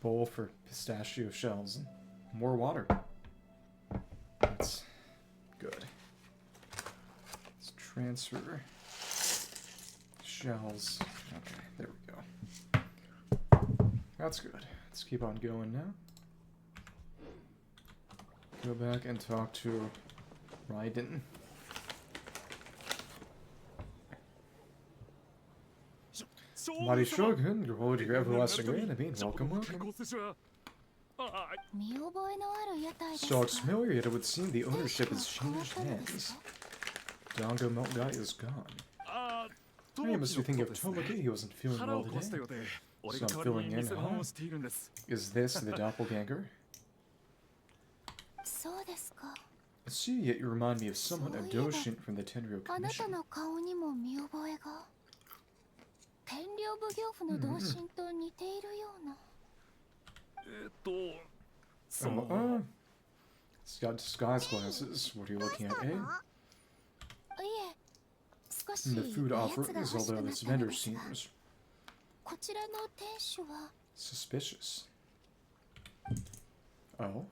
bowl for pistachio shells and more water. That's good. Let's transfer shells. Okay, there we go. That's good. Let's keep on going now. Go back and talk to Raiden. Mighty Shogun, your holy, your everlasting reign, I mean, welcome, welcome. Sounds familiar, yet it would seem the ownership has changed hands. Dango Melt Guy is gone. You must be thinking of Tomoki, he wasn't feeling well today. So I'm filling in, huh? Is this the doppelganger? See, yet you remind me of someone of Doshin from the Tenryo Commission. It's got disguise glasses. What are you looking at, eh? The food offerings, although this vendor seems suspicious. Oh?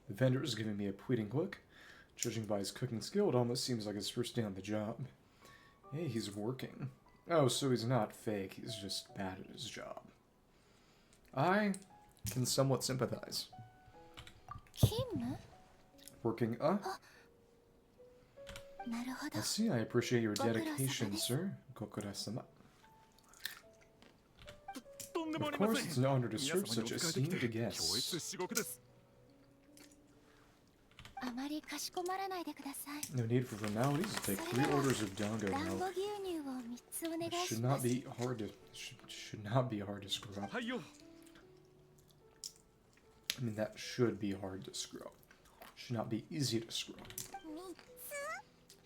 The vendor is giving me a pleading look. Judging by his cooking skill, it almost seems like his first day on the job. Hey, he's working. Oh, so he's not fake, he's just bad at his job. I can somewhat sympathize. Working, I see, I appreciate your dedication, sir. Kokura-sama. Of course, it's an honor to serve such esteemed guests. No need for formalities. Take 3 orders of dango milk. It should not be hard to screw up. I mean, that should be hard to screw up. Should not be easy to screw up.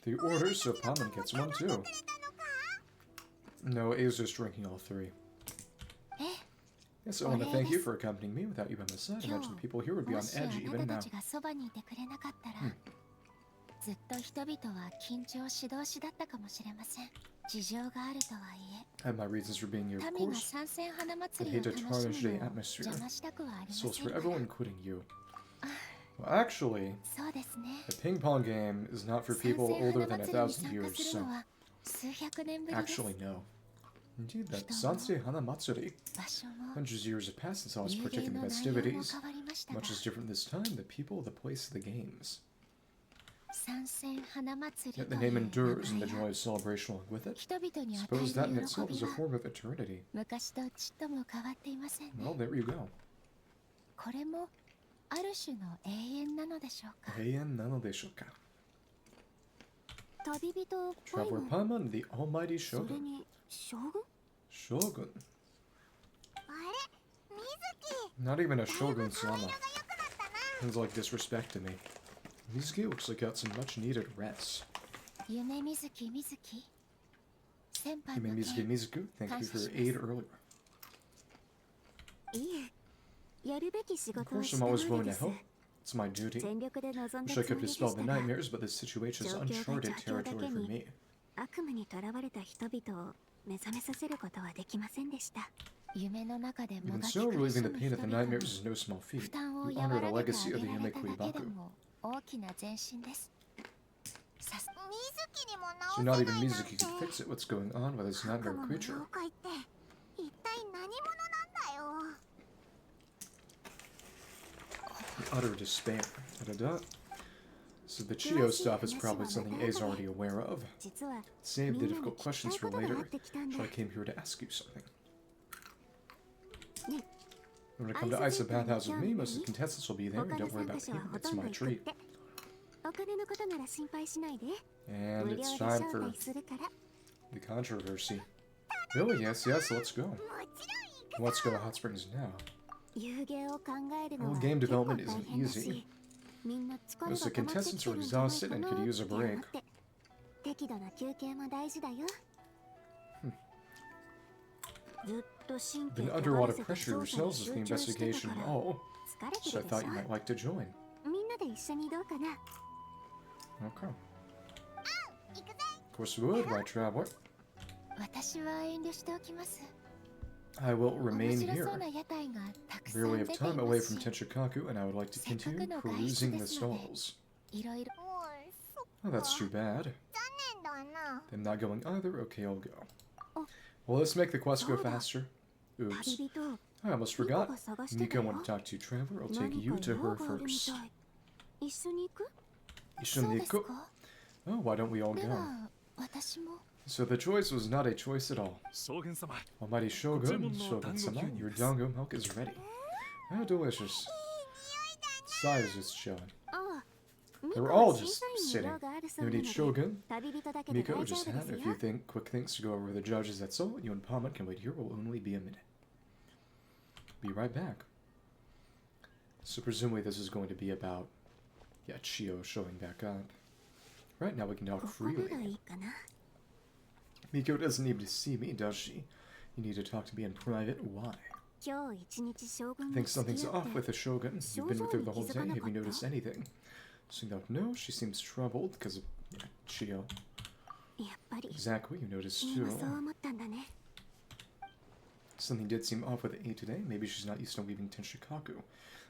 3 orders, so Paimon gets 1 too. No, A's just drinking all 3. Yes, I want to thank you for accompanying me. Without you by my side, I imagine the people here would be on edge even now. I have my reasons for being here, of course. I hate to tarnish the atmosphere. So it's for everyone, including you. Well, actually, the ping pong game is not for people older than 1,000 years, so... Actually, no. Indeed, that Sansei Hana Matsuri. Hundreds of years have passed since I was partaking in the festivities. Much is different this time, the people, the place, the games. Yet the name endures and the joy of celebration along with it. Suppose that in itself is a form of eternity. Well, there you go. Eien nano deshoka. Traveler Paimon, the almighty Shogun. Shogun? Not even a Shogun-sama. Sounds like disrespect to me. Mizuki looks like got some much needed rest. Yume Mizuki Mizuku, thank you for your aid earlier. Of course, I'm always willing to help. It's my duty. Wish I could dispel the nightmares, but this situation is uncharted territory for me. Even so, relieving the pain of the nightmares is no small feat. You honored a legacy of the Yumekuibaku. So not even Mizuki can fix it. What's going on with this nightmare creature? Utter despair. So the Chiyo stuff is probably something A's already aware of. Save the difficult questions for later. So I came here to ask you something. When I come to Isa Bathhouse with me, most of the contestants will be there, and don't worry about me. It's my treat. And it's time for the controversy. Really? Yes, let's go. Let's go to Hot Springs now. Well, game development isn't easy. Most of the contestants are exhausted and could use a break. Been under a lot of pressure yourselves with the investigation and all, so I thought you might like to join. Okay. Of course we would, right, traveler? I will remain 面白そう here. な屋台がたくさ Barely ん have 出てい time ま away す from し、 Tenshikaku, and I would like to せっかく continue の外出 perusing で the すので、 stalls. いろいろ Oh, that's too bad. 残念だな。 I'm not going either. Okay, I'll go. Oh. Well, let's make the quest go Oh, that- faster. 旅 Oops. 人 I almost ミカ forgot. が探してた Mika よ。 want to talk to you, Traveler. I'll take 何 you か to 用 her があるみ first. たい。一緒に行く？そうですか？ Oh, why don't we all で go? は私も。 So the choice was not a choice at all. 将軍様 Almighty Shogun, Shogun-sama, your dango milk is ready. Oh, delicious. Size just chilling. ああ、 They were ミカは all 審 just 査員に sitting. 用があるそ No うなの need で、 Shogun. 旅人だけで Miko 大 just 丈夫 had で a す few よ。 quick things to go over the judges. That's all. You and Palmet can wait here. Will only be a minute. Be right back. So presumably this is going to be about, yeah, Chiyo showing back up. Right now we can talk ここならい freely. いかな。 Miko doesn't need to see me, does she? You need to talk to me in private. Why? 今日一日将軍 I に think 付 something's き合っ off て with the Shogun. You've been with her the whole day. Have you noticed anything? So no, she seems troubled because of Chiyo. やっぱり Exactly, you noticed 君 too. もそう思ったんだね。 Something did seem off with A today. Maybe she's not used to leaving Tenshikaku.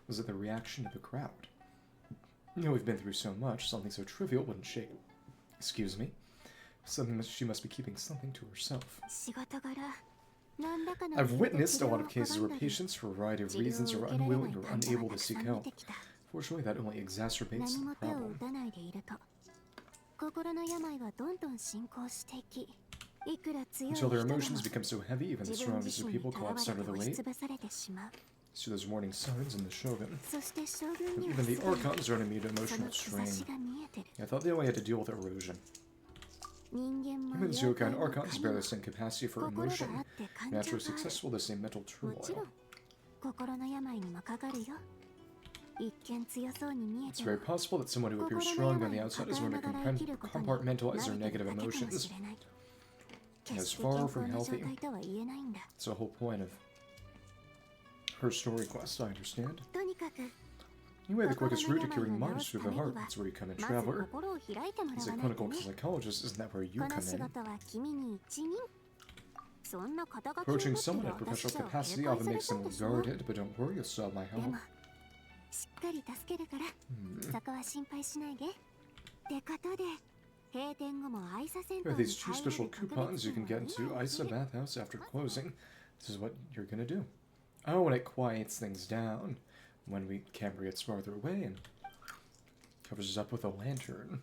Was it the reaction of the crowd? You know, we've been through so much. Something so trivial wouldn't shake. Excuse me. She must be keeping something to herself. 仕事柄、何らかの I've 理由で witnessed 治 a 療 lot を of cases 拒ん where だり、 patients, for a variety of 治療 reasons, を are 受けられない unwilling or 患者が unable た to くさ seek ん出 help. てきた。 Fortunately, that only exacerbates 何 the も手を problem. 打たないでいると、心の病はどんどん進行していき、いくら強い Until 人 their でも emotions become so heavy, even the 自分 strongest 自 of 身に people とらわ collapse れて under the 押し weight. つぶされてしまう。 So there's warning signs in the Shogun. そして将軍 But には even the すでに Archons are immune to その emotional 兆し strain. が見えてる。 I thought they only had to deal with erosion. 人間も Humans, 妖 yokai, 怪 and も Archons 神 bear も the same capacity for 心が emotion. あって感情があ Naturally る。 successful, the same mental もち turmoil. ろん心の病にもかかるよ。一見強そうに見え It's ても very possible that someone who 心 appears の strong on 病 the を outside 抱 is え going な to がら生きることに慣 compartmentalize れ their てる negative だけかも emotions. しれない。 And 決 is して far 健 from 康な状 healthy. 態とは言えないんだ。 It's the whole point of her story quest, I understand. とにかく Anyway, the quickest route to curing minds through the heart. That's where you come in, まず Traveler. 心を開いてもら As a わないと clinical ね。 psychologist, isn't that where you この come 仕 in? 事は君に一任。そんな肩書きを Approaching 持って someone る at 私 professional じゃ capacity 警戒 often され makes そう them でしょ。 guarded, but don't worry, you'll still have my でも help. しっかり助けるから Hmm. そこは心配しないで。ってことで閉店後も愛さセンタ There ー are に these two 入れる special 特 coupons 別 you 券 can を get 今 into 送 Isa る。 Bathhouse after closing. This is what you're gonna do. Oh, and it quiets things down when camera gets farther away and covers us up with a lantern.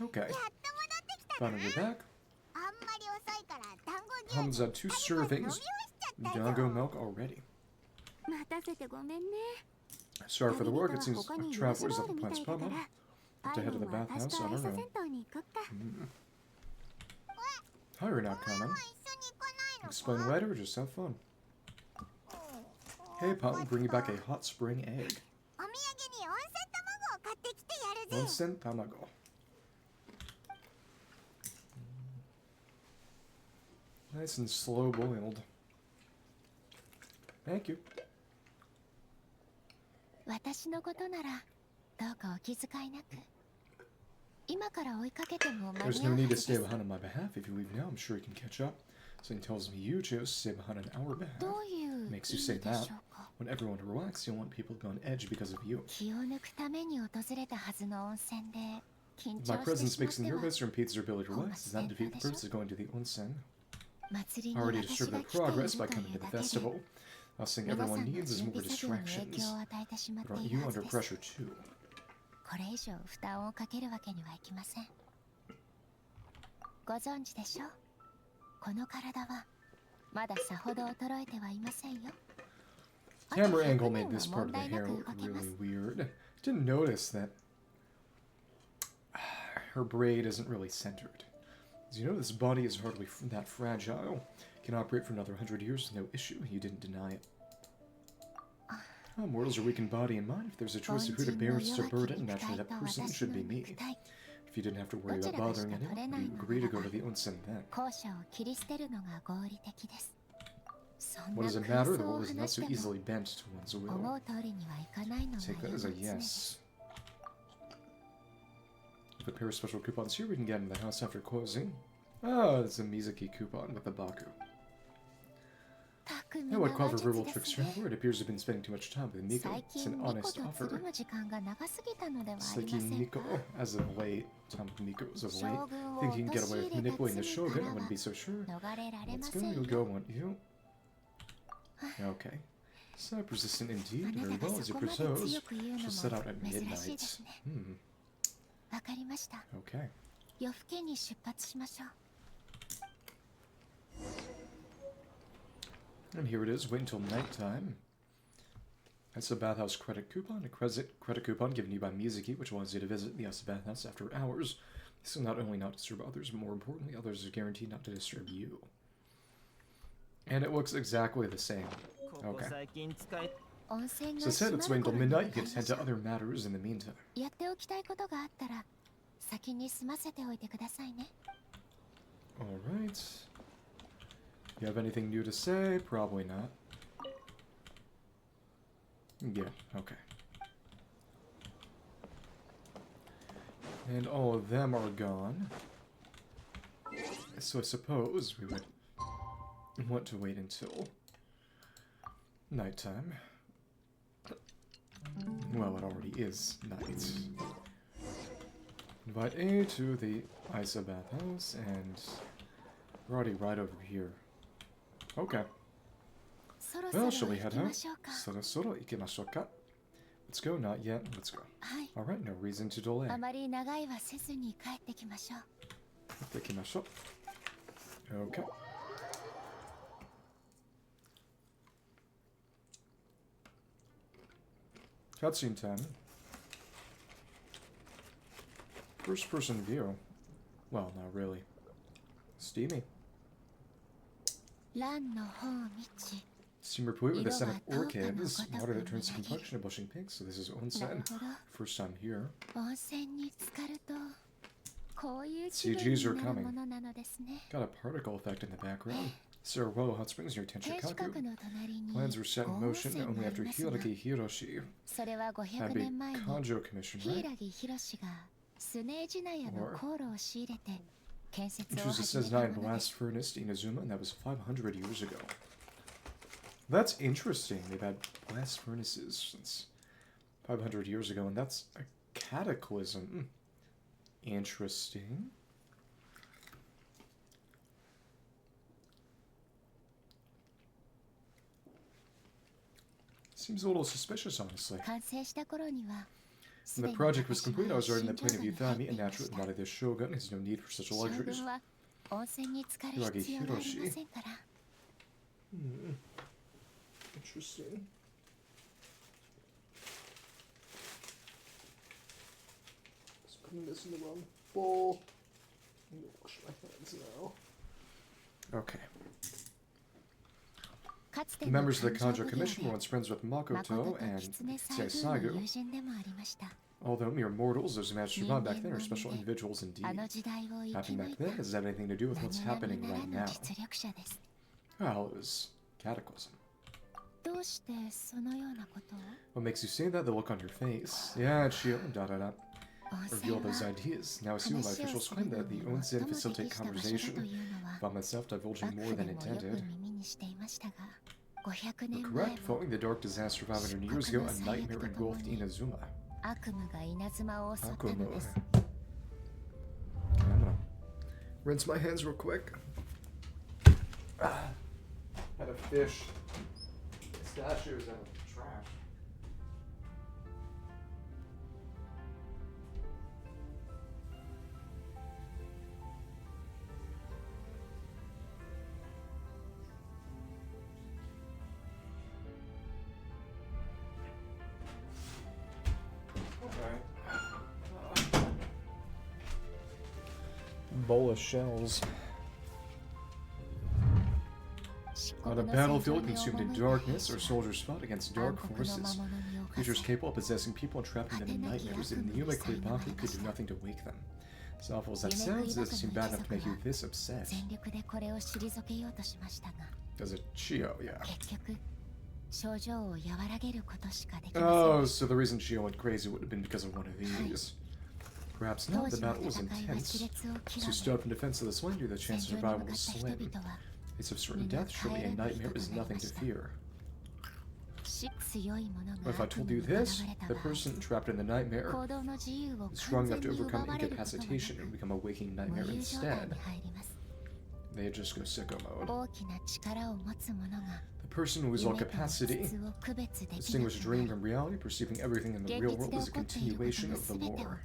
Okay. やっと戻ってきた Found な。 your back. あんまり遅いから団子ゲーム Comes up 2 servings. 飲み干しちゃった Dango よ。 milk already. 待たせてごめんね。 Sorry for the 旅人 work. は It seems 他に like 用事 travelers があ at る the みた plant's いだか pub. ら Have to head to the 最後は私 bathhouse と on 愛 our さ own. センターに行こっか。 Hi, you're not マ coming. マ一緒に行かないの Explain か later or just have fun. Hey, Pop, we'll bring you back a hot spring egg. お土産に温泉卵を買ってきてやるぜ。 Onsen tamago. Nice and slow boiled. Thank you. 私のことならどうかお気遣いなく。今から追いかけても間 There's に合 no うは need ず to で stay す。 behind on my behalf. If you leave now, I'm sure you can catch up. Something tells me you chose to stay behind on our ど behalf. ういう意 Makes 味 you で say しょ that. うか。 When everyone relaxes, you want people to go on edge because of you. 気を抜くために訪れたはずの温泉で緊 If my 張して presence しまっ makes て them は nervous or impedes their ability to relax, does that defeat the purpose of going to the onsen? 祭りに Already 私 disturbed が their 来ている progress と by い coming to う the だけで festival. Last thing 皆さ everyone んの needs is 準 more 備作業に影 distractions. 響を与えてしまっ But て aren't い you るはず under です。 pressure too? これ以上負担をかけるわけにはいきません。ご存知でしょう。この体はまださほど衰えてはいませんよ。あと Camera 100 angle 年 made は this part 問 of the 題な hair く look 動きます。 really weird. Didn't notice that her braid isn't really centered. As you know, this body is hardly that fragile. Can operate for another 100 years with no issue. You didn't deny it. Oh, mortals are weak in body and mind. If there's a choice of who to bear such a burden, naturally that person should be me. If you didn't have to worry about bothering anyone, would you agree to go to the onsen then? 後者を切り捨てるのが合理的です。そん What な does it 空 matter? The 想を world is not 話し so ても easily bent to one's 思 will. う通りにはいかないのが Take 世 that の as 常 a です yes. With a pair of special coupons here, we can get into the house after closing. Oh, it's a Mizuki coupon with the Baku. Hey, what clever verbal tricks you have? It appears you've been spending too much time with Miko. It's an honest offer. It's like Miko, as of late, time with Miko as of late. Think you can get away with manipulating the shogun? I wouldn't be so sure. Let's go, you'll go, won't you? Okay. So persistent indeed. Very well, as you propose. She'll set out at midnight. Okay. And here it is, wait until nighttime. That's a bathhouse credit coupon. A credit coupon given you by Mizuki, which allows you to visit the bathhouse after hours. This will not only not disturb others, but more importantly, others are guaranteed not to disturb you. And it looks exactly the same. Okay. So it said it's wait until midnight, you can attend to other matters in the meantime. Alright. You have anything new to say? Probably not. Yeah, okay. And all of them are gone. So I suppose we would want to wait until nighttime. Well, it already is night. Invite A to the Isa bathhouse, and we're already right over here. Okay. Well, shall we head out? Sorosoro ikimashou ka? Let's go, not yet. Let's go. Alright, no reason to delay. Ikimashou. Okay. Cutscene time. First person view. Well, not really. Steamy. Steam replete with a set of orchids. Water that turns the complexion of blushing pink, so this is onsen. First time here. CGs are coming. Got a particle effect in the background. Sarowell Hot Springs near Tenshikaku. Plans were set in motion only after Hiragi Hiroshi had a Kanjo commission, right? Which was a Seznai blast furnace to Inazuma, and that was 500 years ago. That's interesting. They've had blast furnaces since 500 years ago, and that's a cataclysm. Interesting. Seems a little suspicious, honestly. When the project was complete, I was already in the plane of Yuthami, and naturally, the body of the shogun has no need for such luxuries. Hiragi Hiroshi. Interesting. Just putting this in the wrong bowl. I'm gonna wash my hands now. Okay. The members of the Kanjo Commission were once friends with Makoto and Sagu. Although mere mortals, those who managed to survive back then are special individuals indeed. Happened back then? Does it have anything to do with what's happening right now? Well, it was cataclysm. What makes you say that? The look on your face. Yeah, Chiyo, da-da-da. Reveal those ideas. Now assume my officials claim that the onsen facilitate conversation. About myself divulging more than intended. You're correct. Following the dark disaster 500 years ago, a nightmare engulfed Inazuma. Akuma. I'm gonna rinse my hands real quick. Had a fish. Pistachios out of the trash. Bowl of shells. On a battlefield consumed in darkness, our soldiers fought against dark forces. Creatures capable of possessing people and trapping them in nightmares, and the Yume Kuribaki could do nothing to wake them. As awful as that sounds, it doesn't seem bad enough to make you this upset. As a Chiyo, yeah. Oh, so the reason Chiyo went crazy would have been because of one of these. Perhaps not, the battle was intense. As you stood up in defense of this land, the chance of survival was slim. Face of certain death, surely a nightmare is nothing to fear. But if I told you this, the person trapped in the nightmare is strong enough to overcome incapacitation and become a waking nightmare instead. They just go sicko mode. The person who is all capacity distinguish dream from reality, perceiving everything in the real world as a continuation of the lore.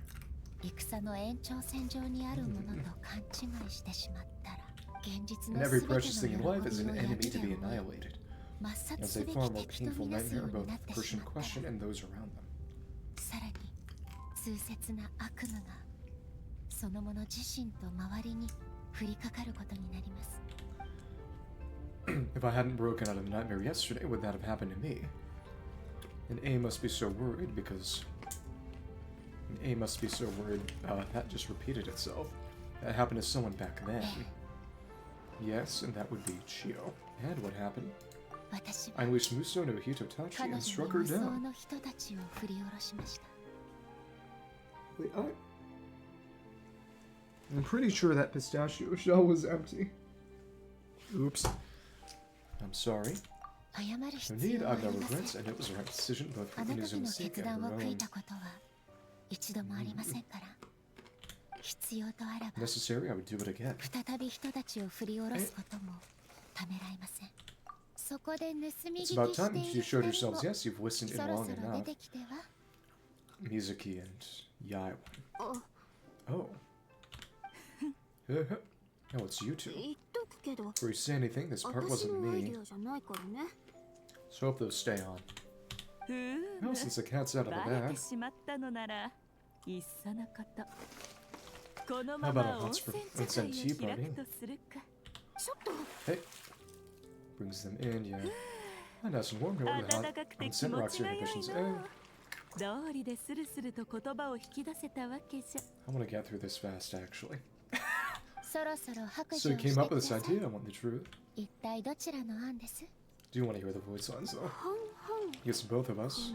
And every precious thing in life is an enemy to be annihilated. It's a far more painful nightmare both the person in question and those around them. If I hadn't broken out of the nightmare yesterday, would that have happened to me? And A must be so worried because... that just repeated itself. That happened to someone back then. Yes, and that would be Chiyo. And what happened? I unleashed Muso no Hitotachi and struck her down. Wait, I'm pretty sure that pistachio shell was empty. Oops. I'm sorry. No need, I've no regrets, and it was the right decision both for Inazuma's sake and her own. Necessary, I would do it again. It's about time you showed yourselves, yes, you've listened in long enough. Mizuki and Yai. Oh. Oh, it's you two. Before you say anything, this part wasn't me. So hope those stay on. Well, since the cat's out of the bag. How about a hot onsen tea party? Hey. Brings them in, yeah. Ah, nice and warm here with the hot onsen rocks your inhibitions. I want to get through this fast, actually. So you came up with this idea, I want the truth. Do you want to hear the voice lines, though? Yes, both of us.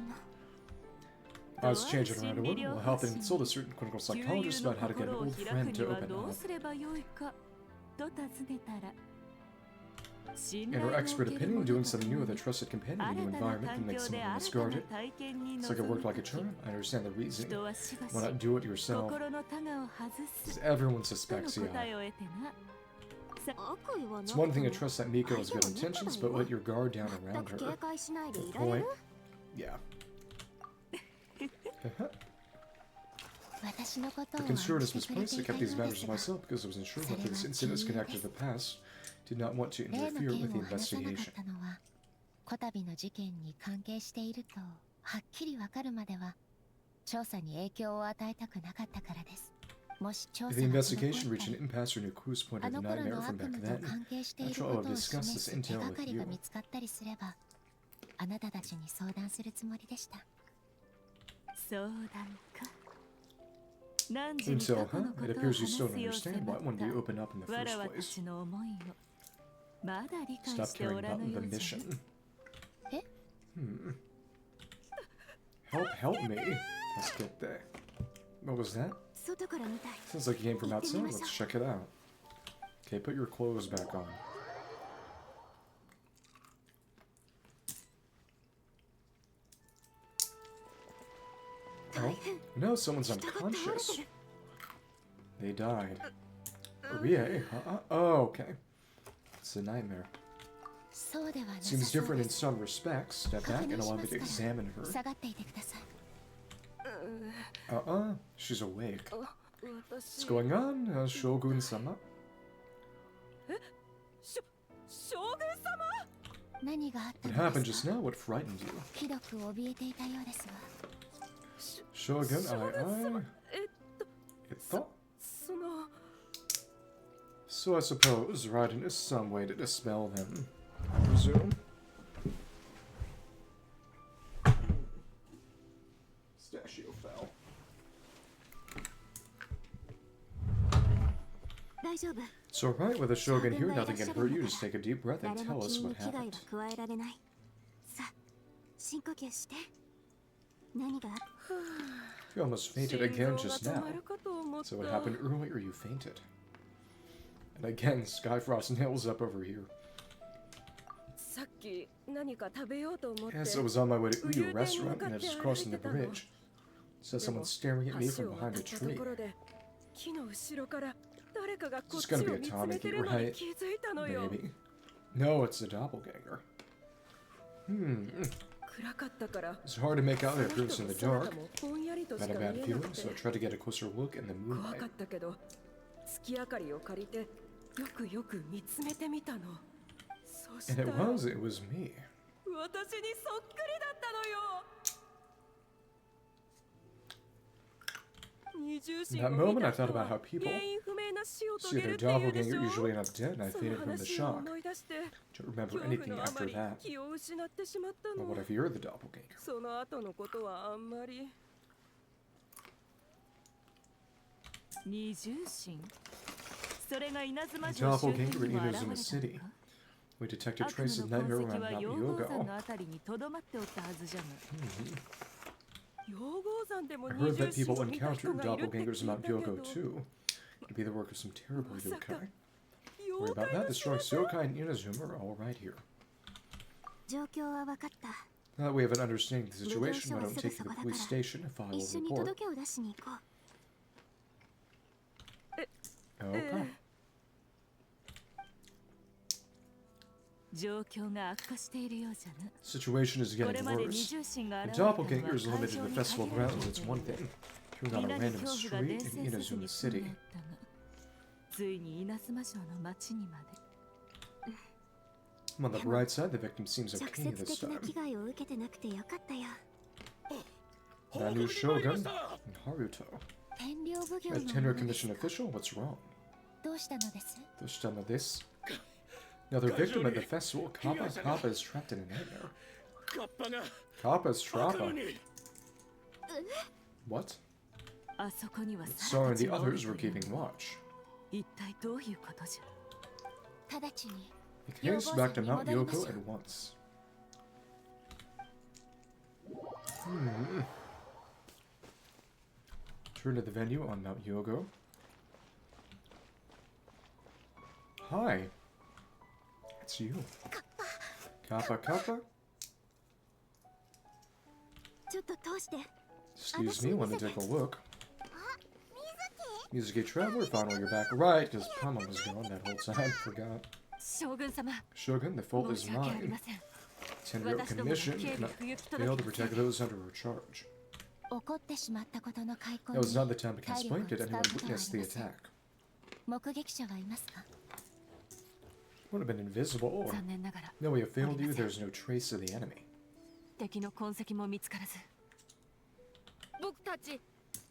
I was changing around a little. We'll help and consult a certain clinical psychologist about how to get an old friend to open up. In her expert opinion, doing something new with a trusted companion in a new environment can make someone discarded. It's like it worked like a charm. I understand the reasoning. Why not do it yourself? Because everyone suspects you. It's one thing to trust that Miko has good intentions, but let your guard down around her. Good point. Yeah. The concern is misplaced. I kept these matters to myself because I wasn't sure whether this incident is connected to the past. Did not want to interfere with the investigation. If the investigation reached an impasse or new clues point of the nightmare from back then, naturally I will discuss this intel with you. Until, huh? It appears you still don't understand why one of you opened up in the first place. Stop caring about the mission. Help me. Let's get there. What was that? Sounds like you came from outside. Let's check it out. Okay, put your clothes back on. Oh, no, someone's unconscious. They died. Rie? Oh, okay. It's a nightmare. Seems different in some respects. Step back and allow me to examine her. She's awake. What's going on, Shogun-sama? What happened just now? What frightened you? Shogun, it thought? So I suppose Raiden is some way to dispel them, I presume. Pistachio fell. It's alright, with a Shogun here, nothing can hurt you. Just take a deep breath and tell us what happened. You almost fainted again just now. So what happened earlier, you fainted. And again, Skyfrost nails up over here. さっき何か食べようと思って Yes, I was on my way to Uyu restaurant and I was crossing the bridge. Saw someone staring at me from behind a tree. 木の後ろから誰かがこっ It's ちを gonna be a 見つめて Tamaki, るのに right? 気づいたのよ。 Maybe. No, it's a doppelganger.暗かったから It's hard to make out their appearance in the その人 dark. の姿もぼんやりとし Got か a 見え bad な feeling, くて so I tried to get a closer look in the 怖か moonlight. ったけど月明かりを借りてよくよく見つめてみたの。そし And た it ら was me. 私にそっくりだったのよ。 In that moment, I thought about how people 原因不明な死を see 遂げる their っていうでし doppelganger ょ。 usually end up dead, and I その fainted from the 話を shock. 思い出して Don't remember 恐怖 anything のあま after り that. 気を失ってしまった But の。 what if you're the doppelganger? その後のことはあんまり。二重心それが稲妻城周 Doppelganger 辺 in にも現れた Inazuma の City. か We detected 悪夢 traces of の nightmare 痕跡 around は Mount 陽光山 Yogo. のあたりにとどまっておったはずじゃが陽光山でも I 二 heard 重 that 心 people を見た人 encountered がいるって聞い doppelgangers in た Mount けど Yogo too. Could be the work of some terrible yokai. Worry 妖 about 怪 that. の The 仕 strong 業 yokai and Inazuma are all right here. 状況は分かった。 Now that we have an understanding of the 無料 situation, 所 why は don't す we ぐ take you そ to ば the だか police ら station and file a 一緒に report? 届けを出しに行こう。 Okay. 状況が悪化しているようじゃな Situation is これ getting まで二 worse. 重心が The 現れたのは doppelganger is 会 limited 場 to に the festival 限られ grounds. てい It's る one thing. Through on 皆 a に random 恐怖が street 伝 in 染せずに Inazuma 済んで City. おったがついに稲妻城の町にまで On the bright side, the victim seems 直 okay 接 this 的な time. 危害を受けてなくてよかったよ。 The new shogun, Haruto. 天領奉行 A の tender 者です commission か。 official? What's wrong? どうしたのです？ Dostana this. Another victim at the festival. Kappa is trapped in a nightmare. カッパが Kappa's 赤 Trappa. に What? あそこには Sora サ and たち the がおる others と were いう keeping の watch. 一体どういうことじゃ直ちに We can haste back to Mount Yoko at once. Turn to the venue on Mount Yogo. Hi. It's you. Kappa Kappa? ちょっと通して。 Excuse me, want to take a look? Mizuki Traveler, finally you're back. Right, because Pama was gone that whole time. Forgot. 将軍様 Shogun, the fault 申 is し訳あり mine. ません Tender Watashi domo commission no did not keibi fuyuki fail to todoke protect no those under her charge. 起こってしまったことの開口 That was に not the time to 体 explain. 力を Did 使う anyone ことはあ witness り the ません。 attack? 目撃者はいますか？ Would have been invisible. Or... 残念ながら No, we have failed you. There's no trace of the enemy. 敵の痕跡も見つからず僕たち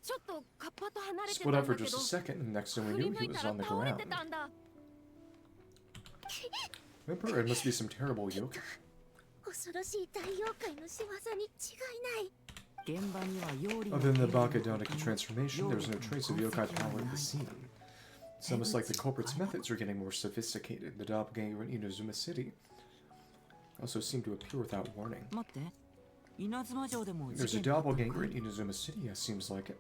ちょっとカッパと離れてた Split んだ up for け just ど a second, and next thing we 振り knew, 向 he い was たら on the 倒れ ground. てたんだ。 Remember, it must be some terrible yokai. 恐ろしい大妖怪の仕業に違いない。現場には妖理 Other than the Bakadoniki transformation, there was no trace of yokai power at the scene. It's almost like the culprit's methods are getting more sophisticated. The doppelganger in Inazuma City also seemed to appear without warning. 待って稲妻城でも There's 事 a 件があったのか doppelganger in Inazuma City, yes, seems like it.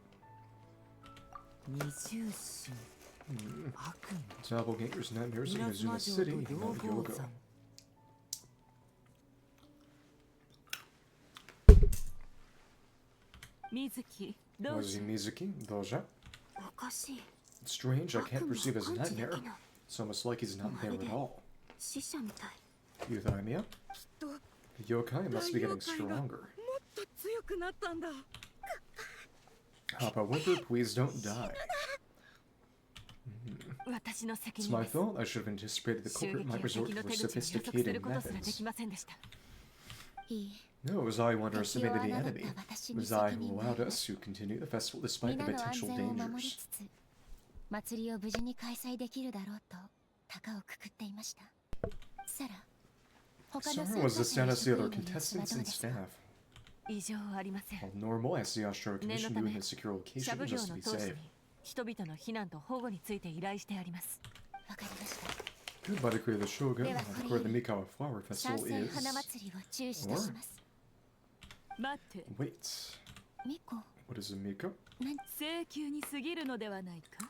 二重心悪夢 Doppelgangers and nightmares in 稲妻 Inazuma 城 City と and 両 Mount 郷 Yogo. 山水木どう Was し he Mizuki? Doja? おかしい。 It's strange, I can't 悪夢 perceive his パンチだ nightmare. けの It's almost like he's not there at all. 死者みたい。 Euthymia? きっと The yokai must be getting stronger. もっと強くなったんだ。 Papa Whimper, please don't die. 私の責 It's 任 my です fault. I should have anticipated the 襲 culprit 撃 might や resort 敵 to の more 手口を予測す sophisticated ることすらで methods. きませんでしたいい。 No, it was I who 敵を underestimated 侮 the った enemy. 私 It に was I 責 who 任があ allowed る。 us to continue the festival despite 皆 the の安 potential 全を守り dangers. つつ祭りを無事に開催できるだろうと高をくくっていました。サラ、他の Summer, was the 参加 status 者 of the や other 職員の様子は contestants どう and ですか？ staff? 異常はありません All normal, as the Ashura commissioned you in a secure シャ location ブ領 just to の be 当主 safe. に人々の避難と保護について依頼してあります。わかりました。 Good, by decree of the Shogun, では on これ decree よ the り Mikawa Flower 参 Festival 戦 is... 花祭りを中止とします。待ってWait, ミコ、 what is a Mika? 何？請求に過ぎるのではないか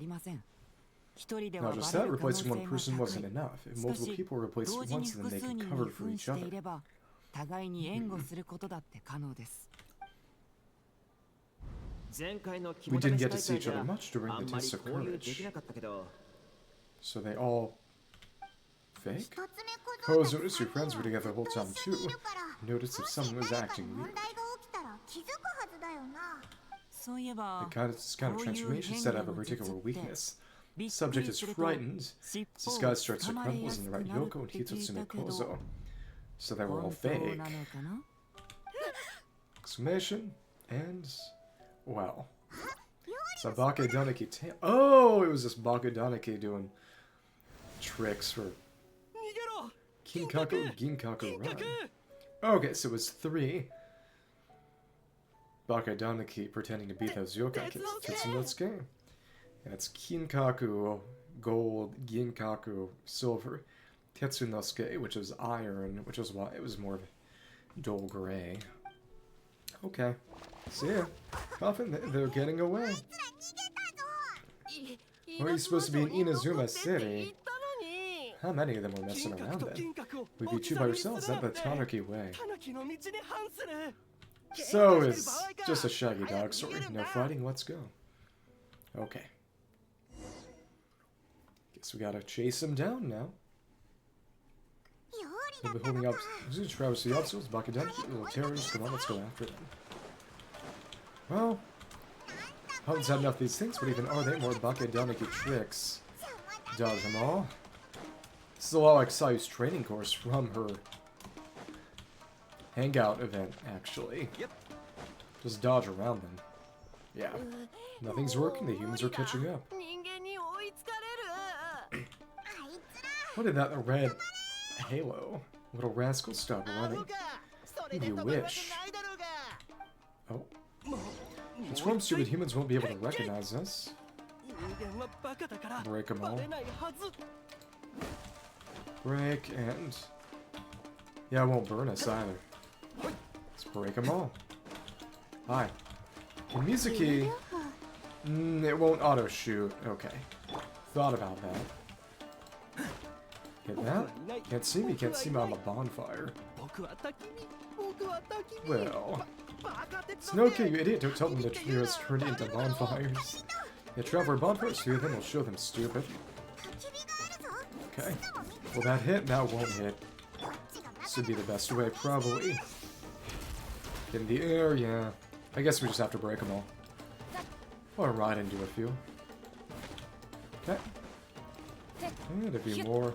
りません。一人で Not は just バ that, レる可能 replacing 性 one が person 高 wasn't い。 enough. If しか multiple し people were replaced 同 at 時に once, then 複 they 数 could 人に cover for 扮 each してい other. れば互いに援護することだって可能です。We didn't get to see each other much during the test of courage. So they all... fake? Oh, so notice your friends were together the whole time too. Notice if someone was acting weird. The kind of transformation said I have a particular weakness. The subject is frightened. Disguise starts to crumble in the right Yoko and Hitotsume Kozo. So they were all fake. Exclamation and... wow. It's a Bakedaniki tail. Oh, it was this Bakedaniki doing tricks for Kinkaku, Ginkaku Run. Okay, so it was 3 Bakedaniki pretending to be those yokai kids. Tetsunotsuke. That's Kinkaku gold, Ginkaku silver, Tetsunosuke, which is iron, which is why it was more of a dull gray. Okay. See ya. Coffin, they're getting away. Where are you supposed to be in Inazuma City? How many of them were messing around then? We beat you by yourselves, that the Tanaki way. So is just a shaggy dog story. No fighting, let's go. Okay. Guess we gotta chase him down now. We'll be holding up Travis the obstacles, Bakedaniki, little terrorists, come on, let's go after them. Well, Hone's had enough of these things, but even are they more Bakedaniki tricks? Dodge them all. This is a lot like Sayu's training course from her hangout event, actually. Just dodge around them. Yeah. Nothing's working, the humans are catching up. What did that red halo? Little rascal, stop running. You wish. Oh. Transform stupid humans won't be able to recognize us. Break them all. Break and... yeah, it won't burn us either. Let's break them all. Hi. In Mizuki... it won't auto-shoot. Okay. Thought about that. Hit that? Can't see me, can't see me on the bonfire. Well... it's no okay, you idiot. Don't tell them the trio turned into bonfires. Yeah, travel bonfires, 3 of them will show them stupid. Okay. Will that hit? That won't hit. This would be the best way, probably. In the air, yeah. I guess we just have to break them all. Or ride into a few. Okay. And a few more.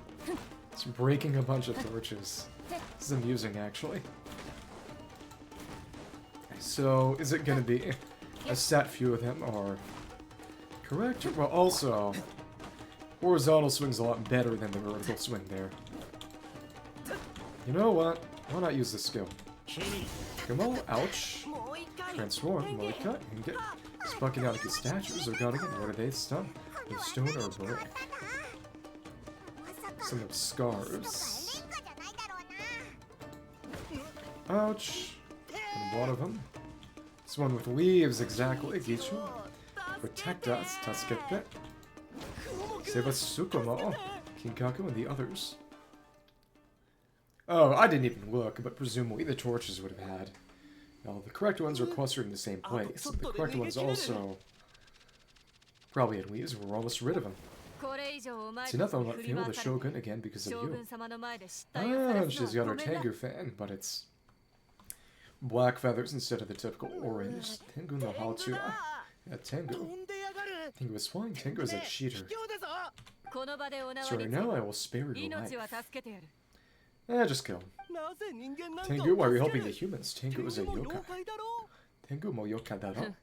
It's breaking a bunch of torches. This is amusing, actually. So, is it going to be a set few of them, or... correct? Well, also, horizontal swing's a lot better than the vertical swing there. You know what? Why not use this skill? Come on, ouch. Transform, Moika, and get spucking out of his statues, or got again. What are they? Stun? With stone or brick? Some of scarves. Ouch. And one of them. This one with leaves, exactly. Gichu. Protect us, Tasukete. Save us, Tsukumo. Kinkaku, and the others. Oh, I didn't even look, but presumably the torches would have had. Well, the correct ones are clustered in the same place. The correct ones also probably had leaves. We're almost rid of them. It's enough I won't feel the Shogun again because of you. Ah, she's got her Tengu fan, but it's black feathers instead of the typical orange. Tengu no Haochu. Yeah, Tengu. Tengu is flying. Tengu is a cheater. Sorry, now I will spare your life. Just kill him. Tengu, why are you helping the humans? Tengu is a yokai. Tengu mo yokai daro.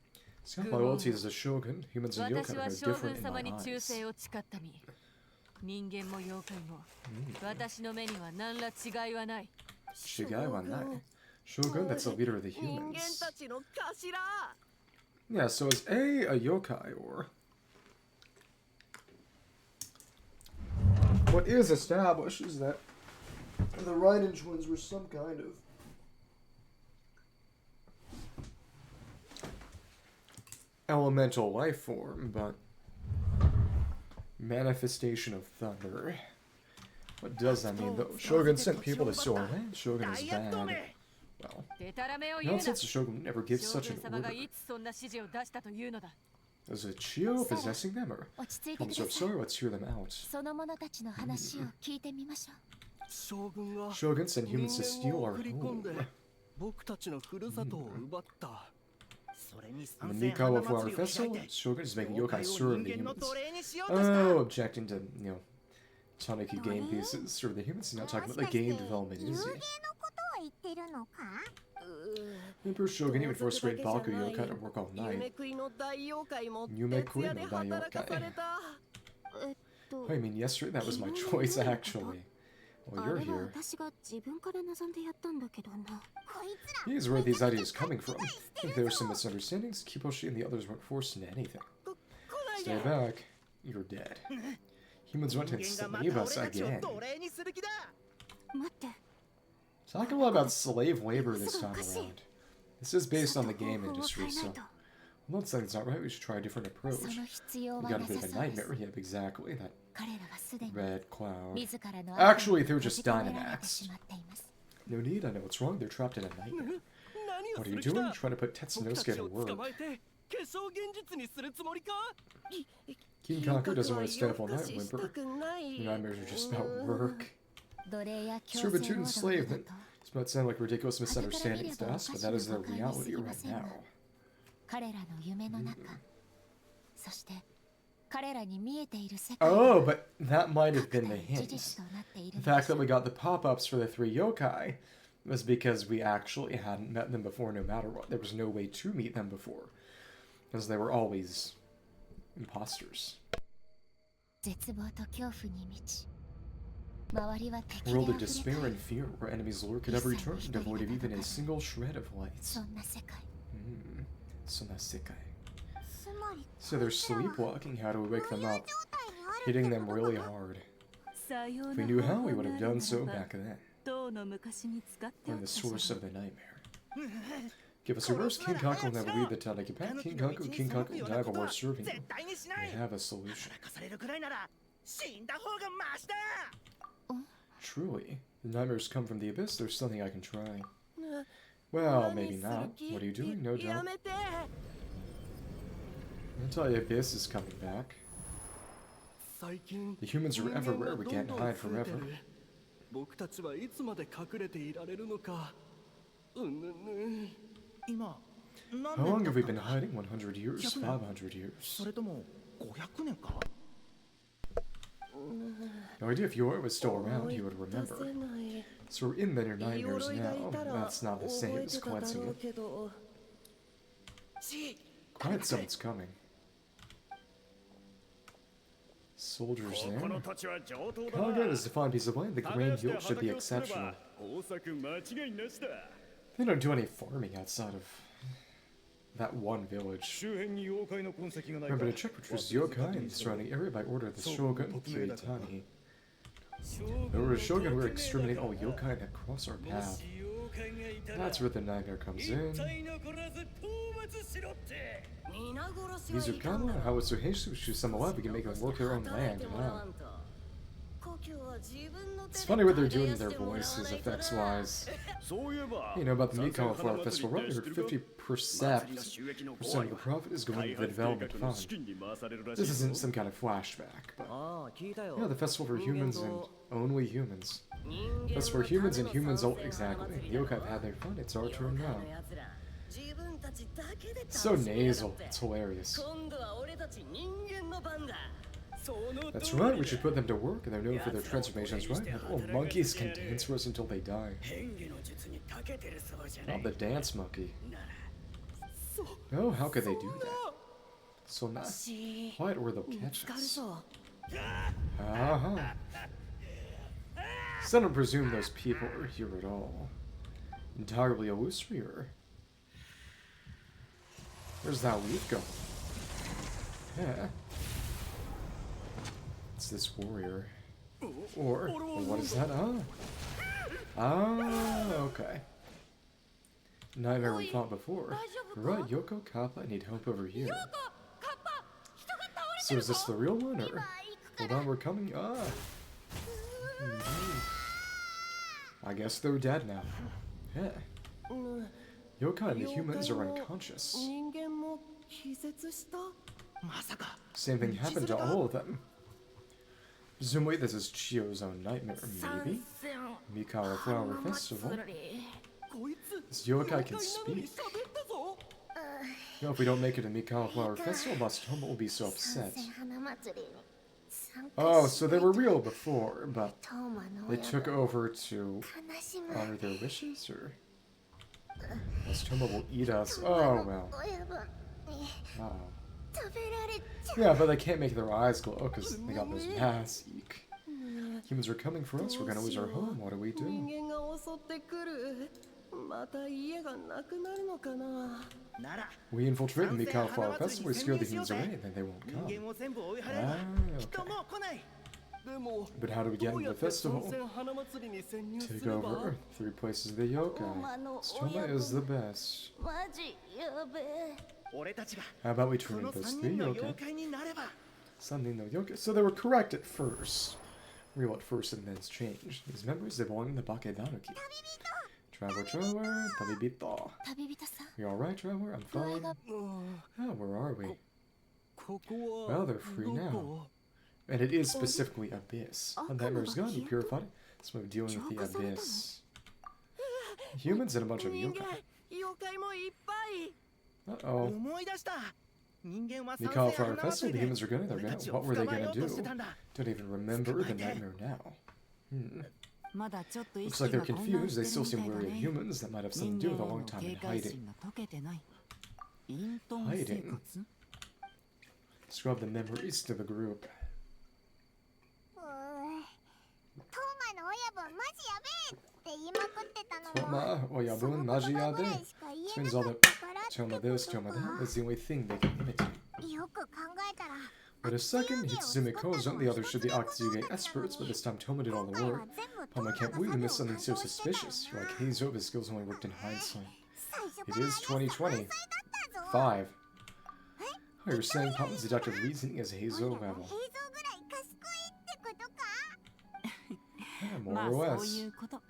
See, my loyalty is a shogun. Humans and yokai are different in my eyes. Shigai wa nai. Shogun, that's the leader of the humans. Yeah, so is a yokai, or... what is established is that the Raiden twins were some kind of elemental life form, but manifestation of thunder. What does that mean, though? Shogun sent people to Soren. Shogun is bad. Well, でたらめを言うな。 nonsense, the Shogun would never give 将 such 軍 an 様が order. いつそんな指示を出したというのだ。 Was it Chiyo possessing them, or 落ち着いて from く so ださい。 sorry? Let's hear them out. その者たちの話を聞いてみましょう。将軍が Shogun sent 人 humans to 間 steal を our 送り込んで home. 僕たちのふるさとを奪った。それに On the Mikawa Festival, Shogun is making yokai serve the humans. Oh, objecting to, Taniki game pieces. Sure, the humans are not talking about the game development, 遊 is 芸 he? のことを言ってるのか？ Emperor Shogun even forced great Baku yokai to work all 夢 night. 食いの大妖怪も夢食いの徹夜で働かされた。 I mean, yesterday that was my choice, actually. Well, あ you're れは here. 私が自分から望んでやったんだけどな。こいつら Here's where these ideas coming from. If there were some misunderstandings, Kiposhi and the others weren't forced into anything. 来ない Stay で。 back. You're dead. Humans want to 人間がま enslave た us 俺たちを again. 奴隷にする気だ。待って、 Talking a lot about slave labor this time around. This is based on the game industry, so I'm not saying it's not right. We should try a different そ approach. の必要 We は got な a bit さ of a そうです nightmare. Yep, exactly. That 彼らはすでに red cloud. 自らの Actually, they're just 閉じ込められてし Dynamax. まっています。 No need. I know what's wrong. They're trapped in a nightmare. 何を What す are you る気 doing? だ。 Trying to put 僕た Tetsunosuke ち to を捕 work. まえて化粧現実にするつもりか。 King Kaku doesn't want to stay up all 夜 night, 更かしした whimper. くない。 The nightmares are just about work. 奴隷や強 Servitude 制労 and 働 slave. な That ど this might sound like ridiculous misunderstandings to us, but that is their reality right now. 彼らの夢の中、そして彼らに見えている世界 Oh, but that might have been the 事 hint. 実となっている The ので fact しょ that う we got the pop-ups for the 3 yokai was because we actually hadn't met them before no matter what. There was no way to meet them before. Because they were always imposters. 絶望と恐怖に満ち周りは A 敵で world 溢 of れ despair 返 and fear where enemies lurk at every turn, devoid of even a single shred of light. そんな世界 So that's Sekai. つまり So they're sleepwalking. How do we wake them up? 状態にある Hitting them really hard. さよう If な we knew how, 方 we 法 would が have ある done な so らば back then. とうの昔に使ってお And っ the たじゃない source of the nightmare. Give us a rest. King Kaku will never leave the Tanaki path. King Kaku will die while we're serving you. 絶対にしな We い。 have a solution. 働かされるくらいなら死んだ方がマシだ。 Truly, the nightmares come from the abyss. There's something I can try. Well, maybe not. What are you doing? No や doubt. めて。 I'll tell you, abyss is coming back. 最近 The humans are 人間が everywhere. We ど can't んどん hide 増えて forever. る。僕たちはいつまで隠れていられるのか。うんぬぬ。今 How long have we been hiding? 100 years? 500 years? それとも500年か No idea if Yor was still around, he would 出 remember. せない。 So we're in the nightmares 鎧がい now. たら That's not the 覚 same え as てただろ cleansing う it. けど。し Quiet, someone's coming. Soldiers there. この土地は上等だ Kaga な is a fine piece of land. The grain yield should be exceptional. 豊作間違いなしだ They don't do any farming outside of that one village. 周辺に妖怪の痕跡がないか Remember to check which was yokai in the surrounding area by order of the Shogun Kiritani. In order to Shogun, we're exterminating all yokai that cross our も path. し妖怪がいたら That's where the nightmare comes 一 in. 体残らず討伐しろって 皆殺し These はいたん Ukama, だ how it's so hasty, we choose some alive, we can make them work their own land, you know. 故郷は自分の手で It's funny what they're doing 耕 to their してもらわない voices, とな effects wise. そういえば You know about the 参戦 Mikawa 花 Flower 祭 Festival, り right? って I 知ってる heard か祭りの 50% 収益の percent of the 5 profit is going 開 to the 発計 development 画の fund. 資金に回されるらしい This ぞ isn't some kind of flashback, but ああ、聞いたよ。 yeah, the festival for humans and only humans. 人間 That's for の humans and ための humans 参 all 戦 exactly. 花 The 祭りだ yokai have had their fun. It's our 妖 turn 怪 now. の奴ら自分たちだけで It's so 楽しみやが nasal. って It's hilarious. 今度は俺たち人間の番だその That's 通り right. We だ should put them to work, and they're known for their transformations, right? Oh, monkeys can dance for us until they die. 変化の術に長けてるそうじゃな Oh, い the dance monkey. なら Oh, how could they do that? So not し quiet or they'll 見 catch つかる us. ぞ Uh-huh. So I don't presume those people are here at all. Entirely illusory, or... Where's that leaf go? Yeah. It's this warrior. Or what is that? Okay. Nightmare we fought before. Right, Yoko, Kappa, I need help over here. So is this the real one, or... Hold on, we're coming. I guess they're dead now. Yeah. Yokai and the humans are unconscious. 人間も気絶した。まさか Same thing happened to all of them. Presumably this is Chiyo's own nightmare, maybe? Mikawa Flower Festival? こいつ This yokai can speak. 喋ったぞ。 You know, if we don't make it to Mikawa Flower Festival, Tomo will be so upset. 花祭りに参加 Oh, so they were real before, but トーマの they 親 took が over to 悲しむ honor their wishes, or? Tomo will eat us. Oh, well. 親分に Uh-oh. 食べられちゃ Yeah, but they can't make their eyes glow because they got those masks. Eek. Humans are coming for us. We're gonna lose our home. What do we 人 do? 間が襲ってくる。また家がなくなるのかな。なら We infiltrate the Mikawa Flower Festival. We scare the humans away, then they won't 人 come. 間を全部追い払え Ah, ばきっと okay. もう来ない。でも But how do we ど get う into や the って festival? 温泉花祭りに潜入す Take れば over 3 places of the yokai. Toma is the best. マジやべえ俺たちが How about we こ train の those 3 3人の yokai? 妖怪になれば Something no yokai. So they were correct at first. Real at first and then it's changed. These members, they belong in the Bakedanuki. Traveler, Tabibito. 旅人さん You alright, Traveler? I'm 具合 fine. が Oh, where are we? ここは Well, they're free ど now. こ And it is specifically Abyss. The nightmare's gone, you purified it. Some way of dealing with the Abyss. Humans and a bunch of 人 yokai. 間、妖怪もいっぱい。 Uh-oh. 思い出した人間は Mikawa 三世 Flower 花 Festival, 祭 the り humans are gonna, they're 俺た gonna. ちを What were 捕 they まえ gonna ようとして do? たんだ Don't even remember the nightmare now. Hmm. まだちょっと意 Looks 識 like が they're 混乱 confused. し They て still るみ seem たいだ wary of ね humans. That might have something 人 to do 間 with a へ long の time 警 in 戒 hiding. 心が解けてない隠遁生 Hiding? 活 Scrub the memories to the group. トーマの親分マジやべえって言いまくってたのも Toma, その oyabun, 言葉 maji ぐらい yabe. しか言え Explains な all かっ that. たからって Toma こ this, と Toma か that. That's the only thing they can imitate. よく考えたら Wait a second, Hitsume Kozo and the others should be Akatsuge experts, but this time Toma did all the work. Pama can't believe you missed something so suspicious. You're like Heizo, his skills only worked in hindsight. 最初 It から is 2020. だぞ 5. Oh, you're saying Pama's deductive reasoning is Heizo 映像ぐら level. い賢いってことか Yeah, ま more あ or そうい less. うこと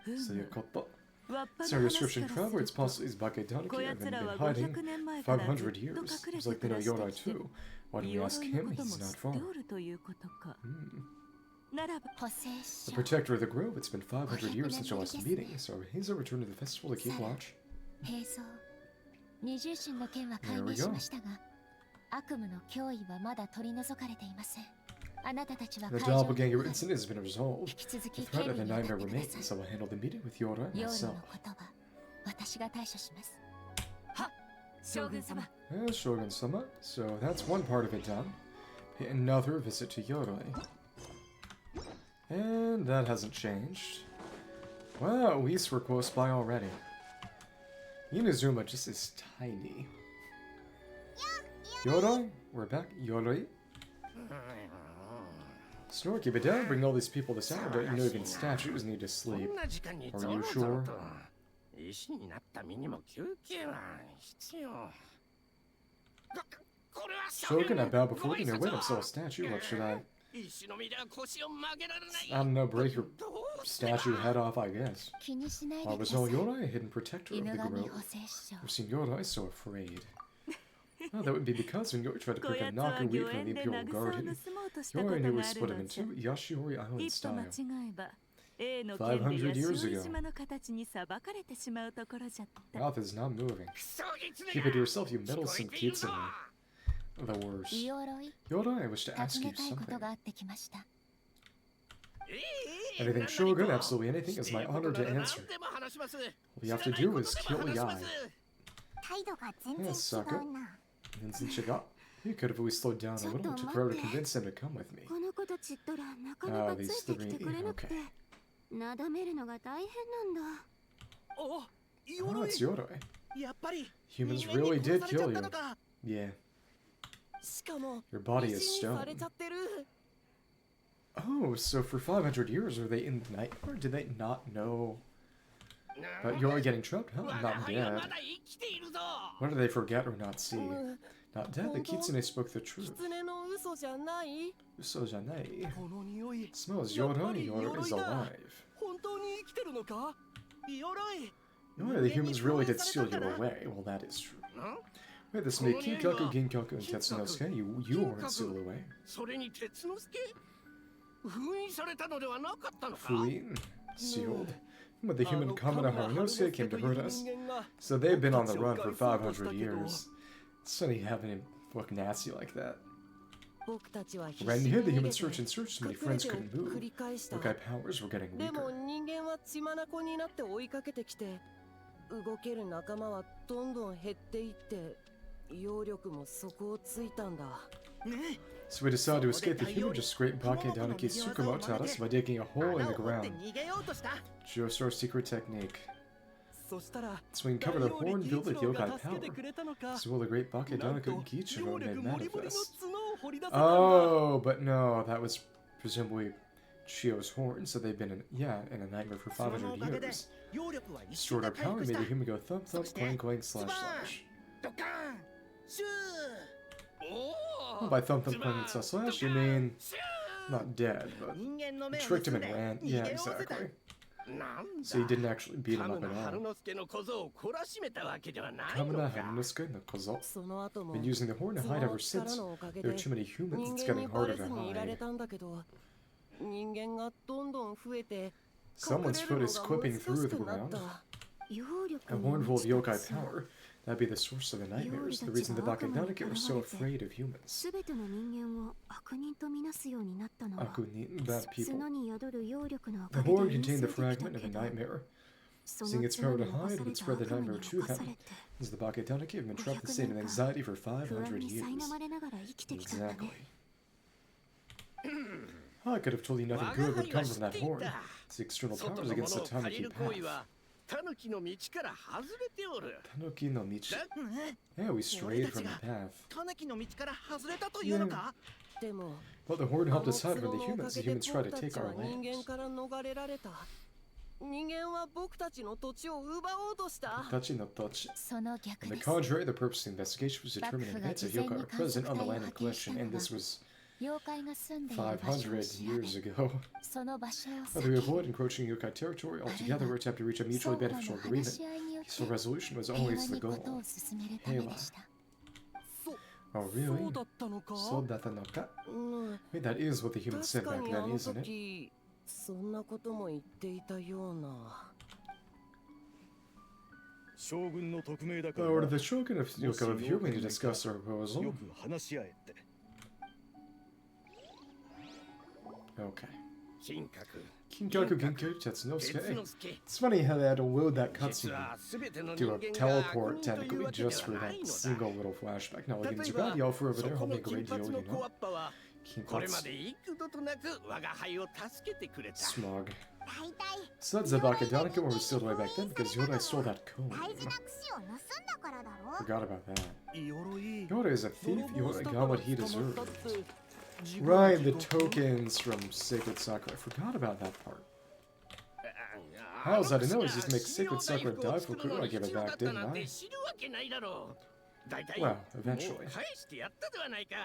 So you got that. わっぱ So の your 話 description からす traveler, る it's と possible these Bakedanuki こ have やつ been らは hiding 500年前からずっ 500と years. 隠れ It's て like 暮 they know らして Yorai きて too. Why do we 鎧 ask の him? ことも He's 知 not って far. おるということか Hmm. ならば補正 The 書 protector of the grove, it's been 500 years since our last meeting, so Heizo returned to the festival to keep watch. 平蔵二重心の件は解 There we 明し go. ましたが悪夢の脅威はまだ取り除かれていませんあなたたちは The 会場に doppelganger 向かい incident has been resolved. 引き続 The き threat 警 of 備 the に当た nightmare ってくだ remains, さ so い I'll handle the meeting with Yorai 夜の myself. ことは私が対処します将軍様 Yeah, Shogun-sama. So that's one part of it done. Pay another visit to Yorai. And that hasn't changed. Well, at least we're close by already. Inazuma just is tiny. Yorai? We're back. Yorai? Snore, keep it down. Bring all these people this hour. Don't you know even statues need to sleep? こんな時間に Are ゾ you ロゾロ sure? と石になった身にも休憩は必要これは Shogun, I bow before you. No, wait, I'm still a statue. What should I? 石の身では腰を曲げられない I don't know, break your どうすれば statue head off, I guess. 気にしない I でくだ was さい all Yorai, a hidden protector of 犬 the 神 grove. 補正書 I've seen Yorai so afraid. Oh, that would be because when Yorai tried to こ prick や a つは knock 御 away from 苑 the で Imperial 渚を盗も Garden, うとしたこ Yorai と knew が we ある split の him in じゃ two, Yashiori Island 一歩間 style. 違えば A の権利500や years 小 ago. 島の形に裁かれてしまうところじゃった Mouth is not moving. クソギツネ Keep it to yourself, you 聞こ meddlesome えているぞ kitsune. The worst. イオロイ Yorai, I wish to 尋 ask ね you たいこと something. があってきました Anything Shogun, absolutely anything is my honor to answer. All you have to do is kill Yai. 態度が全然 Yeah, 違 sucker. うな And since you got, you could have at least slowed down a little to Crow to convince him to come with me. この子たちったらなかな Ah, か these ついてきてくれなくて three. なだめるのが大変なんだあ Oh, it's Yorai. やっぱり Humans 人間に really 殺 did されちゃ kill った you. のか Yeah. しかも Your body 石 is に stone. されちゃってる Oh, so for 500 years, are they in the night? Or did they not know about Yorai getting trapped? Hell, not dead. What did they forget or not see? Not dead, the Kitsune spoke the truth. 狐の嘘じゃない So janai. この匂い Smells Yorai. Yorai is alive. 本当に生きてるのか 鎧 Oh, the humans really did steal you away. Well, that is true. Wait, this made Kinkaku, Ginkaku, and Tetsunosuke. You weren't sealed away. それに鉄之助封印されたのではなかったのか Fuin, sealed. But the human Kamina Harunosuke came to hurt us. So they've been on the run for 500 years. It's funny having him look nasty like that. 僕たちは必 Right 死 in here, に the 逃げ human て search and search, so many 隠れ friends てを couldn't 繰 move. り返した。 Yokai powers were getting でも weaker. 人間は血眼になって追いかけてきて、動ける仲間はどんどん減っていって、揚力も底をついたんだ。 So we decided to escape the human, just scrape Bake Danaki Tsukumo taught us by digging a hole in the ground. Geostar's secret technique. そしたら So we uncovered a horn filled with 大王 yokai が助けて power. くれたのか。 So will the great Bake なんと Danaki 揚 Gichiro 力 made モリモリの manifest. 角を掘り出せたんだ。 Oh, but no, that was presumably Chiyo's horn, so they've been in a nightmare for 500 years. 揚力は一 Stored 瞬 our で回 power, 復 made した the human go thump thump, clang clang, slash slash. ドカーンシュ Well, by thump thump, clang, and slash slash, you mean not dead, ー but 人間の目を tricked 盗 him ん and で ran. 逃 Yeah, げおせた exactly. なん So he だ didn't actually beat him カ up ム at ナ all. 春之助の小僧を懲らしめたわけではないの Kamina か Hanusuke no Kozo. その後も Been using the horn to そ hide の ever 力 since. のおかげ There are で too many humans, 人 it's 間に getting バ harder レ to ずにいられ hide. たんだけど、人間がどんどん増えて Someone's foot is clipping through the ground. 揚力 A に horn full 満 of ちた yokai さ power. That'd be the source of the nightmares. The reason the Bakedanaki are so afraid of humans. すべての人間を悪人とみなすようになったのは Akunin, bad people. 角に宿る揚力のお The かげ horn で contained the 印象的 fragment だ of け a ど nightmare. そ Seeing の its 角 power to に侵 hide さ would れ spread た the 悪夢 nightmare に to 侵さ them. れて As the Bakedanaki have been trapped in a 500 state of 年 anxiety for 間 500 不安に years. 苛まれながら生きてきたんだ Exactly. ね I could have told you nothing 我 good が would 輩は come 知 from って that い horn. た It's the external 外 powers のも against の the を借り Tanuki る行為 path. はタヌキの道から外れておる Tanuki no Michi. だ Yeah, we strayed from the path. タヌキの道から外れたというのかでも But the horn あ helped の us hide 角 from の the おか humans. げ The で humans tried 僕 to た take ち our は人 land. 間から逃れられた。人間は僕たちの土地を奪おうとした。 Touchy no touch. その逆 On で the す contrary, the purpose of the investigation was determining the events of yokai are present on the land in question, and this was 妖怪が住んでいる場所を500調べ years ago. その場所を How do we 避け avoid encroaching yokai territory altogether or attempt to reach a 双 mutually 方 beneficial の話 agreement? し合いによって Peaceful resolution was 平和 always the にこと goal. を進めるためでした。 Oh, そ really? うだったのか。 So that the Noka? うん、 Wait, that is what the humans said 確か back にあ then, の isn't it? 時そんなことも言っていたような。将軍の特命だか Or ら the shogun of yokai of human to discuss our よ proposal. く話し合えって Okay. 金閣 Kinkaku Genkaku 鉄 Tetsunosuke. 之助 It's funny how they had to load that 実 cutscene は全ての to 人 a 間が悪 teleport 人という technically わけで just は for ない that の single だ little flashback. Now, 例 like in えば Zubadi Alpha over そ there, こ I'll の make a 金 great deal, 髪 you の know. 小アッパはこれま Kinkots で幾度となく我が輩を助けてくれた smog. 大体 So that's the Bakedanaki when we stowed away back then because Yoda stole that comb. 大事な櫛を盗んだからだろ Forgot about that. 鎧 Yoda is a thief. 泥棒し Yoda た got から what he 捕まっ deserved. たって自業 Right, 自 the 得 tokens from Sacred Sakura. I forgot about that part. あ How's that? I know の it's just 櫛 make が Sacred Sakura 塩大 die 福を for 作る Kuro. の I に gave it 必要だ back, ったな didn't ん I? て知るわけないだろうだいたい Well, も eventually. う返してやったではないか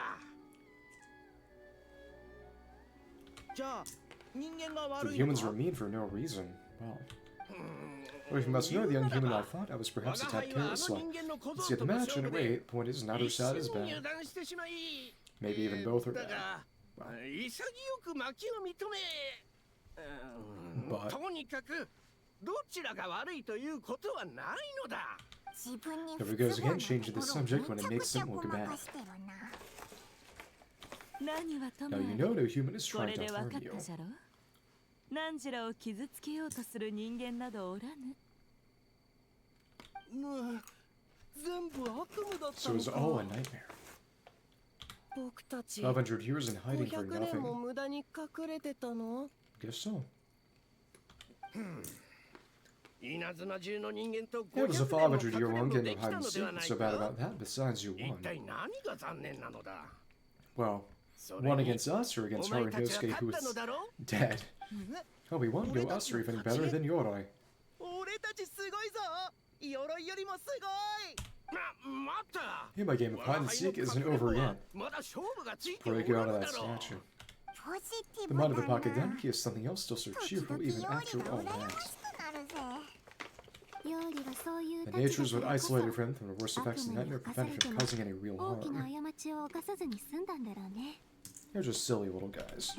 じゃあ人間が The 悪いの humans か were mean for no reason. Well. Well, if you must know, the young human I fought, I was 我 perhaps が a tad 輩はあ careless. の Well, 人間の小 let's 僧 get the との match, 勝 and 負で wait, point is, neither 一 side 瞬 is に bad. 油断してしまい Maybe even both are だ bad. が Well, 潔く負けを認めBut- とにかくどちらが悪いということはないのだ自分に There 不 we 都 goes 合 again, な changing と the ころ subject を when め it ちゃく makes ちゃ him ご look ま bad. かしてるな何はとも Now あ you れ know no human is こ trying れ to で分か harm っ you. たじゃろ何時らを傷つけようとする人間などおらぬ全部悪夢だった So it の was all a か nightmare. 僕たち500 years in hiding for 500年も nothing. 無駄に隠れてたの Guess so. 稲妻中の人間と It was a 500 500 year 年 long も game で of き hide た and ので seek. はない So bad か about that. Besides, you 一 won. 体何が残念なのだ Well, それ one に against us or お against 前 Haru たちは Nosuke, 勝 who ったの is だろ dead. Oh, we won. Go us or even better than Yorai. 俺たちすごいぞ鎧よりもすごい待った Hey, my game of hide and seek isn't over yet. まだ勝負がついてお Break る it out の of だ that ろう statue. ポジティ The ブ mind of だ the な Pocket Denki is something else still so 時 cheerful 々 even 料理 after が all 羨ま that. しくなるぜ The nature is what isolated him from the worst effects of the nightmare, prevented him from causing any real harm. They're just silly little guys.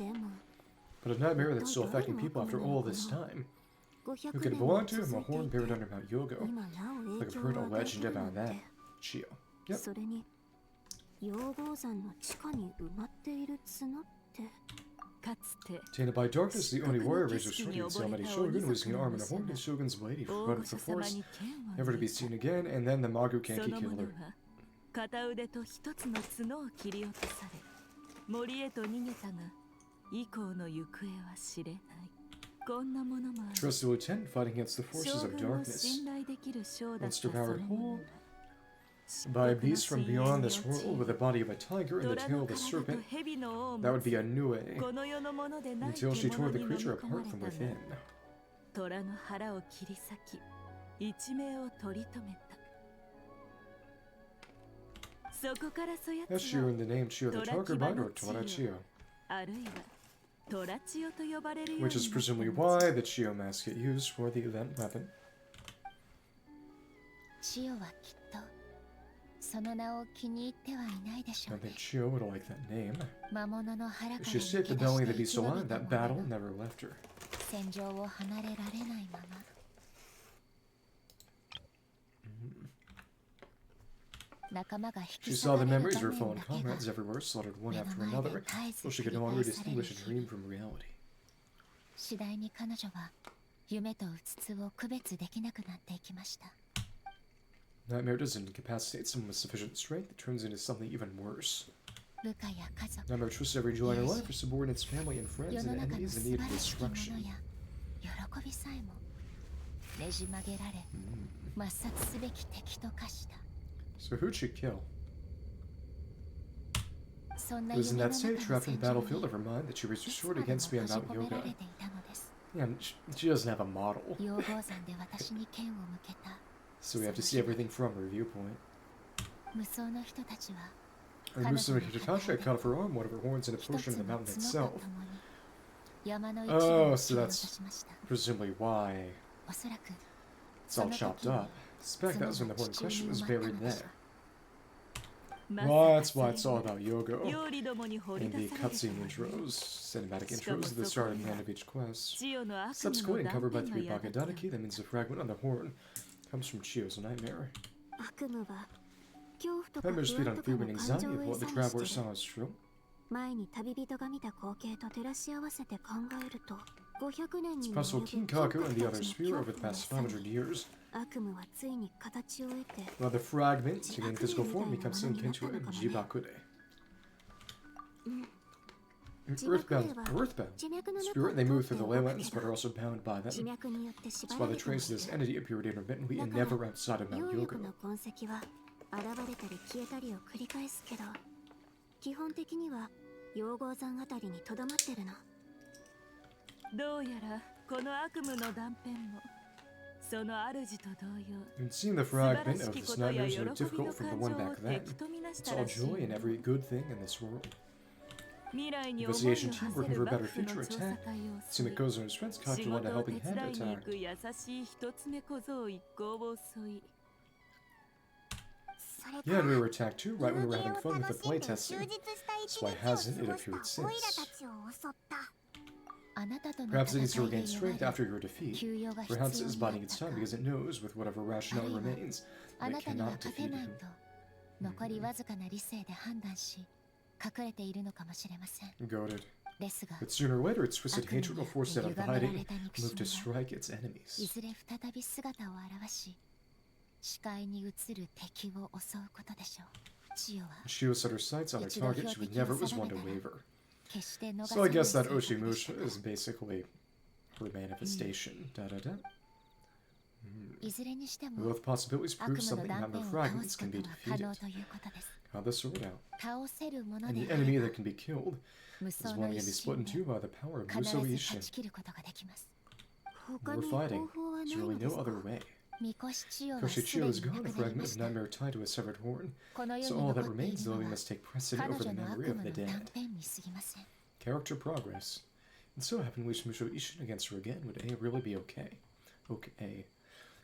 But a nightmare that's still affecting people after all this time. Who could it belong to? A horn buried under Mount Yogo. Like I've heard a legend about that. Chiyo. Yep. Tainted by darkness, the only warrior raised her sword against the almighty Shogun, losing an arm and a horn, and Shogun's lady forgotten for force, never to be seen again, and then the Magu Kanki killed her. Trusted lieutenant fighting against the forces of darkness. Once devoured whole by a beast from beyond this world with the body of a tiger and the tail of a serpent, that would be a Nue, until she tore the creature apart from within. That's Chiyo in the name Chiyo the Talker Binder or Tora Chiyo. Which is presumably why the Chiyo mask get used for the event weapon. I think Chiyo would like that name. She escaped the belly of the beast alive. That battle never left her. She saw the memories of her fallen comrades everywhere, slaughtered one after another, till she could no longer distinguish a dream from reality. Nightmare doesn't incapacitate someone with sufficient strength, it turns into something even worse. Nightmare twists every joy in her life, her subordinates, family, and friends, and enemies in need of destruction. So who'd she kill? It was in that state, trapped in the battlefield of her mind, that she raised her sword against me on Mount Yogai. Yeah, she doesn't have a model. So we have to see everything from her viewpoint. And Musuno Hitotashi had cut off her arm, one of her horns, and a portion of the mountain itself. Oh, so that's presumably why it's all chopped up. I suspect that was when the horn in question was buried there. Well, that's why it's all about Yogo. In the cutscene intros, cinematic intros at the start and end of each quest. Subsequently, and covered by 3 Bagadanaki, that means the fragment on the horn comes from Chiyo's nightmare. Nightmares feed on fear and anxiety of what the traveler saw is true. It's possible Kinkaku and the other sphere over the past 500 years. While the fragment, to gain physical form, becomes sunk into a Jibakude. Earthbound. Spirit, they move through the leylands, but are also bound by them. That's why the trace of this entity appeared intermittently and never outside of Mount Yogo. And seeing the fragment of this nightmare is no difficult from the one back then. It's all joy and every good thing in this world. Investigation team working for a better future attack. Seeing that goes on his friends calculate a helping hand attack. Yeah, and we were attacked too, right when we were having fun with the playtesting. That's why hasn't it appeared since. Perhaps it needs to regain strength after your defeat. Perhaps it is biding its time because it knows, with whatever rationale remains, that it cannot defeat him. Goated. But sooner or later, its twisted hatred will force it out of hiding, move to strike its enemies. Chiyo set her sights on her target, she never was one to waver. So I guess that Oshimusha is basically her manifestation. Both possibilities prove something, number of fragments can be defeated. How this sort out. And the enemy that can be killed is one that can be split in two by the power of Musou Ishin. We're fighting. There's really no other way. Chiyo is gone, a fragment of nightmare tied to a severed horn. So all that remains, though, we must take precedent over the memory of the dead. Character progress. And so having reached Musou Ishin against her again, would A really be okay? Okay.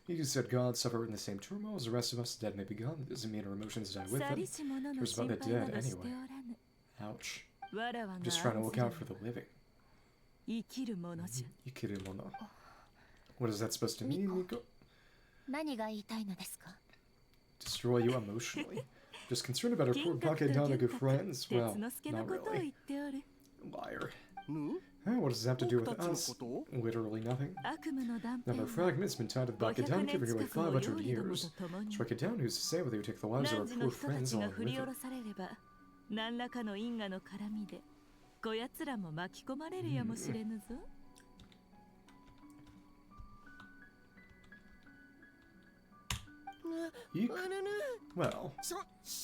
You said gods suffer in the same turmoil as the rest of us. The dead may be gone. That doesn't mean our emotions die with them. し者の Cares 心 about the 配な dead どして anyway. おらぬ。 Ouch. わらわが Just trying to 案 look ずる out for the living. 生きる者じゃ。 Ikirumono. What is that supposed to mean, Miko? 何が言いたいのですか？ Destroy you emotionally. Just concerned about our poor 金閣と Bakadana 玄 good 閣 friends? 鉄 Well, 之助の not ことを really. 言っておる。 Liar. ぬ Hey, what does this have to do with 僕たちの us? こと Literally nothing. 悪夢の断 Now, 片 my は fragment's been tied to the 500 Bakadana 年 for 近 nearly くも 500 料理ども years. と共に Strike it down, who's to say whether you take the lives of our 汝の poor 人た friends ちが along 振 with り下 it? ろされれば何らかの因果の絡みでこやつらも巻き込まれるやもしれぬぞ。 Eek. うぬぬ Well, しょ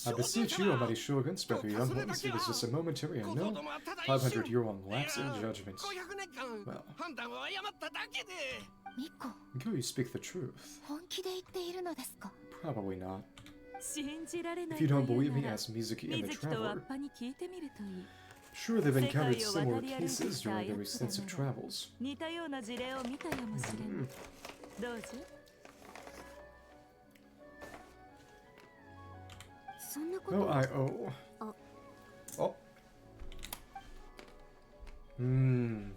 I beseech you, almighty shogun's brother, young ones, it was just a momentary and no 500-year-long lapse in judgment. 500年間 Well. 判断を誤っただけでミコ、 Go, you speak the truth. 本気で言っているのですか？ Probably not. 信じられない If と you い don't う believe me, なら ask Mizuki and the 水木とわっ Traveler. ぱに聞いてみるといい。 Sure, they've encountered 世界を similar 渡り歩いて cases きた during their 奴ら extensive なら travels. 似たような事例を見たやもしれぬ。どうじゃ？ そんなこと No, I owe. Oh. Oh. Hmm.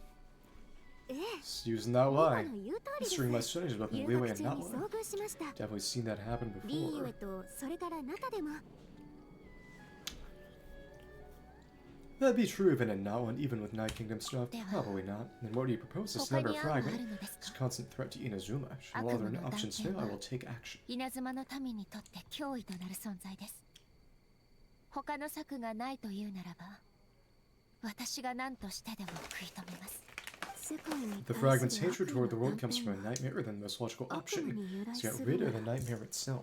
ええ Just using that ミ lie. コの言う通りです Considering my studies about the 留 leeway 学 and 中に not 遭 lie. 遇しました Definitely seen that happen リーユエ before. とそれから中でも That'd be true even in Nawan, even with Night Kingdom stuff. Probably not. Then what do you propose? This 他 number に案はある fragment のですか？ is a constant threat to Inazuma. Should all other options fail, I will take action. 稲妻の民にとって脅威となる存在です。他の策がないというならば、私が何としてでも食い止めます。世界に The 対 fragment's する hatred 悪 toward the の world 断 comes 片 from a は nightmare, then the most logical 悪夢 option に由来 is to す get る rid な of the ら nightmare itself.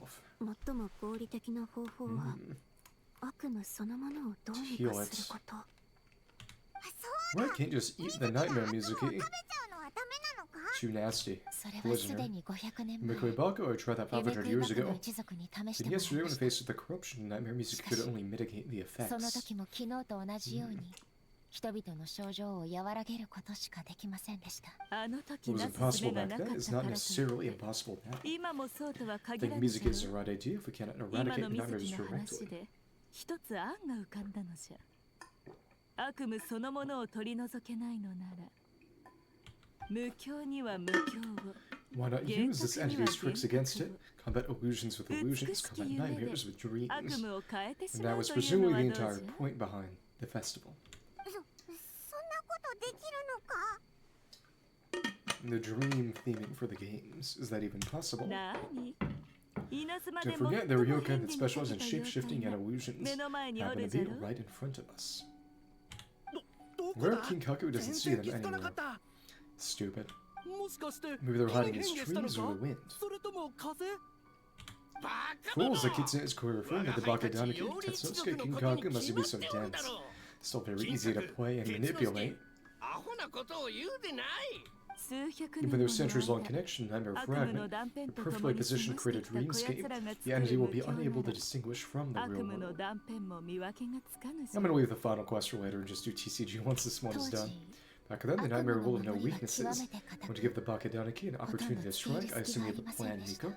最も合理的な方法は 悪夢そのものをどうに Heal か it. すること Why can't you just eat the nightmare, Mizuki? 食べちゃうのはダメなのか Too nasty. それはすでに500年前、 Mikoi Bako, I tried that 夢 500 食い years バカの ago. 一族に試して But もらい yesterday, ま when した faced with the corruption, Nightmare Mizuki could only mitigate the その effects. 時も昨日と同じように、人々の症状を和らげることしかできませんでした。あの時 What な was すすめ impossible が back なか then っ is た not からとい necessarily って impossible now. 今もそうとは I 限 think らぬじ Mizuki ゃ is ろ the right idea if we cannot 今 eradicate の the 水 nightmares 木の話 directly. で一つ案が浮かんだのじゃ。悪夢そのものを取り除けないのなら無境には無境を Why not use this entity's tricks against it? Combat illusions with illusions, combat nightmares with 悪 dreams. 夢を変えてし And ま that う was というの presumably は the どう entire じゃ point behind the festival. そんなことできるのか The dream theming for the games. Is that even possible? なに稲妻で Don't 最も forget, there were 変 yokai 幻 that に specialize in 長けた shape-shifting 妖 and 怪が illusions 目の前にお happen る to じゃ be ろ right in front of us. どこ Where だ Kinkaku 全 doesn't see 然 them 気づかなか anymore. った Stupid. もしかして Maybe they're hiding in 変 his 化したの trees か or the wind. それとも風 バカ者 Fools, the Kitsune is choreographed that the Bakadana Kid Tetsunosuke Kinkaku must be so dense. Still very easy to play and manipulate. アホなことを言うでない数百 Even 年 their もの centuries-long 間 connection, Nightmare 悪夢の Fragment, 断片 the と共 perfectly に positioned 過ごして created きたこやつ dreamscape, らが the 作 entity る will 無 be 境な unable to ら distinguish from the 悪 real 夢の world. 断片も見分けがつかぬじ I'm ゃ gonna leave the final quest for later and just do TCG once this one 当 is 時 done. Back then, the 悪 Nightmare 夢の will have no 守りは極 weaknesses. めて固 Want to く give the Bakadana Kid an opportunity to strike? I assume you have a plan, Miko?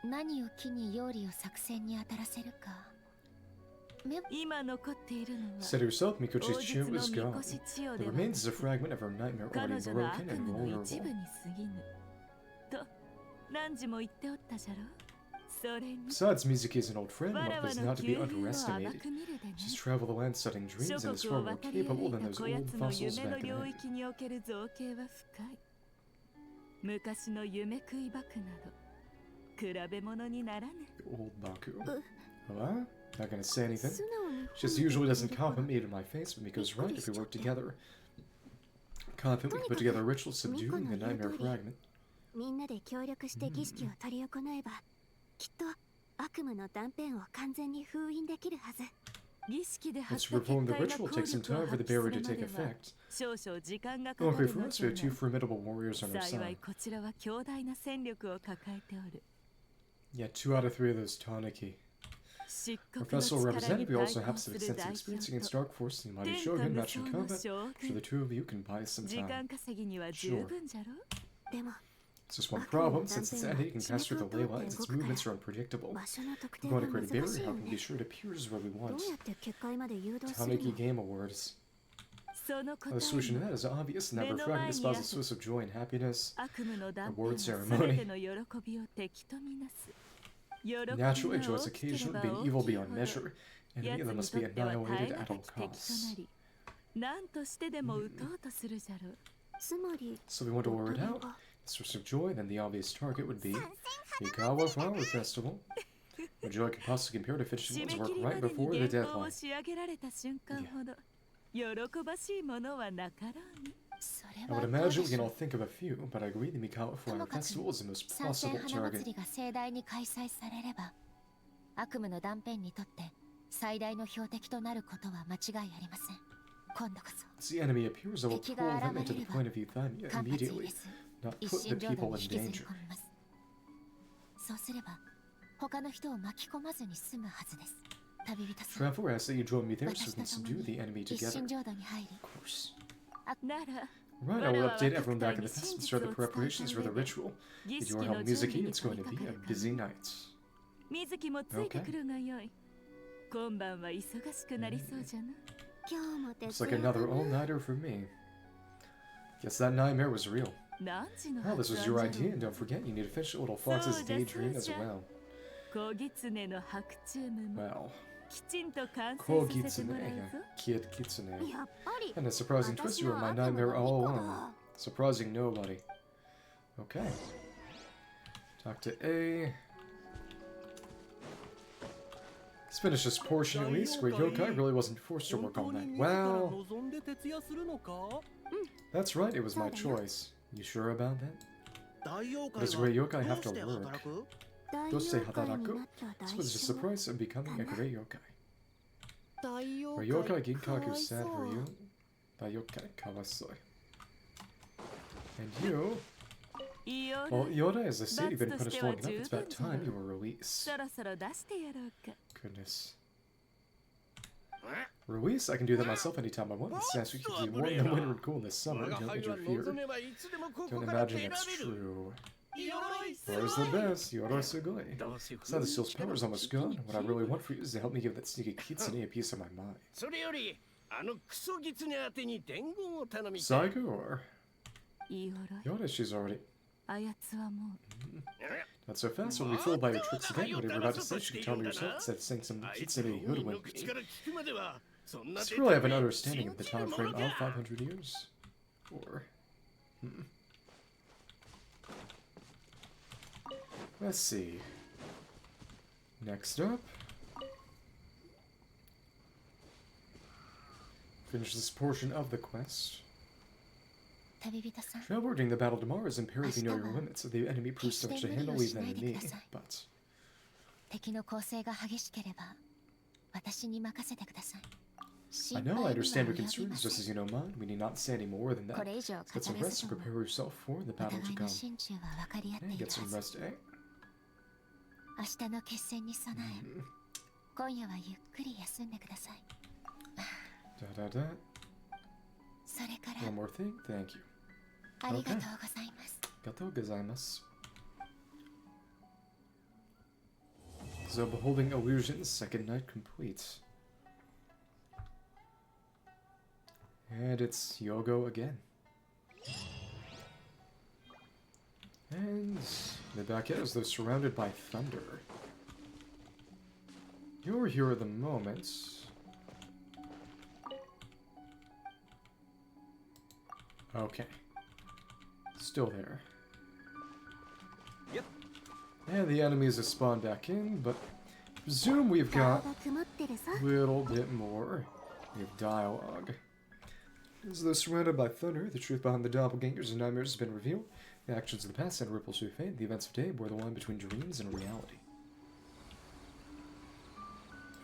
何を機に妖理を作戦に当たらせるか。今残っているのは Said herself, Mikochi's 王 Chiyo 術 is の gone. みこし千代 The では remains is a fragment of her nightmare 彼 already 女の悪 broken and 夢の vulnerable. 一部に過ぎぬと何時も言っておったじゃろそれに Besides, Mizuki is an old friend, わ one ら of わ us の not to 旧 be 友を甘 underestimated. く見るでね She's traveled the land studying dreams 諸 and is 国を far more 渡り歩 capable い than た those こや old つの fossils 夢の back in 領 it. 域における造形は深い昔の夢食いバクなど比べ物にならぬ Old Baku. Huh? Not gonna say anything. 素直に She just usually doesn't compliment me to my face, but Miko's right if we work together. Confident we can put together a ritual subduing the nightmare fragment. みんなで協力して儀式を執り行えばきっと悪夢の断片を完全に封印できるはず儀式で Let's 発した perform 結 the 界が ritual. 効 Take some 力を time for 発 the 揮す barrier る to ま take では effect. 少々時間がかか Luckily る for の us, じ we ゃ have な two formidable warriors on our 幸 side. いこちらは強大な戦力を抱えておる Yeah, 2 out of 3 of those Taniki. 漆 Our 黒の festival 力に representative 対 also 抗 happens す to have る extensive 代 experience 表 against と Dark Force and Mighty 天下 Shogun 無 matching 双の combat. 将 I'm sure the 軍 two of you can buy some 時 time. 間稼ぎには十分じゃろでも It's just one problem. Since it's Eddie, you can pass through the ley lines, its movements are unpredictable. 場所の特定 We が want to 難 create a しい barrier. よ How can we ね be sure it appears where we ど want? うやって結界まで誘導する Taneki の Game Awards. その答 The solution to え that is obvious. Never 目の fragment 前に espouse あ the る source of joy and happiness. 悪夢の断片 Award は ceremony. 全ての喜びを敵とみなす。喜びが Natural enjoys 大きけれ occasion ば being 大き evil いほ beyond ど measure. 奴 Enemy of them に must と be っては耐 annihilated え難 at き all 敵とな costs. り何としてでも撃とうとするじゃろう。つまり So we want to wear it out. The source of joy, then the obvious target would be Mikawa Flower Festival. Where joy can possibly compare to 締 finishing め one's 切 work りま right でに before the 原稿を deadline. 仕上げられた瞬間ほど喜ばしいものはなかろうに。それ I は would どう imagine で we し can ょ all う think of a few, but I agree the Mikawa Flower ともかく Festival is the most 参戦 possible 花 target. 祭りが盛大に開催されれば悪夢の断片にとって最大の標的となることは間違いありません。今度こそ As the enemy appears, I will 敵 pull が them 現 into れ the れば point of view Thymia 間髪入 immediately, れず not 一 put 心 the 浄土 people に in 引きずり danger. 込みます。そうすれば他の人を巻き込まずに済むはずです。旅人さん、 Traveler asks that you join me there so we 私 can と共 subdue the に enemy 一 together. 心浄土に入り Of course. なら Right, I will update everyone back in the past and start the preparations for the ritual. 儀 With 式 your の help, 準 Mizuki, 備に it's 取 going り to 掛 be か a るか busy な。 night. 水木もついてくるがよい。今晩は忙しくなりそうじゃな。今日も It's 徹 like 夜だ another な all-nighter for me. Guess that nightmare was real. 何時の Well, this 発 was 案 your じゃろ idea, and don't forget, you need to finish Little Fox's daydream as well. 小狐の白チュームも Well, きちんと完成させてもらう Kogitsune, ぞ。 Kid Kitsune. やっぱり And a surprising twist, you were my 私の悪夢 nightmare の all 巫女 along. だ Surprising nobody. Okay. Talk to A. Let's finish this portion at least. Great Yokai really wasn't forced to 本 work all 当 night. に自ら Well, 望んで徹夜するのか that's right, it was my そうだよ。 choice. You sure about that? 大妖怪 Does は Great ど Yokai う have し to て work? 働く？大 Don't say 妖怪に Hataraku. なった代 This was just the 償 price of becoming a Great Yokai. 大 Great 妖 Yokai 怪か Ginkaku わい sad そ for う you. Great Yokai Kawasoi. And you? いいよ Well, Yoda, as a city, you've been 罰と punished しては long enough. It's 十分 about じゃろ time you were released. そろそろ出してやろうか。 Goodness. Release? I can do that myself anytime I want. This Sasuke keeps you warm in the winter and cool in the summer. 我が Don't 輩は interfere. 望めばいつでもここ Don't から imagine 出ら it's れる true. 鎧す Where's the best? Yoro Sugoi. どうせ It's not that Steel's power's almost gone. What I really want for you is to help me give that sneaky kitsune a piece of my mind. それよりあのクソギツネ宛てに伝言を頼みたい Psycho or いい鎧。 Yoda? She's already. あやつはも Not so fast. We'll be fooled by your tricks again. Whatever you're about to say, you can tell me yourself instead of saying some あいつの kitsune 本人の hoodwink 口 me. から聞くまではそんな Does he really have an understanding of the time frame of 500 years? Or. Let's see. Next up. Finish this portion of the quest. 旅人さん、 Travel during the battle tomorrow is imperative you know your limits. If the enemy proves too much to handle, leave them to me. But 敵の攻勢が激しければ私に任せてください。 I know I understand your concerns, just as you know mine. We need not say any more than こ that. れ以上語 Get some ら rest ず and とも prepare yourself for the お battle 互 to い come. の心中は分かり合って And いる get some はず。 rest, eh? 明日の決戦に備え、今夜はゆっくり休んでください。 Da da da. それから One more thing. Thank you. ありがとうございます。 Gatou gozaimasu. So, beholding illusions, second night complete. And it's Yogo again. And the back as they're surrounded by thunder. You're here at the moment. Okay. Still there. Yep. And the enemies have spawned back in, but presume we've 顔 got が曇ってるさ a little bit more. We have dialogue. As though surrounded by thunder, the truth behind the doppelgangers and nightmares has been revealed. The actions of the past send ripples through fate. The events of today bore the line between dreams and reality.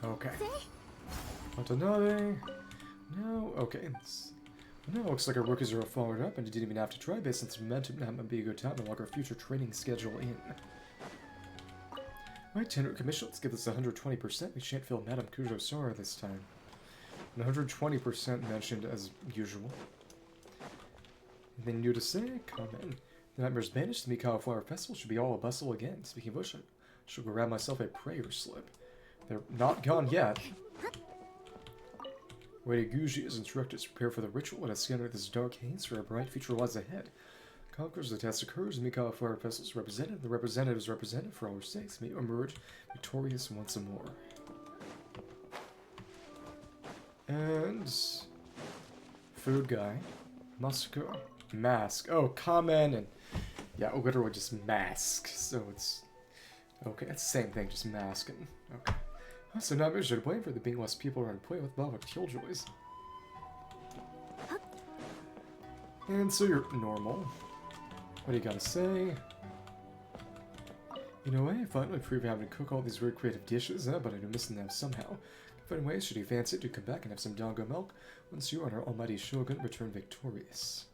Okay. Watanabe. No. Okay. Now it looks like our rookies are all followed up, and you didn't even have to try based on this momentum. Now might be a good time to lock our future training schedule in. Right, Tenor Commission, let's give this 120%. We shan't feel Madame Kujo Sora this time. 120% mentioned as usual. And then you to say, comment. The nightmare's banished. The Mikawa Flower Festival should be all a bustle again. Speaking of which, I should go grab myself a prayer slip. They're not gone yet. Lady Guji is instructed to prepare for the ritual and has scattered this dark haze for a bright future lies ahead. Conquers the test occurs, the Mikawa Flower Festival is represented, the representative is represented for all her sakes, may emerge victorious once more. And food guy, Masuko, mask. Oh, common and yeah, literally just mask. So it's okay. It's the same thing, just masking. Okay. So now I'm to blame for the being less people around to play with Baba Killjoys. And so you're normal. What do you gotta say? You know, I finally proved having to cook all these very creative dishes, but I do miss them somehow. Find ways, should you fancy it, to come back and have some dango milk once you and our almighty shogun return victorious.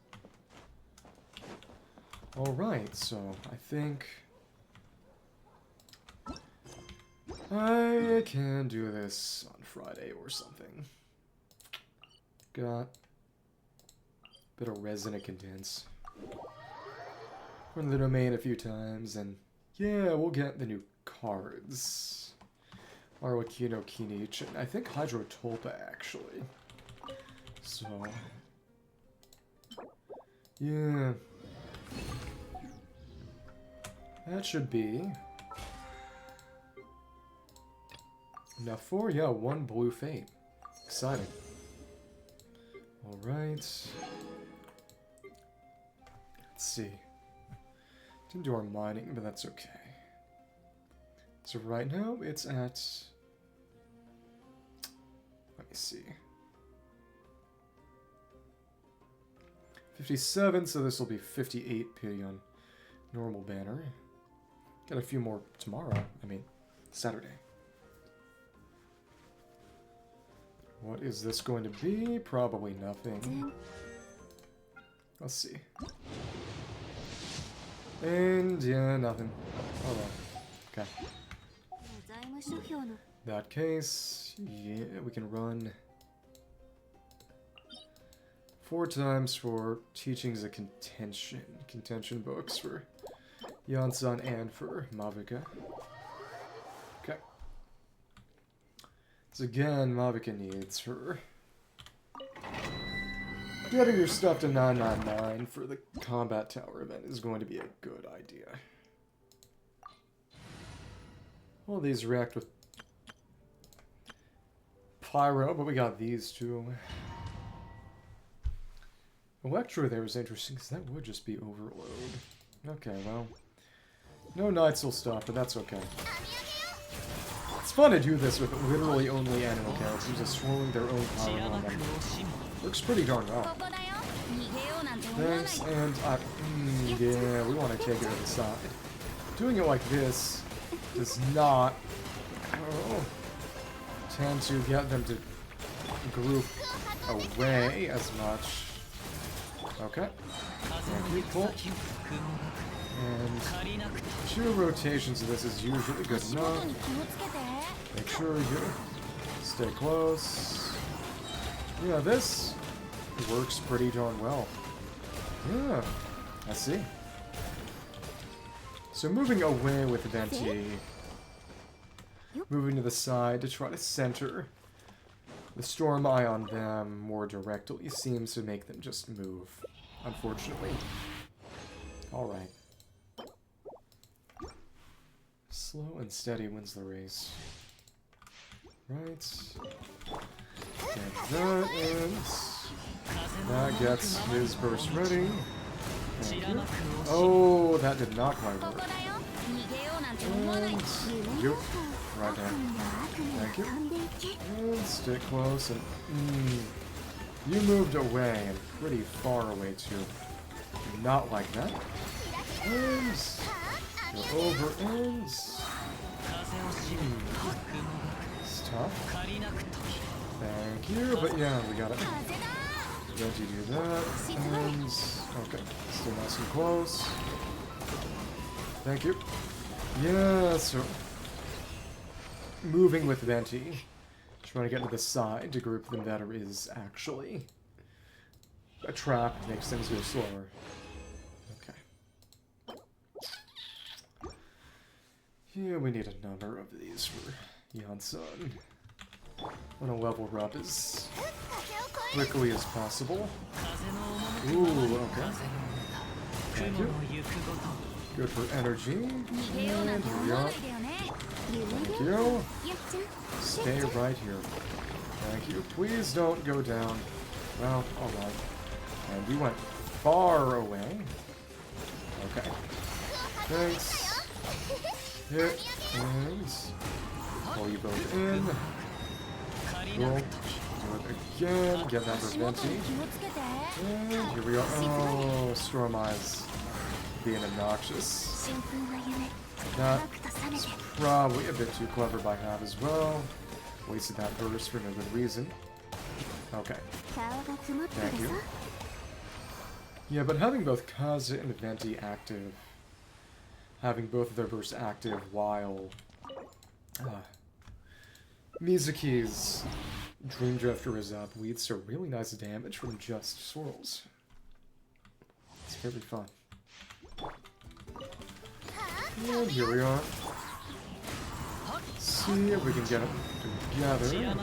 Alright, so I think I can do this on Friday or something. Got a bit of resin to condense. Run the domain a few times, and yeah, we'll get the new cards. Arlecchino, Kinich, and I think Hydrotolpa, actually. So, yeah. That should be enough for, yeah, one blue fate. Exciting. Alright. Let's see. Didn't do our mining, but that's okay. So right now, it's at... Let me see. 57, so this will be 58p on normal banner. Got a few more tomorrow. I mean, Saturday. What is this going to be? Probably nothing. Let's see. And yeah, nothing. Oh well. Okay. That case, yeah, we can run 4 times for teachings of contention books for Yansan and for Mavuka. Okay. So again, Mavuka needs her. Getting your stuff to 999 for the combat tower event is going to be a good idea. All these react with Pyro, but we got these two. Electro there was interesting, because that would just be overload. Okay, well. No Nightsoul stuff, but that's okay. It's fun to do this with literally only animal characters, just swirling their own power on them. Looks pretty darn well. Thanks, and yeah, we want to take it to the side. Doing it like this does not tend to get them to group away as much. Okay. Cool. And 2 rotations of this is usually good enough. Make sure you stay close. Yeah, this works pretty darn well. Yeah, I see. So moving away with Venti, moving to the side to try to center the Storm Eye on them more directly seems to make them just move, unfortunately. Alright. Slow and steady wins the race. Right. Get that, and that gets his burst ready. Thank you. Oh, that did not quite work. And you. Right down. Thank you. And stay close, and you moved away, and pretty far away too. Not like that. And go over, and it's tough. Thank you, but yeah, we got it. Don't you do that, and okay, still nice and close. Thank you. Yeah, so moving with Venti, trying to get to the side to group them better is actually a trap, makes things go slower. Okay. Yeah, we need a number of these for Yansan. I want to level her up as quickly as possible. Ooh, okay. Thank you. Good for energy. And here we are. Thank you. Stay right here. Thank you. Please don't go down. Well, alright. And you went far away. Okay. Thanks. Hit. And pull you both in. Cool. Do it again. Get that for Venti. And here we are. Oh, Storm Eyes. Being obnoxious. That's probably a bit too clever by half as well. Wasted that burst for no good reason. Okay. Thank you. Yeah, but having both Kaze and Venti active, having both of their bursts active while Mizuki's Dream Drifter is up leads to really nice damage from just swirls. It's very fun. And here we are. See if we can get them together. And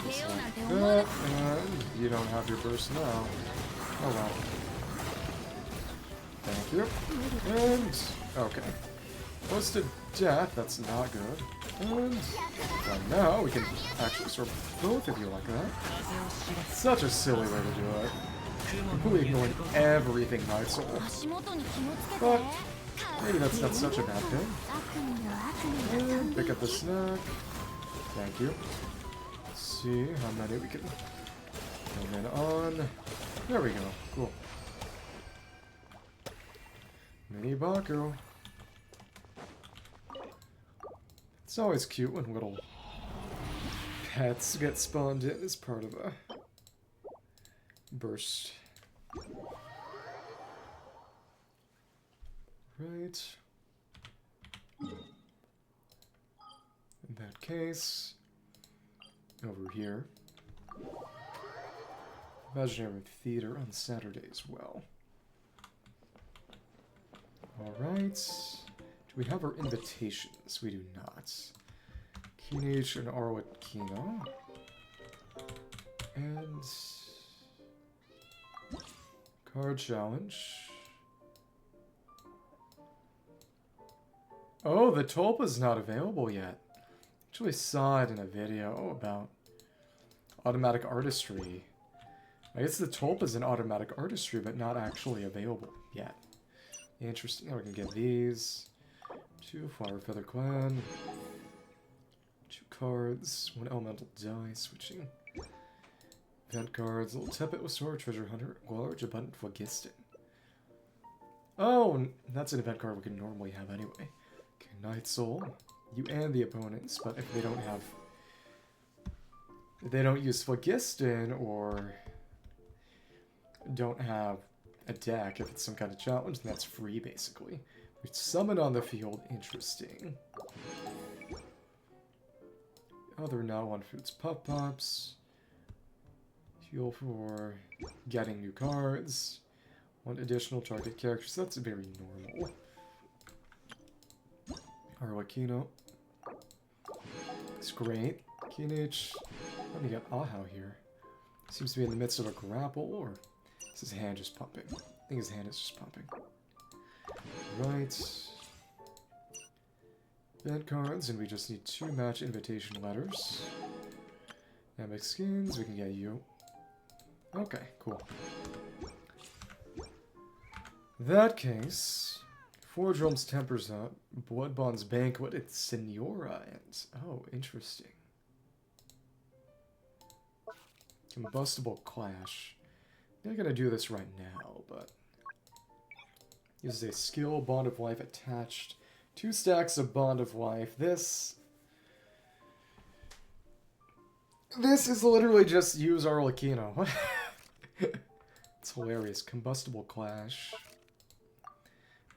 like that, and you don't have your burst now. Oh well. Thank you. And okay. Close to death, that's not good. And now we can actually serve both of you like that. Such a silly way to do it. Completely ignoring everything Night Soul. But maybe that's not such a bad thing. And pick up the snack. Thank you. Let's see how many we can come in on. There we go. Cool. Mini Baku. It's always cute when little pets get spawned in as part of a burst. Right. In that case, over here, Imaginary Theater on Saturday as well. Alright. Do we have our invitations? We do not. Kinich and Arlecchino. And card challenge. Oh, the Tulpa's not available yet. Actually saw it in a video about automatic artistry. I guess the Tulpa's in automatic artistry, but not actually available yet. Interesting. Now we can get these. 2 Flower Feather Clan. 2 cards. 1 elemental die. Switching. Event cards. Little Tepet with Sword, Treasure Hunter, Large Abundant Phlogiston. Oh, that's an event card we can normally have anyway. Okay, Night Soul. You and the opponents, but if they don't have... if they don't use Phlogiston or don't have a deck, if it's some kind of challenge, then that's free, basically. We summon on the field. Interesting. Other now on foods. Pops. Heal for getting new cards. 1 additional target characters. That's very normal. Arlecchino. It's great. Kinich. Let me get Ahau here. Seems to be in the midst of a grapple, or is his hand just pumping? I think his hand is just pumping. Right. Event cards, and we just need 2 match invitation letters. Epic skins, we can get you. Okay, cool. In that case, Forge Realms Tempers Up, Bloodbond's Banquet, it's Senora, and oh, interesting. Combustible Clash. I'm not gonna do this right now, but uses a skill, Bond of Life attached. 2 stacks of Bond of Life. This is literally just use Arlecchino. It's hilarious. Combustible Clash.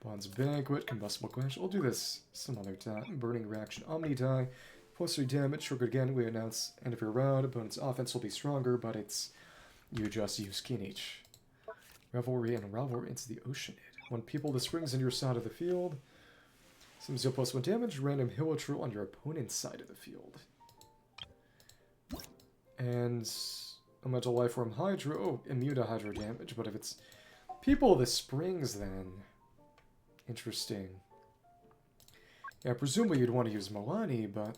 Bond's Banquet, Combustible Clash. I'll do this some other time. Burning Reaction, Omni Die. Plus 3 damage. Triggered again. We announce end of your round. Opponent's offense will be stronger, but it's... you just use Kinich. Revelry and Revelry into the Oceanid. When people the springs on your side of the field. Seems you'll plus 1 damage, random hill or true on your opponent's side of the field. And elemental life form Hydro. Oh, immune to Hydro damage, but if it's people of the springs then. Interesting. Yeah, presumably you'd want to use Milani, but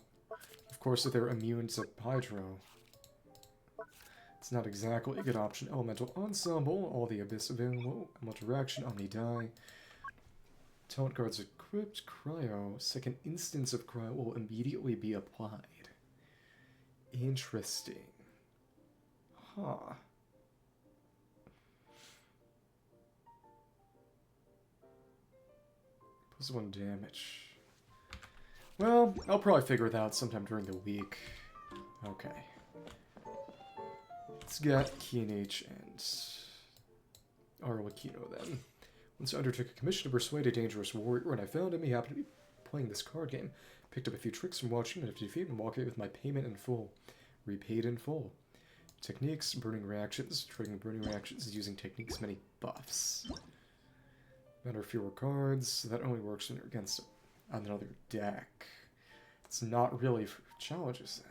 of course if they're immune to Hydro. It's not exactly a good option. Elemental Ensemble, all the Abyss available. Elemental Reaction, Omni Die. Taunt cards equipped. Cryo. Second instance of Cryo will immediately be applied. Interesting. Huh. Plus 1 damage. Well, I'll probably figure it out sometime during the week. Okay. Let's get Kinich and Arlecchino then. Once I undertook a commission to persuade a dangerous warrior, when I found him, he happened to be playing this card game. Picked up a few tricks from watching and defeat and walk away with my payment in full. Repaid in full. Techniques, burning reactions. Triggering burning reactions is using techniques many buffs. Matter fewer cards. That only works when you're against another deck. It's not really for challenges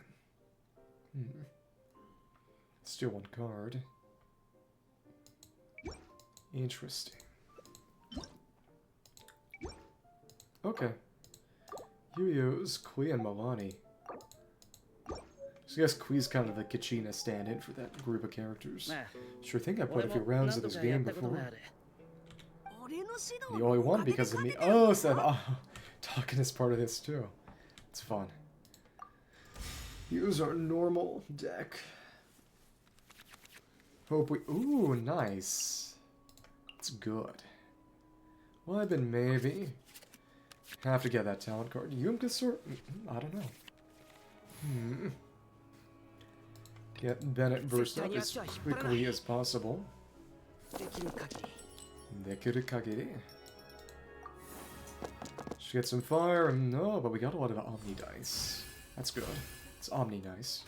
then. Steal 1 card. Interesting. Okay. Yuyo's, Kui, and Milani. So I guess Kui's kind of the Kachina stand-in for that group of characters. Sure think I played a few rounds of this game before. The only one because of me. Oh, so talking is part of this too. It's fun. Use our normal deck. Hope we... Ooh, nice. It's good. Well, I've been maybe... Have to get that talent card. Yumkasor? I don't know. Get Bennett burst up as quickly as possible. Dekiru Kagiri. Should get some fire. No, but we got a lot of Omni dice. That's good. It's Omni dice.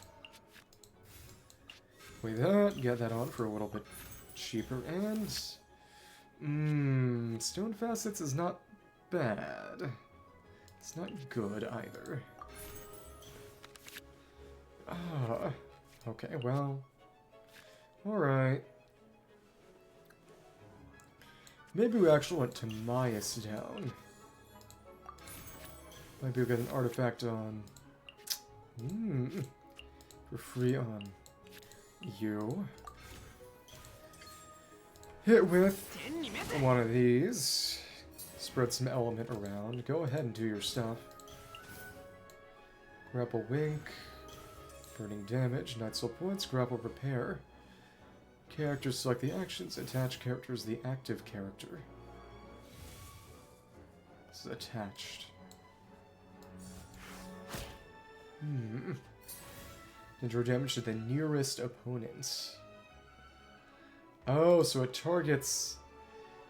Play that, get that on for a little bit cheaper, and... Stone Facets is not bad. It's not good either. Okay, well... Alright. Maybe we actually went to Maya's down. Maybe we'll get an artifact on... For free on... You. Hit with one of these. Spread some element around. Go ahead and do your stuff. Grapple Wink. Burning damage. Night Soul points. Grapple Repair. Characters select the actions. Attach characters the active character. This is attached. Draw damage to the nearest opponents. Oh, so it targets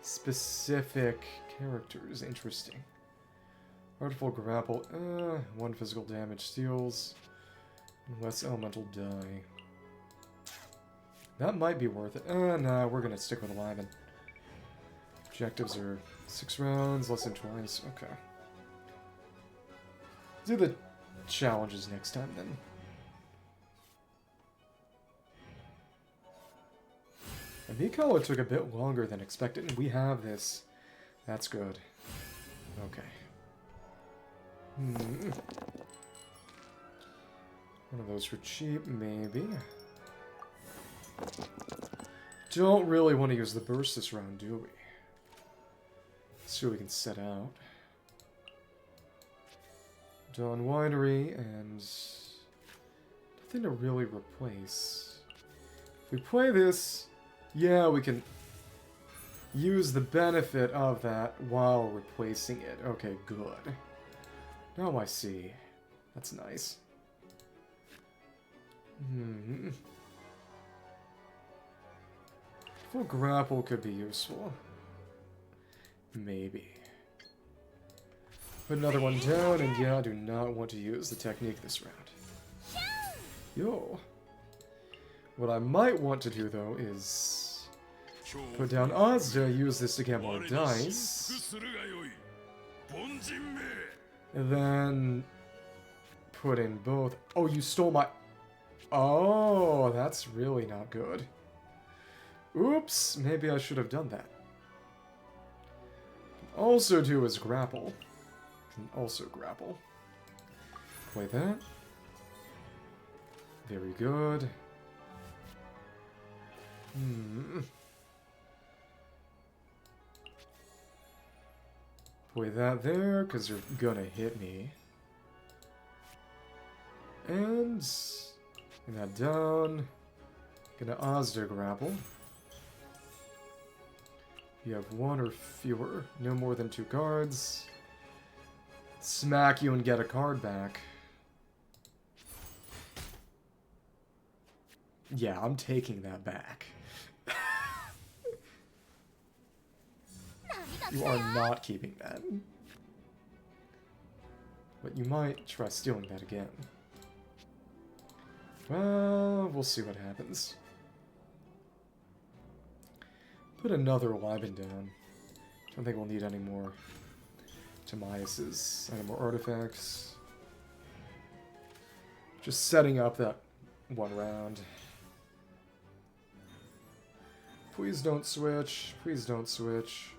specific characters. Interesting. Artful Grapple. 1 physical damage steals. Less elemental die. That might be worth it. Nah, we're gonna stick with Lyman. Objectives are 6 rounds, less than twice. Okay. Do the challenges next time then. And Mikawa took a bit longer than expected, and we have this. That's good. Okay. One of those for cheap, maybe. Don't really want to use the burst this round, do we? Let's see what we can set out. Dawn Winery, and nothing to really replace. If we play this... Yeah, we can use the benefit of that while replacing it. Okay, good. Now I see. That's nice. Full grapple could be useful. Maybe. Put another one down, and yeah, I do not want to use the technique this round. Yo. What I might want to do, though, is Put down Azda, use this to get more dice. And then put in both. Oh, you stole my... Oh, that's really not good. Oops, maybe I should have done that. Also do is grapple. Can also grapple. Play that. Very good. Play that there, because you're gonna hit me. And get that down. Gonna Azda grapple. You have one or fewer, no more than 2 cards. Smack you and get a card back. Yeah, I'm taking that back. You are not keeping that. But you might try stealing that again. Well, we'll see what happens. Put another Wyvern down. Don't think we'll need any more Timaeuses, any more artifacts. Just setting up that one round. Please don't switch. Please don't switch.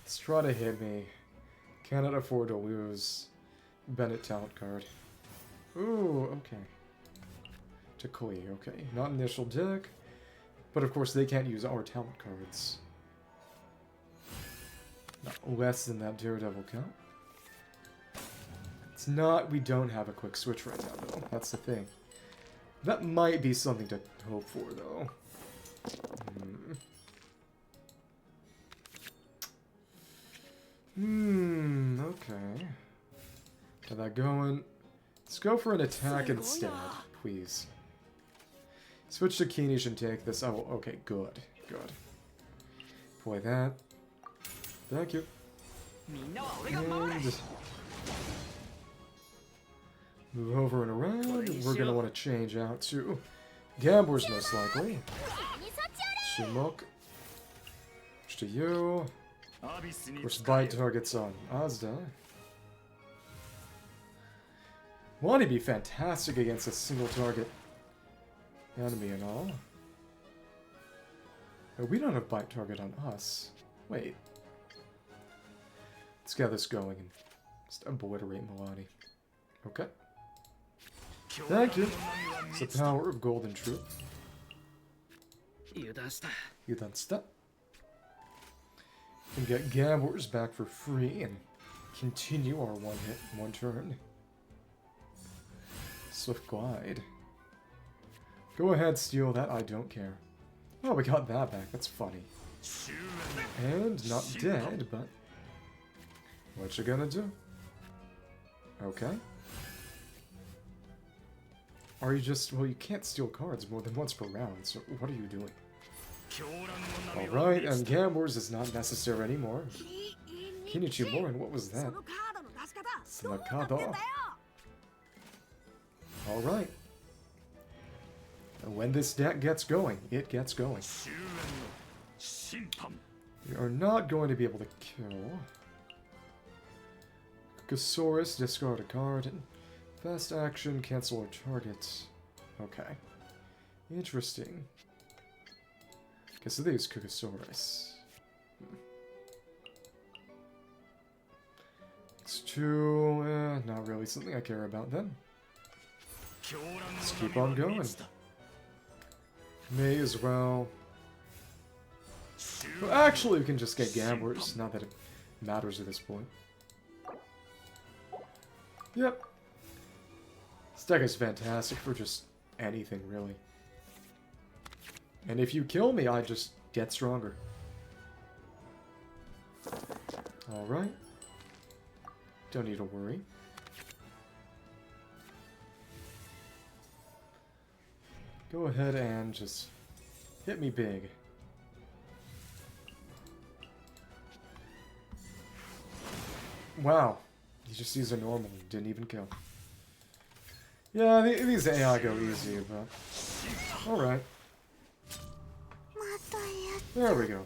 Let's try to hit me. Cannot afford to lose. Bennett talent card. Ooh, okay. Takoi, okay. Not initial deck. But of course they can't use our talent cards. Not less than that Daredevil count. It's not, we don't have a quick switch right now though. That's the thing. That might be something to hope for though. Okay. Got that going. Let's go for an attack instead, please. Switch to Kinich and take this. Oh, okay, good. Good. Play that. Thank you. And move over and around. We're gonna want to change out to Gamblers most likely. Shimok. To you. Of course, bite targets on Azda. Want to be fantastic against a single target enemy and all. Oh, we don't have bite target on us. Wait. Let's get this going and just obliterate Milani. Okay. Thank you. It's the power of golden truth. You done stuff. And get Gamblers back for free and continue our one hit, one turn. Swift Glide. Go ahead, steal that, I don't care. Oh, we got that back, that's funny. And not dead, but... what you gonna do? Okay. Are you just... well, you can't steal cards more than once per round, so what are you doing? Alright, and Gamblers is not necessary anymore. Kinichi Morin, what was that? Slakada. Alright. When this deck gets going, it gets going. We are not going to be able to kill. Kukasaurus, discard a card, and fast action, cancel a target. Okay. Interesting. Guess they use Kukasaurus. It's too, not really something I care about then. Let's keep on going. May as well. Well, actually, we can just get Gamblers, not that it matters at this point. Yep. This deck is fantastic for just anything, really. And if you kill me, I just get stronger. Alright. Don't need to worry. Go ahead and just hit me big. Wow. He just used a normal and didn't even kill. Yeah, these AI go easy, but... alright. There we go.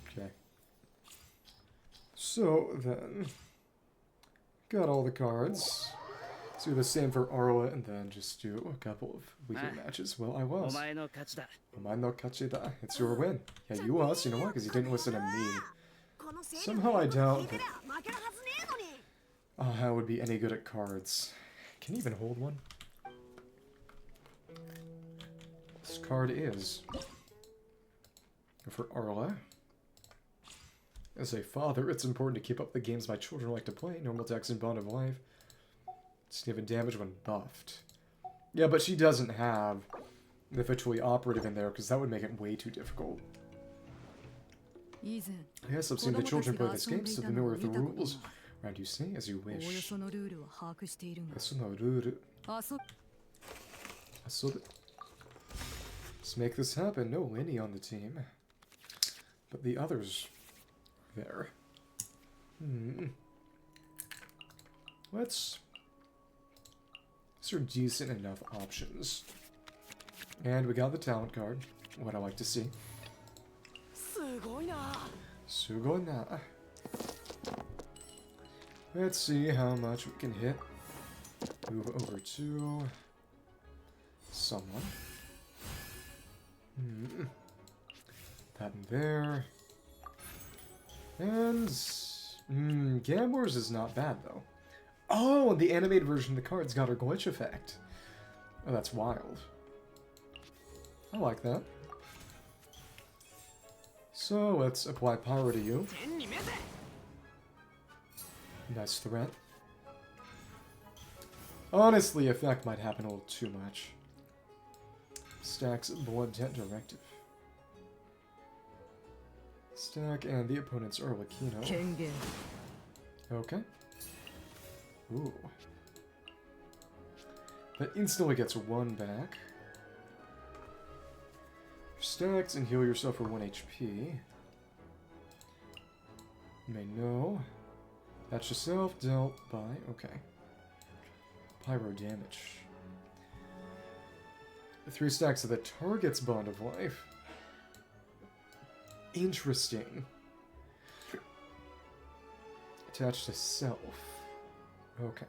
Okay. So then, got all the cards. Let's do the same for Arla and then just do a couple of weekend matches. Well, I was. Omae no kachi da. It's your win. Yeah, you was. You know why? Because you didn't listen to me. Somehow I doubt that I would be any good at cards. Can you even hold one? This card is for Arla. As a father, it's important to keep up the games my children like to play. Normal attacks and Bond of Life. Significant damage when buffed. Yeah, but she doesn't have the Fitually Operative in there because that would make it way too difficult. Yes, I've seen the children play this game, so familiar with the rules. Right, you say as you wish. Let's make this happen. No Winnie on the team. But the others there. These are decent enough options. And we got the talent card. What I like to see. Sugoi na. Let's see how much we can hit. Move over to someone. That in there. And Gamblers is not bad though. Oh, and the animated version of the card's got her glitch effect. Oh, that's wild. I like that. So let's apply power to you. Nice threat. Honestly, effect might happen a little too much. Stacks Blood Tent Directive. Stack and the opponent's Arlecchino. Okay. Ooh. That instantly gets 1 back. Stacks and heal yourself for 1 HP. You may know. That's yourself dealt by... Okay. Pyro damage. 3 stacks of the target's Bond of Life. Interesting. Attached to self. Okay.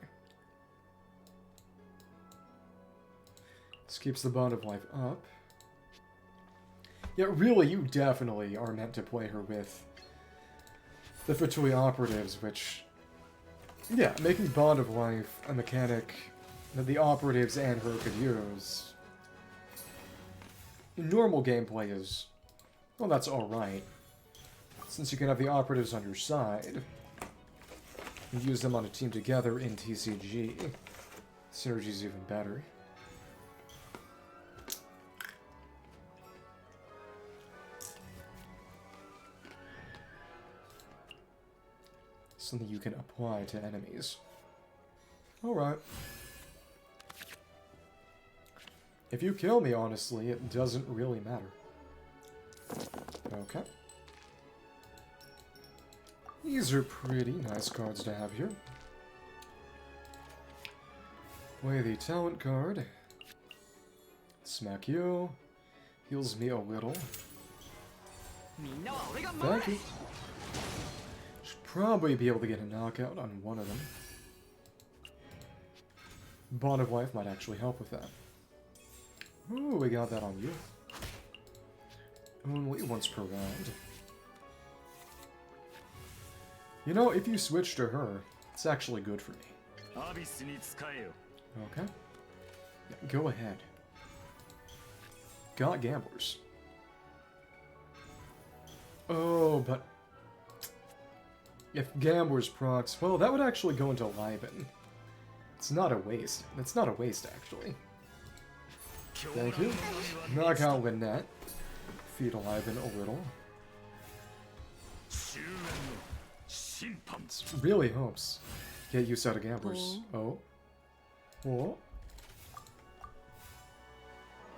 This keeps the Bond of Life up. Yeah, really, you definitely are meant to play her with the Fitually Operatives, which... Yeah, making Bond of Life a mechanic that the Operatives and her could use. In normal gameplay is... Well, that's alright. Since you can have the Operatives on your side, and use them on a team together in TCG, synergy's even better. Something you can apply to enemies. Alright. If you kill me, honestly, it doesn't really matter. Okay. These are pretty nice cards to have here. Play the talent card. Smack you. Heals me a little. Thank you. Should probably be able to get a knockout on one of them. Bond of Life might actually help with that. Ooh, we got that on you. Only once per round. You know, if you switch to her, it's actually good for me. Okay. Yeah, go ahead. Got Gamblers. Oh, but... if Gamblers procs... Well, that would actually go into Raiden. It's not a waste. It's not a waste, actually. Thank you. Knockout Lynette. Feed Raiden a little. Really hopes. Get used out of Gamblers. Oh. Oh.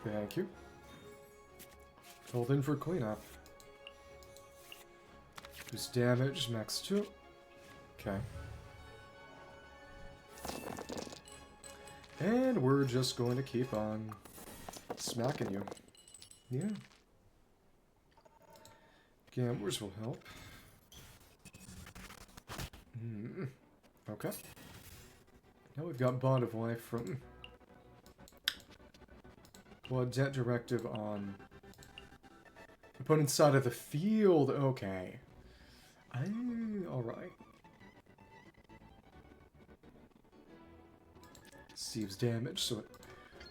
Thank you. Hold in for cleanup. Boost damage, max 2. Okay. And we're just going to keep on smacking you. Yeah. Gamblers will help. Okay. Now we've got Bond of Life from... Well, Debt Directive on... Opponent's side of the field. Okay. Alright. Receives damage, so it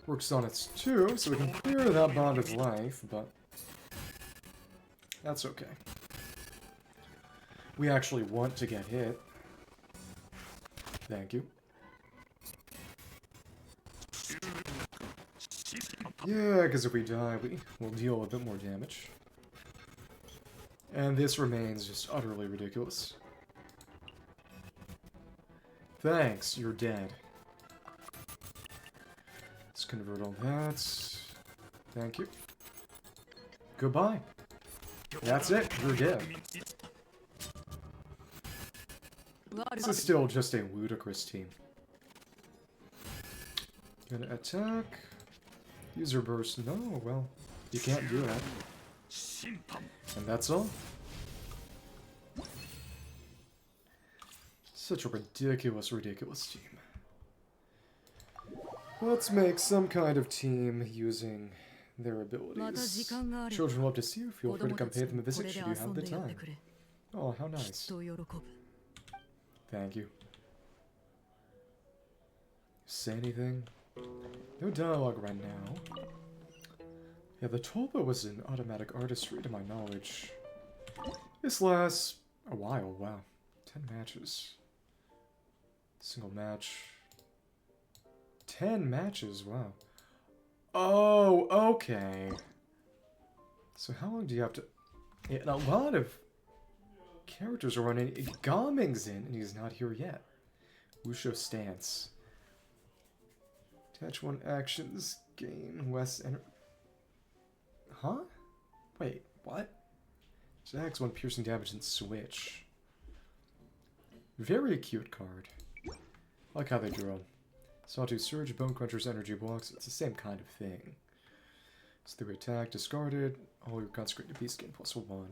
works on its 2, so we can clear that Bond of Life, but... That's okay. We actually want to get hit. Thank you. Yeah, because if we die, we will deal a bit more damage. And this remains just utterly ridiculous. Thanks, you're dead. Let's convert all that. Thank you. Goodbye. That's it, you're dead. This is still just a ludicrous team. Gonna attack. User burst. No, well, you can't do that. And that's all. Such a ridiculous, ridiculous team. Let's make some kind of team using their abilities. Children love to see you. Feel free to come pay them a visit should you have the time. Oh, how nice. Thank you. Say anything? No dialogue right now. Yeah, the Tulpa was in automatic artistry to my knowledge. This lasts a while, wow. 10 matches. Single match. 10 matches, wow. Oh, okay. So how long do you have to... Yeah, and a lot of characters are running. Gaming's in, and he's not here yet. Wusho stance. Attach 1 actions, gain less energy. Huh? Wait, what? Attacks 1 piercing damage and switch. Very cute card. I like how they drew him. Sawtooth Surge, Bone Cruncher's energy blocks. It's the same kind of thing. It's 3 attack, discarded. All your consecrated beast gain +1.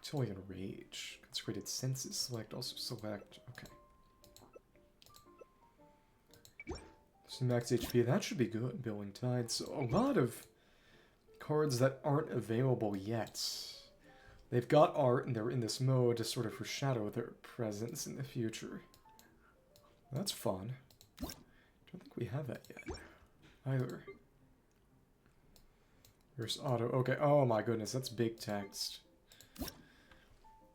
Totally in rage. Consecrated senses select, also select. Okay. So max HP, that should be good. Billing Tide. So a lot of cards that aren't available yet. They've got art and they're in this mode to sort of foreshadow their presence in the future. That's fun. Don't think we have that yet. Either. There's auto. Okay, oh my goodness, that's big text.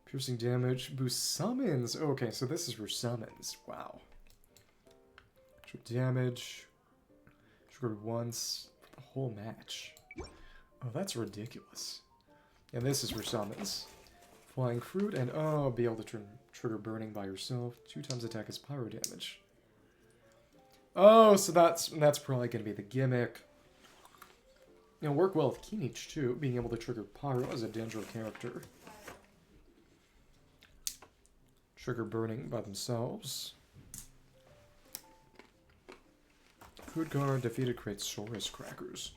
Piercing damage, boost summons. Okay, so this is for summons. Wow. Damage. Triggered once for the whole match. Oh, that's ridiculous. And this is for summons. Flying Fruit and, oh, be able to trigger burning by yourself. 2 times attack as pyro damage. Oh, so that's probably going to be the gimmick. It'll work well with Kinich, too. Being able to trigger pyro as a Dendro character. Trigger burning by themselves. Good card, defeated creates Saurus Crackers.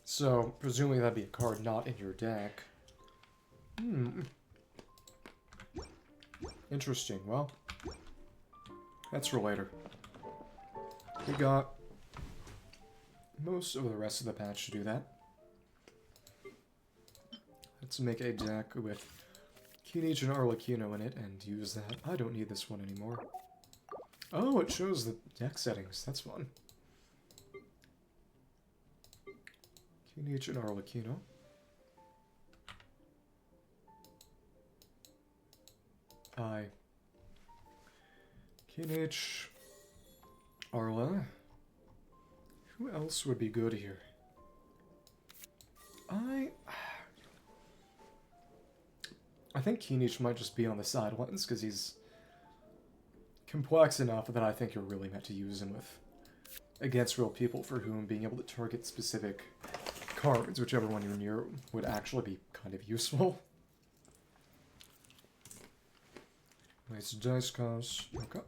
So, presumably that'd be a card not in your deck. Interesting, well. That's for later. We got most of the rest of the patch to do that. Let's make a deck with Kinich and Arlecchino in it and use that. I don't need this one anymore. Oh, it shows the deck settings. That's fun. Kinich and Arlecchino. Kinich. Arla. Who else would be good here? I think Kinich might just be on the sidelines because he's complex enough that I think you're really meant to use him with against real people for whom being able to target specific cards, whichever one you're near, would actually be kind of useful. Nice dice cost. Okay.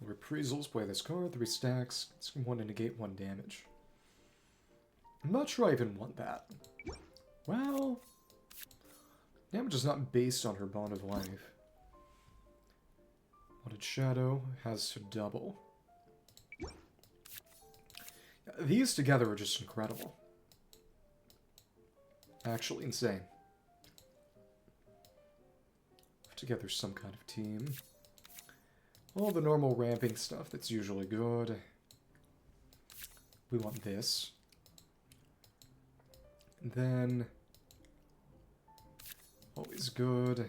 Reprisals, play this card, 3 stacks. It's 1 to negate 1 damage. I'm not sure I even want that. Well, damage is not based on her bond of life. Bonded Shadow has to double. These together are just incredible. Actually insane. Put together some kind of team. All the normal ramping stuff that's usually good. We want this. And then... always good.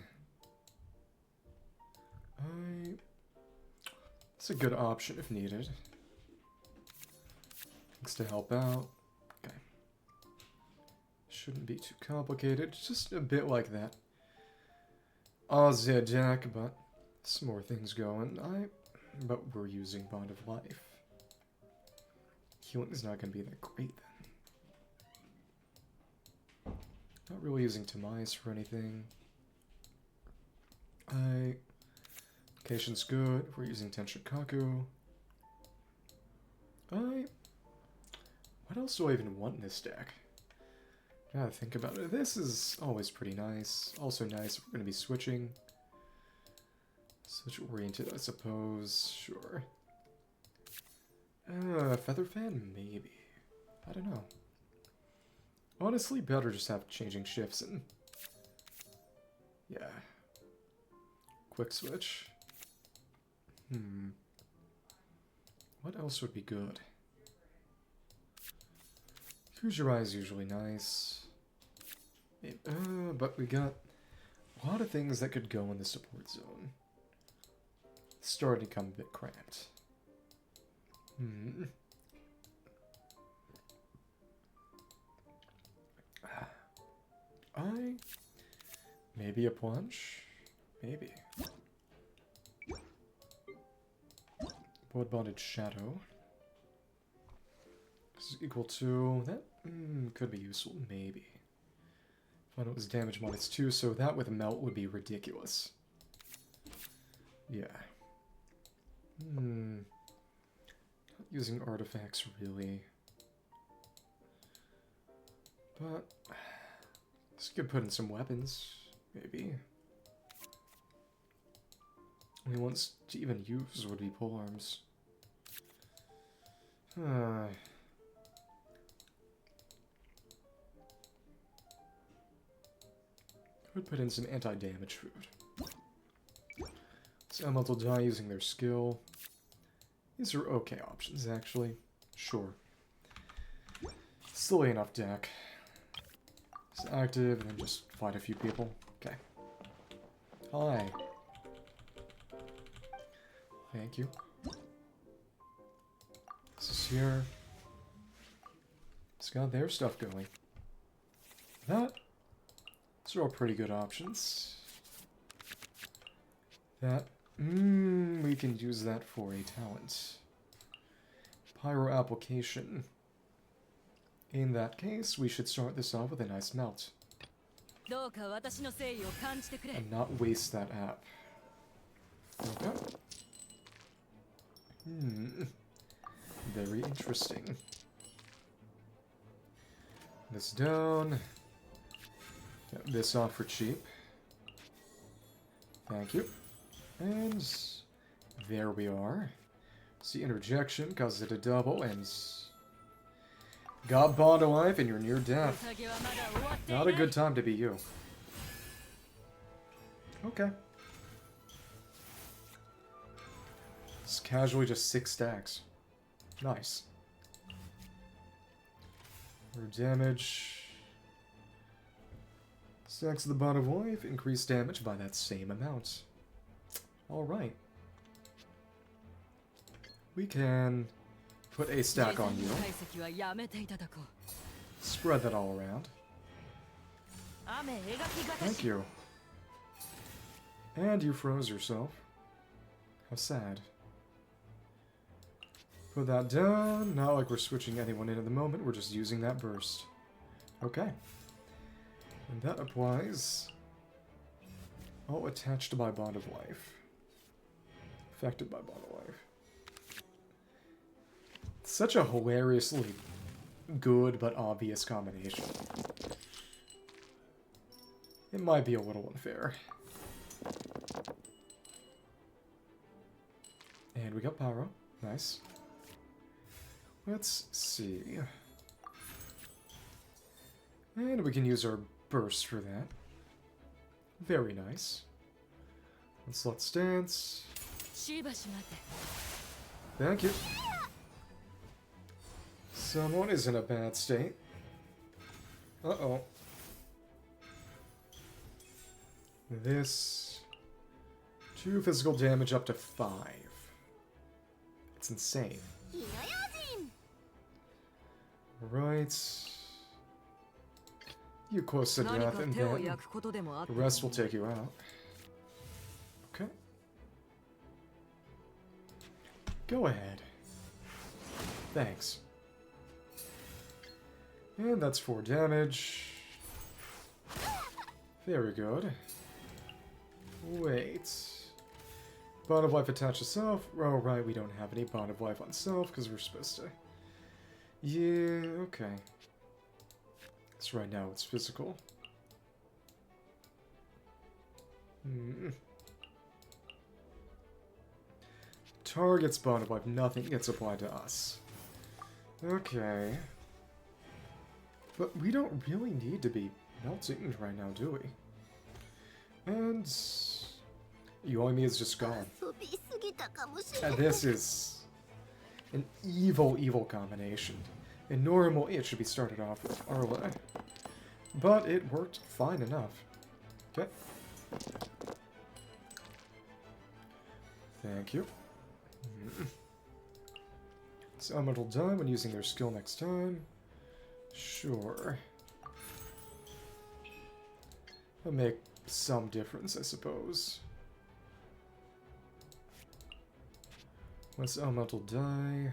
It's a good option if needed. Things to help out. Okay. Shouldn't be too complicated. Just a bit like that. Ozzy deck, but some more things going. But we're using Bond of Life. Healing's not going to be that great then. Not really using Tamais for anything. Location's good. We're using Tenshikaku. What else do I even want in this deck? Gotta think about it. This is always pretty nice. Also nice if we're gonna be switching. Switch oriented, I suppose. Sure. Feather Fan? Maybe. I don't know. Honestly, better just have changing shifts and... yeah. Quick switch. What else would be good? Kujirai is usually nice. But we got a lot of things that could go in the support zone. It's starting to become a bit cramped. Maybe a plunge? Maybe. Blood Bonded Shadow. This is equal to... that could be useful, maybe. If it was damage minus 2, so that with a melt would be ridiculous. Yeah. Not using artifacts, really. But... this could put in some weapons, maybe. Only ones to even use would be polearms. Could put in some anti-damage food. So Elemental die using their skill. These are okay options, actually. Sure. Silly enough deck. It's active, and then just fight a few people. Okay. Hi. Thank you. This is here. It's got their stuff going. Those are all pretty good options. We can use that for a talent. Pyro application. In that case, we should start this off with a nice melt. And not waste that app. Okay. Very interesting. This down. Get this off for cheap. Thank you. And there we are. See, interjection causes it a double, and got Bond alive, and you're near death. Not a good time to be you. Okay. It's casually just 6 stacks. Nice. More damage. Stacks of the Bond of Life increase damage by that same amount. Alright. We can put a stack on you. Spread that all around. Thank you. And you froze yourself. How sad. Put that down. Not like we're switching anyone in at the moment. We're just using that burst. Okay. And that applies. All attached by Bond of Life. Affected by Bond of Life. Such a hilariously good but obvious combination. it might be a little unfair. And we got Pyro. Nice. Let's see. And we can use our burst for that. Very nice. Let's dance. Thank you. Someone is in a bad state. Uh-oh. This... 2 physical damage up to 5. It's insane. Right. You close to death and then the rest will take you out. Okay. Go ahead. Thanks. And that's 4 damage. Very good. Wait. Bond of life attached to self. Oh, right, we don't have any bond of life on self because we're supposed to. Yeah, okay. So right now it's physical. Target's bond of life, nothing gets applied to us. Okay. But we don't really need to be melting right now, do we? And... Yoimi is just gone. And this is an evil, evil combination. And normally it should be started off with Arle. But it worked fine enough. Okay. Thank you. Someone will die when using their skill next time. Sure. That'll make some difference, I suppose. Once Elemental die.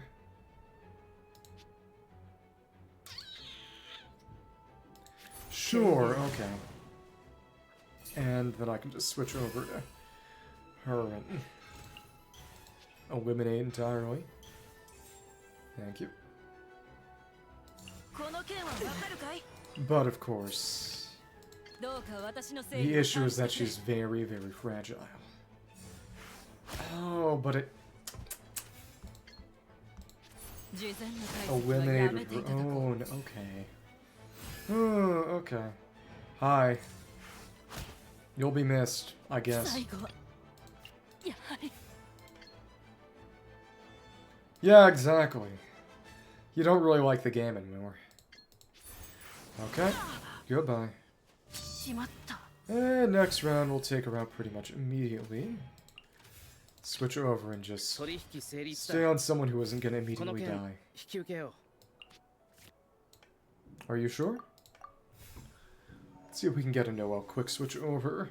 Sure, okay. And then I can just switch over to her and eliminate entirely. Thank you. But of course, the issue is that she's very, very fragile. Oh, but it... Eliminated her own, okay. Oh, okay. Hi. You'll be missed, I guess. Yeah, exactly. You don't really like the game anymore. Okay, goodbye. And next round we'll take her out pretty much immediately. Switch over and just stay on someone who isn't gonna immediately die. Are you sure? Let's see if we can get a Noel quick switch over.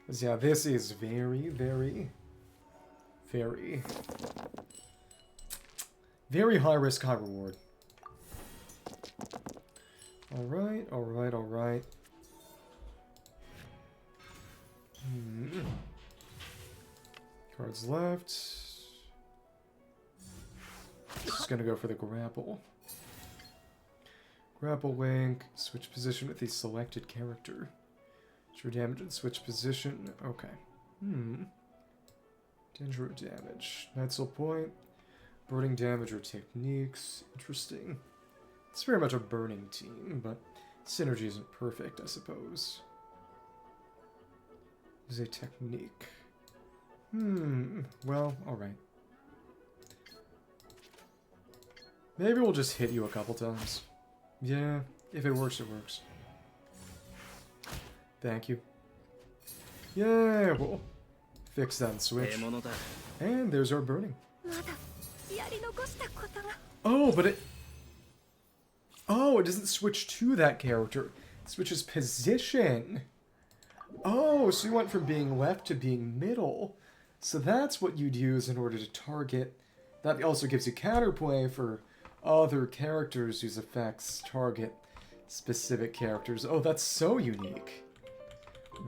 Because yeah, this is very, very, very, very high risk, high reward. Alright, alright, alright. Cards left. Just gonna go for the grapple. Grapple link, switch position with the selected character. True damage and switch position. Okay. Danger damage. Night Soul point. Burning damage or techniques. Interesting. It's very much a burning team, but synergy isn't perfect, I suppose. There's a technique. Well, alright. Maybe we'll just hit you a couple times. Yeah, if it works, it works. Thank you. Yeah, we'll fix that and switch. And there's our burning. Oh, but it... Oh, it doesn't switch to that character. It switches position. Oh, so you went from being left to being middle. So that's what you'd use in order to target. That also gives you counterplay for other characters whose effects target specific characters. Oh, that's so unique.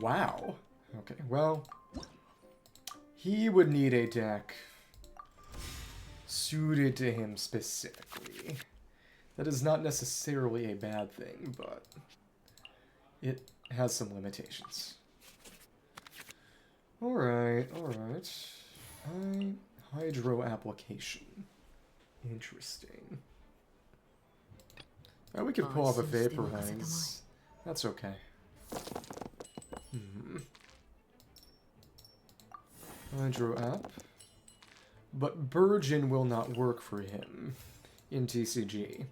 Wow. Okay, well, he would need a deck suited to him specifically. That is not necessarily a bad thing, but it has some limitations. Alright, alright. Hydro application. Interesting. We can pull off a vaporize. That's okay. Hydro app. But Burgeon will not work for him in TCG.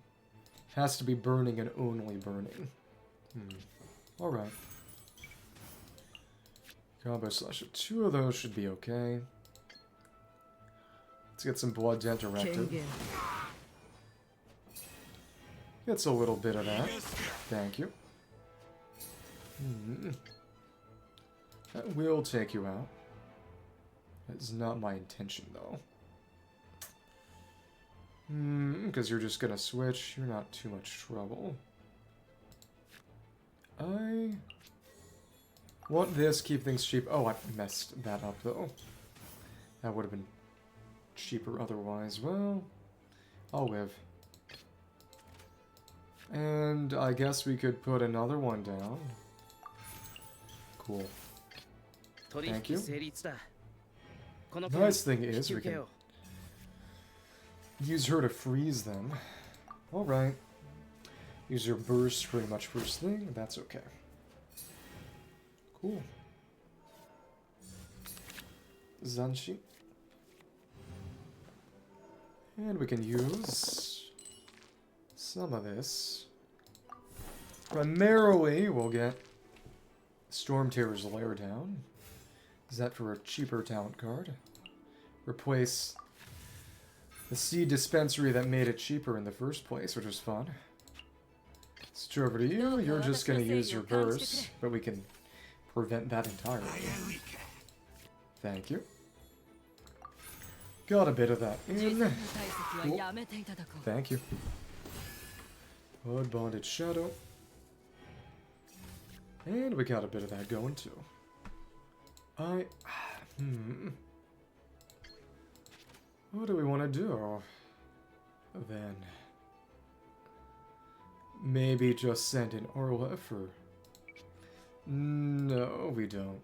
Has to be burning and only burning. Alright. Combo slash. 2 of those should be okay. Let's get some Blood Dent Directive. Gets a little bit of that. Thank you. That will take you out. That's not my intention, though. Because you're just gonna switch. You're not too much trouble. I want this, keep things cheap. Oh, I messed that up, though. That would have been cheaper otherwise. Well, I'll live. And I guess we could put another one down. Cool. Thank you. Nice thing is we can use her to freeze them. Alright. Use your burst pretty much first thing. That's okay. Cool. Zanshi. And we can use some of this. Primarily, we'll get Storm Terror's Lair down. Is that for a cheaper talent card? Replace the seed dispensary that made it cheaper in the first place, which was fun. Switch over to you. You're just going to use your burst, but we can prevent that entirely. Thank you. Got a bit of that in. Cool. Thank you. Blood Bonded Shadow. And we got a bit of that going too. What do we want to do? Then maybe just send in Orla for... No, we don't.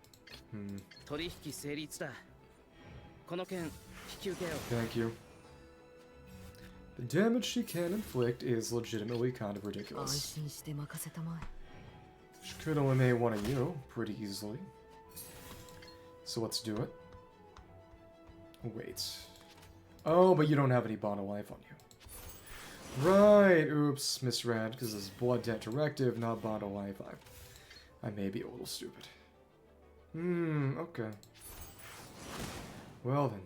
Thank you. The damage she can inflict is legitimately kind of ridiculous. She could only make one of you pretty easily. So let's do it. Wait. Oh, but you don't have any bond of life on you. Right. Oops. Misread. Because this is Blood Debt Directive, not bond of life. I may be a little stupid. Okay. Well then.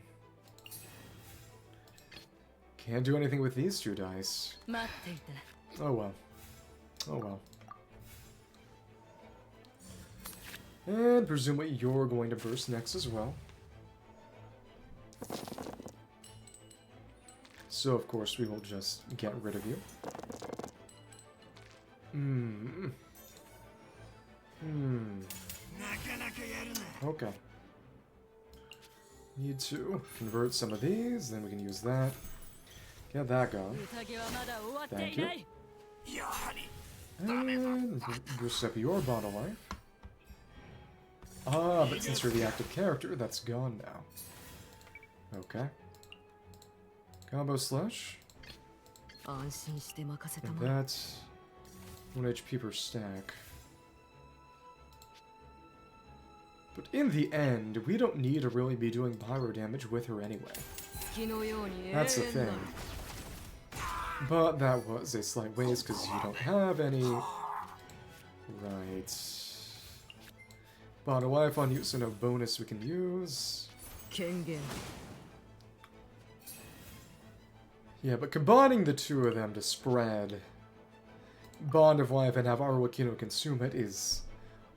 Can't do anything with these 2 dice. Oh well. Oh well. And presumably you're going to burst next as well. So of course we will just get rid of you. Okay. Need to convert some of these, then we can use that. Get that gone. Thank you. And boost up your bond of life. Ah, but since you're the active character, that's gone now. Okay. Combo slash. And that's 1 HP per stack. But in the end, we don't need to really be doing pyro damage with her anyway. That's the thing. But that was a slight waste because you don't have any. Right. Bond of life on you, so no bonus we can use. Yeah, but combining the 2 of them to spread Bond of Life and have Arlecchino consume it is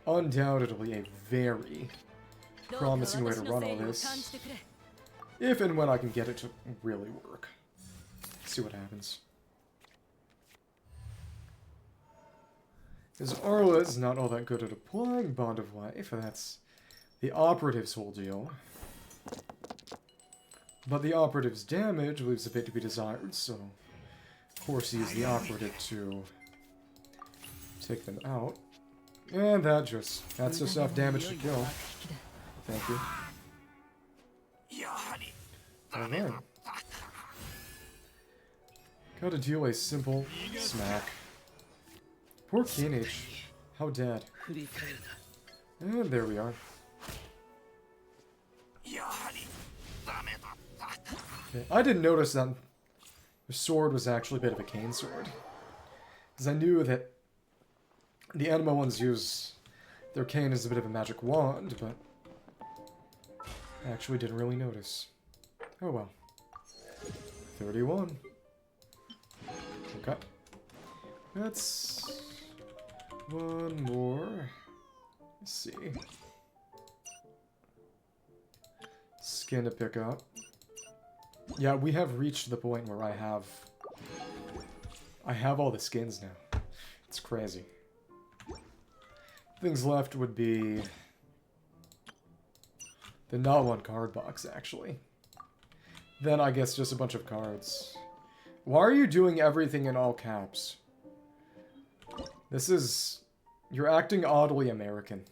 undoubtedly a very promising way to run all this. If and when I can get it to really work. See what happens. Because Arla is not all that good at applying Bond of Life, and that's the operative's whole deal. But the operative's damage leaves a bit to be desired, so of course use the operative to take them out. And that's just enough damage to kill. Thank you. Alright. Gotta deal a simple smack. Poor Kinich. How dead. And there we are. Okay. I didn't notice that the sword was actually a bit of a cane sword. Because I knew that the anima ones use their cane as a bit of a magic wand, but I actually didn't really notice. Oh well. 31. Okay. That's one more. Let's see. Skin to pick up. Yeah, we have reached the point where I have all the skins now. It's crazy. Things left would be the not one card box, actually. Then I guess just a bunch of cards. Why are you doing everything in all caps? This is... You're acting oddly American.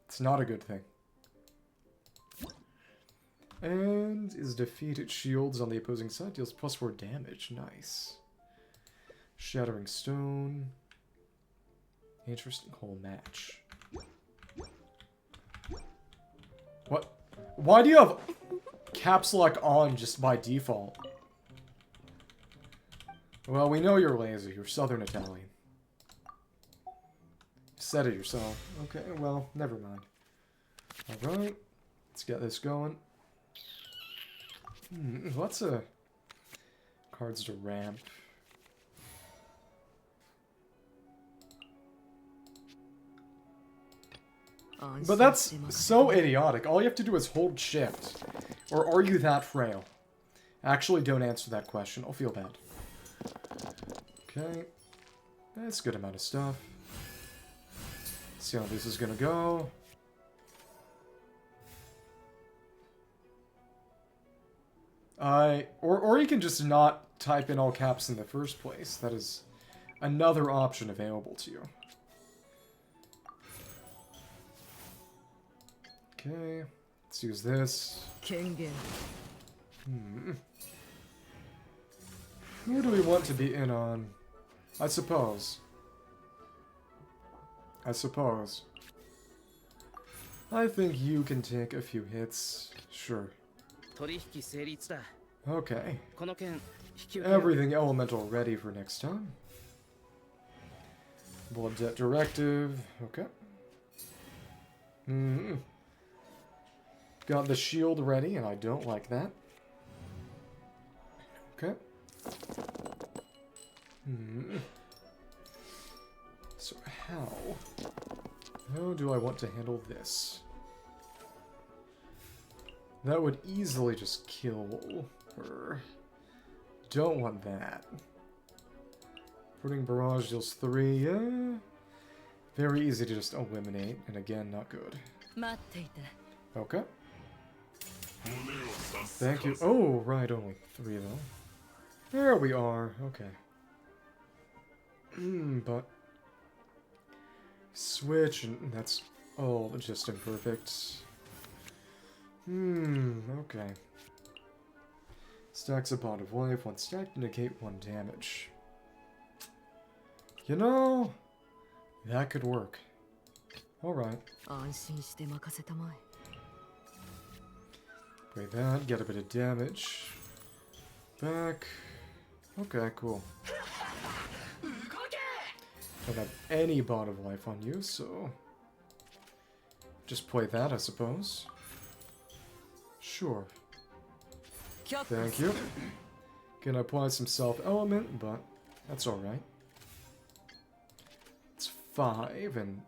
It's not a good thing. And is defeated. Shields on the opposing side deals +4 damage. Nice. Shattering Stone. Interesting whole match. What? Why do you have caps lock on just by default? Well, we know you're lazy. You're Southern Italian. You said it yourself. Okay, well, never mind. Alright. Let's get this going. Lots of cards to ramp. But that's so idiotic. All you have to do is hold shift. Or are you that frail? Actually, don't answer that question. I'll feel bad. Okay. That's a good amount of stuff. Let's see how this is gonna go. Or you can just not type in all caps in the first place. That is another option available to you. Okay, let's use this. Who do we want to be in on? I suppose. I think you can take a few hits. Sure. Okay. Everything elemental ready for next time. Blood Debt Directive. Okay. Got the shield ready, and I don't like that. Okay. So how do I want to handle this? That would easily just kill her. Don't want that. Putting Barrage deals 3, yeah. Very easy to just eliminate, and again, not good. Okay. Thank you. Oh, right, only 3 though. There we are, okay. But... Switch, and that's all just imperfect. Okay. Stacks a bond of life, 1 stack to negate 1 damage. You know, that could work. Alright. Play that, get a bit of damage. Back. Okay, cool. Don't have any bond of life on you, so... Just play that, I suppose. Sure. Thank you. Gonna apply some self-element, but that's alright. It's 5, and...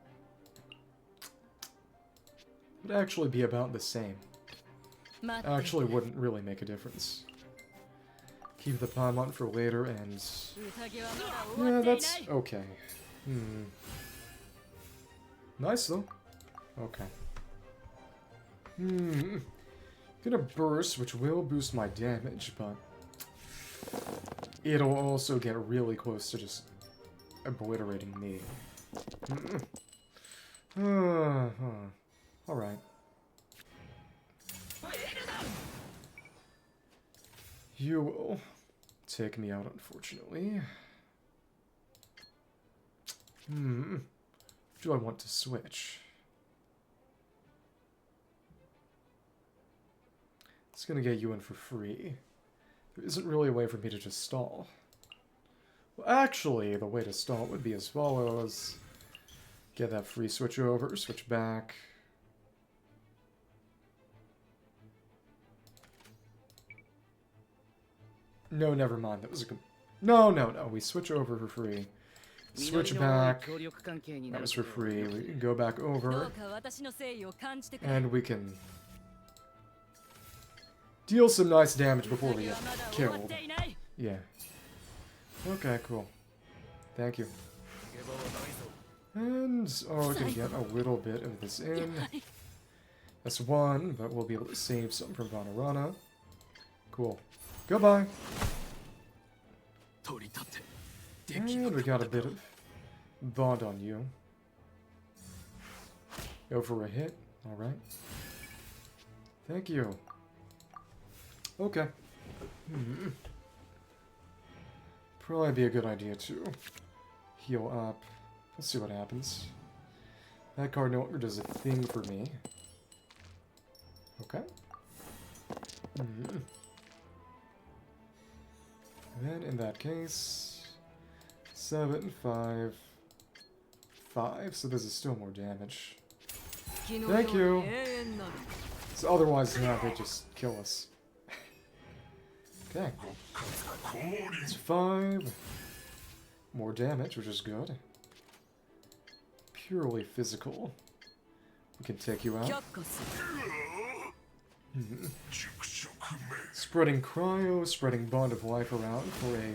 would actually be about the same. Actually wouldn't really make a difference. Keep the Paimon for later, and... yeah, that's okay. Nice, though. Okay. Gonna burst, which will boost my damage, but... it'll also get really close to just obliterating me. Alright. You will take me out, unfortunately. Do I want to switch? It's gonna get you in for free. There isn't really a way for me to just stall. Well, actually, the way to stall would be as follows. Get that free switch over, switch back. No, never mind. That was a good... No. We switch over for free. Switch back. That was for free. We can go back over. And we can deal some nice damage before we get killed. Yeah. Okay, cool. Thank you. And, we can get a little bit of this in. That's one, but we'll be able to save some from Vanarana. Cool. Goodbye! And we got a bit of bond on you. Go for a hit. Alright. Thank you. Okay. Probably be a good idea to heal up. Let's see what happens. That card no longer does a thing for me. Okay. Then, in that case, 7, 5, 5. So this is still more damage. Thank you. So otherwise, yeah, they just kill us. Okay. It's 5. More damage, which is good. Purely physical. We can take you out. Spreading cryo, spreading bond of life around for a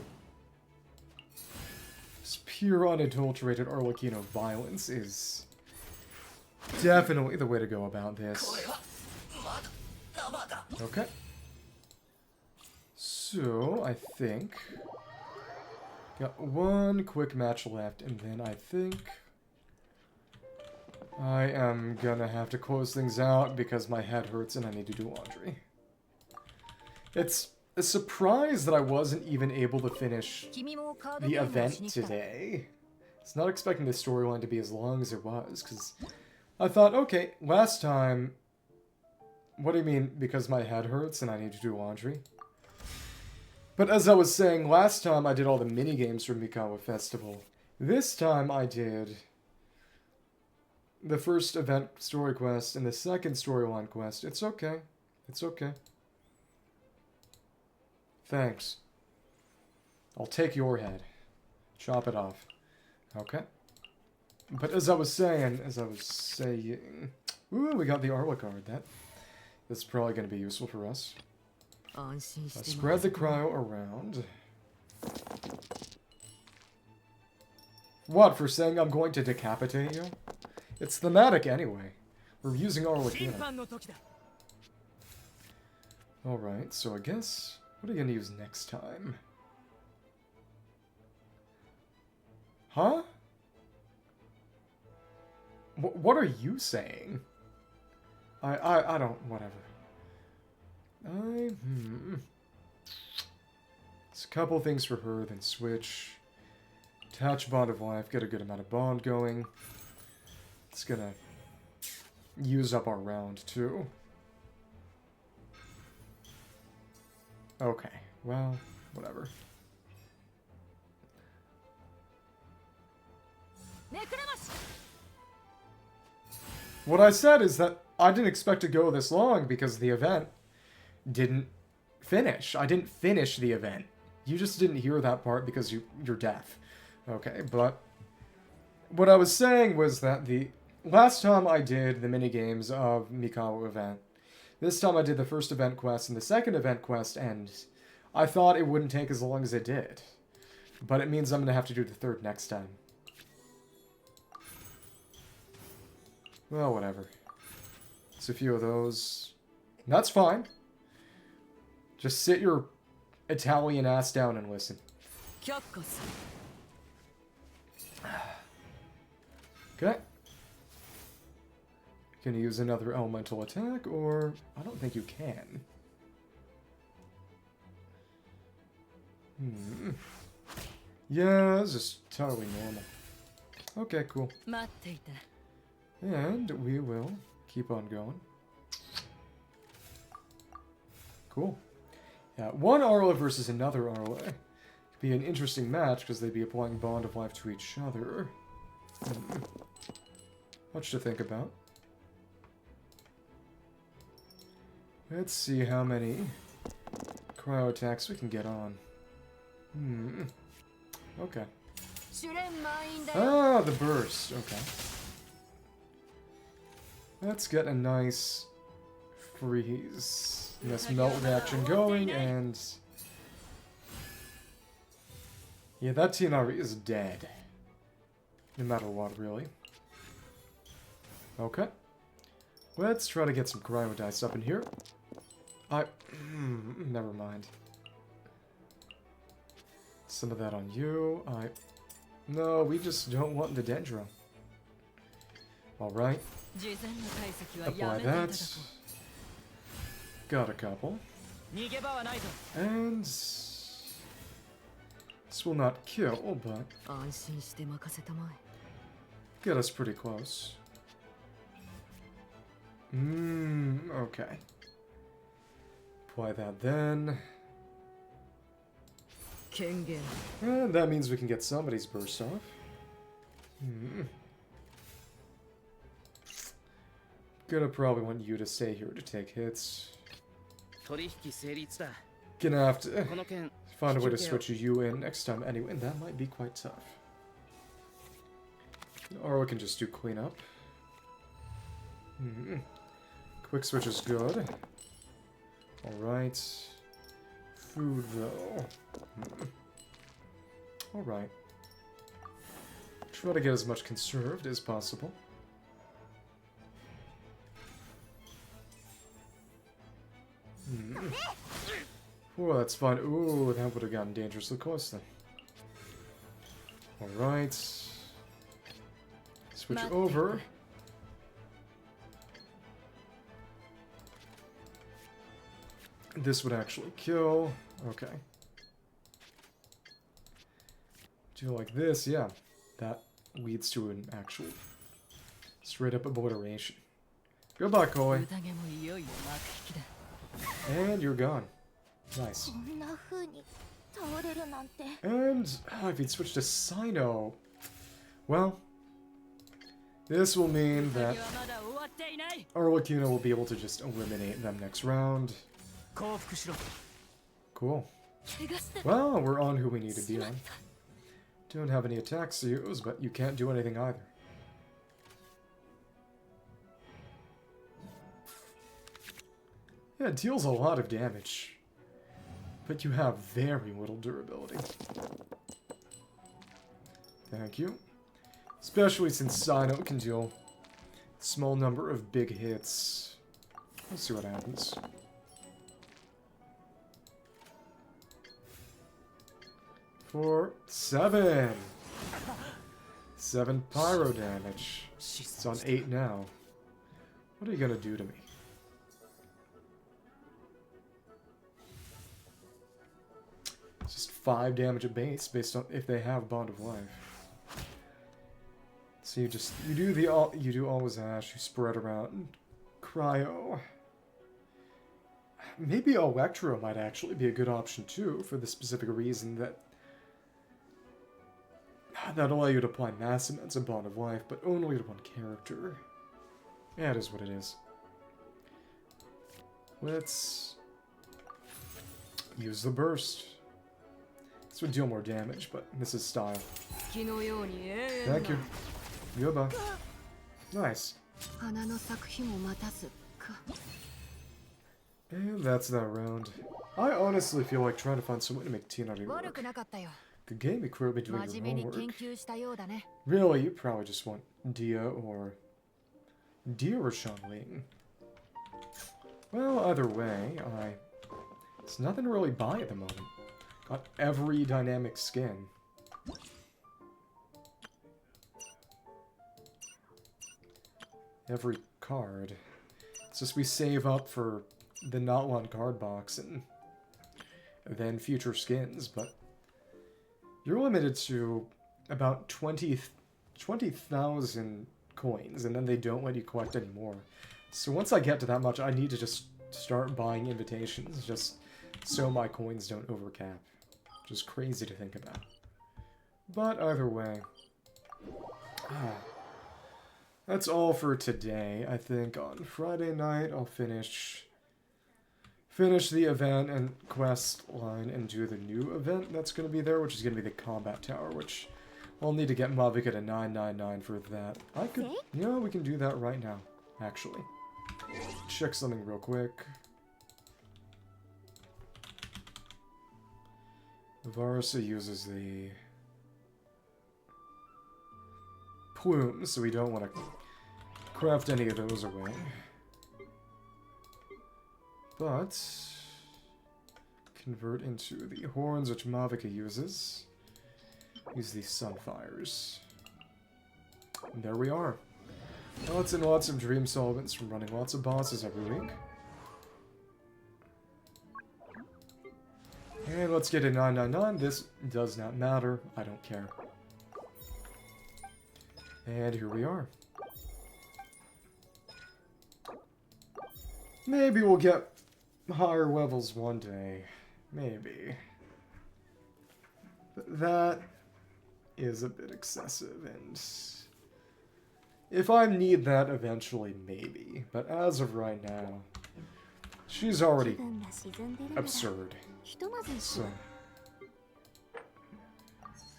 just pure unadulterated Arlecchino violence is definitely the way to go about this. Okay. So, I think got one quick match left, and then I think I am gonna have to close things out because my head hurts and I need to do laundry. It's a surprise that I wasn't even able to finish the event today. I was not expecting the storyline to be as long as it was, because I thought, okay, last time... What do you mean, because my head hurts and I need to do laundry? But as I was saying, last time I did all the minigames for Mikawa Festival. This time I did the first event story quest and the second storyline quest. It's okay. It's okay. Thanks. I'll take your head. Chop it off. Okay. But as I was saying... Ooh, we got the Arla card. That's probably going to be useful for us. Spread the cryo around. What, for saying I'm going to decapitate you? It's thematic anyway. We're using Arlecchino. Alright, so I guess... What are you going to use next time? Huh? What are you saying? I don't... Whatever. It's a couple things for her, then switch. Attach Bond of Life, get a good amount of bond going. It's gonna use up our round, too. Okay, well, whatever. What I said is that I didn't expect to go this long because the event didn't finish. I didn't finish the event. You just didn't hear that part because you're deaf. Okay, but what I was saying was that the last time I did the minigames of Mikawa event, this time I did the first event quest and the second event quest, and I thought it wouldn't take as long as it did. But it means I'm going to have to do the third next time. Well, whatever. It's a few of those. That's fine. Just sit your Italian ass down and listen. Okay. Can you use another elemental attack, or... I don't think you can. Yeah, it's just totally normal. Okay, cool. And we will keep on going. Cool. Yeah, one Arla versus another Arla could be an interesting match because they'd be applying Bond of Life to each other. Much to think about. Let's see how many cryo attacks we can get on. Okay. Ah, the burst. Okay. Let's get a nice freeze. Nice melt reaction going, and... yeah, that TNR is dead. No matter what, really. Okay. Let's try to get some cryo dice up in here. Never mind. Some of that on you. No, we just don't want the Dendro. Alright. Apply that. Got a couple. And... this will not kill, but... get us pretty close. Okay. Apply that then. And that means we can get somebody's burst off. Gonna probably want you to stay here to take hits. Gonna have to find a way to switch you in next time anyway, and that might be quite tough. Or we can just do cleanup. Quick switch is good. Alright. Food, though. Alright. Try to get as much conserved as possible. Oh, that's fine. Ooh, that would have gotten dangerously close then. Alright. Switch over. This would actually kill. Okay. Do like this, yeah. That leads to an actual straight up obliteration. Goodbye, Koi. And you're gone. Nice. And if he'd switched to Sino, well, this will mean that Arlecchino will be able to just eliminate them next round. Cool. Well, we're on who we need to be on. Don't have any attacks to use, but you can't do anything either. Yeah, it deals a lot of damage. But you have very little durability. Thank you. Especially since Sino can deal a small number of big hits. Let's see what happens. For 7! 7 pyro damage. It's on 8 now. What are you gonna do to me? It's just 5 damage at base based on if they have Bond of Life. So you do always ash, you spread around cryo. Maybe Electro might actually be a good option too, for the specific reason that not allow you to apply mass amounts of Bond of Life, but only to one character. Yeah, it is what it is. Let's use the burst. This would deal more damage, but this is style. Thank you. Goodbye. Nice. And that's that round. I honestly feel like trying to find some way to make Tinari work. Good game, you clearly doing your homework. Really, you probably just want Dia or Xiangling. Well, either way, it's nothing to really buy at the moment. Got every dynamic skin. Every card. It's just we save up for the not one card box and then future skins, but you're limited to about 20,000 coins, and then they don't let you collect any more. So once I get to that much, I need to just start buying invitations, just so my coins don't overcap. Which is crazy to think about. But either way, that's all for today. I think on Friday night I'll finish the event and quest line and do the new event that's going to be there, which is going to be the combat tower, which I'll need to get Mavika to 999 for that. I could, you know, we can do that right now, actually. Check something real quick. Varsa uses the plume, so we don't want to craft any of those away. But convert into the horns, which Mavika uses. Use these sunfires. And there we are. Lots and lots of dream solvents from running lots of bosses every week. And let's get a 999. This does not matter. I don't care. And here we are. Maybe we'll get higher levels one day. Maybe. But that is a bit excessive, and if I need that eventually, maybe. But as of right now, she's already absurd. So,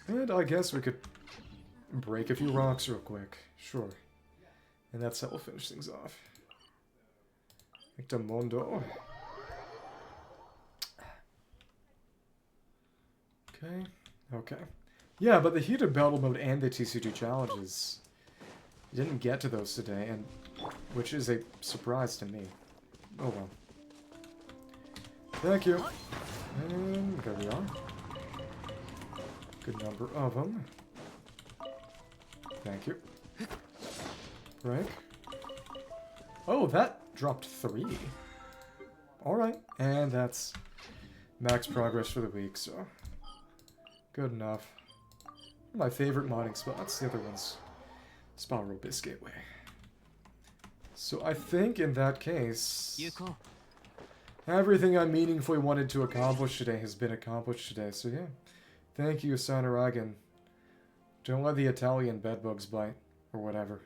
and I guess we could break a few rocks real quick. Sure. And that's how we'll finish things off. Mondo. Okay. Okay. Yeah, but the heated battle mode and the TCG challenges didn't get to those today, and which is a surprise to me. Oh well. Thank you. And there we are. Good number of them. Thank you. Break. Oh, that dropped 3. Alright, and that's max progress for the week, so good enough. My favorite modding spots, the other one's Spiral Biscuit Way. So I think in that case, everything I meaningfully wanted to accomplish today has been accomplished today, so yeah. Thank you, Sanaragan. Don't let the Italian bedbugs bite, or whatever.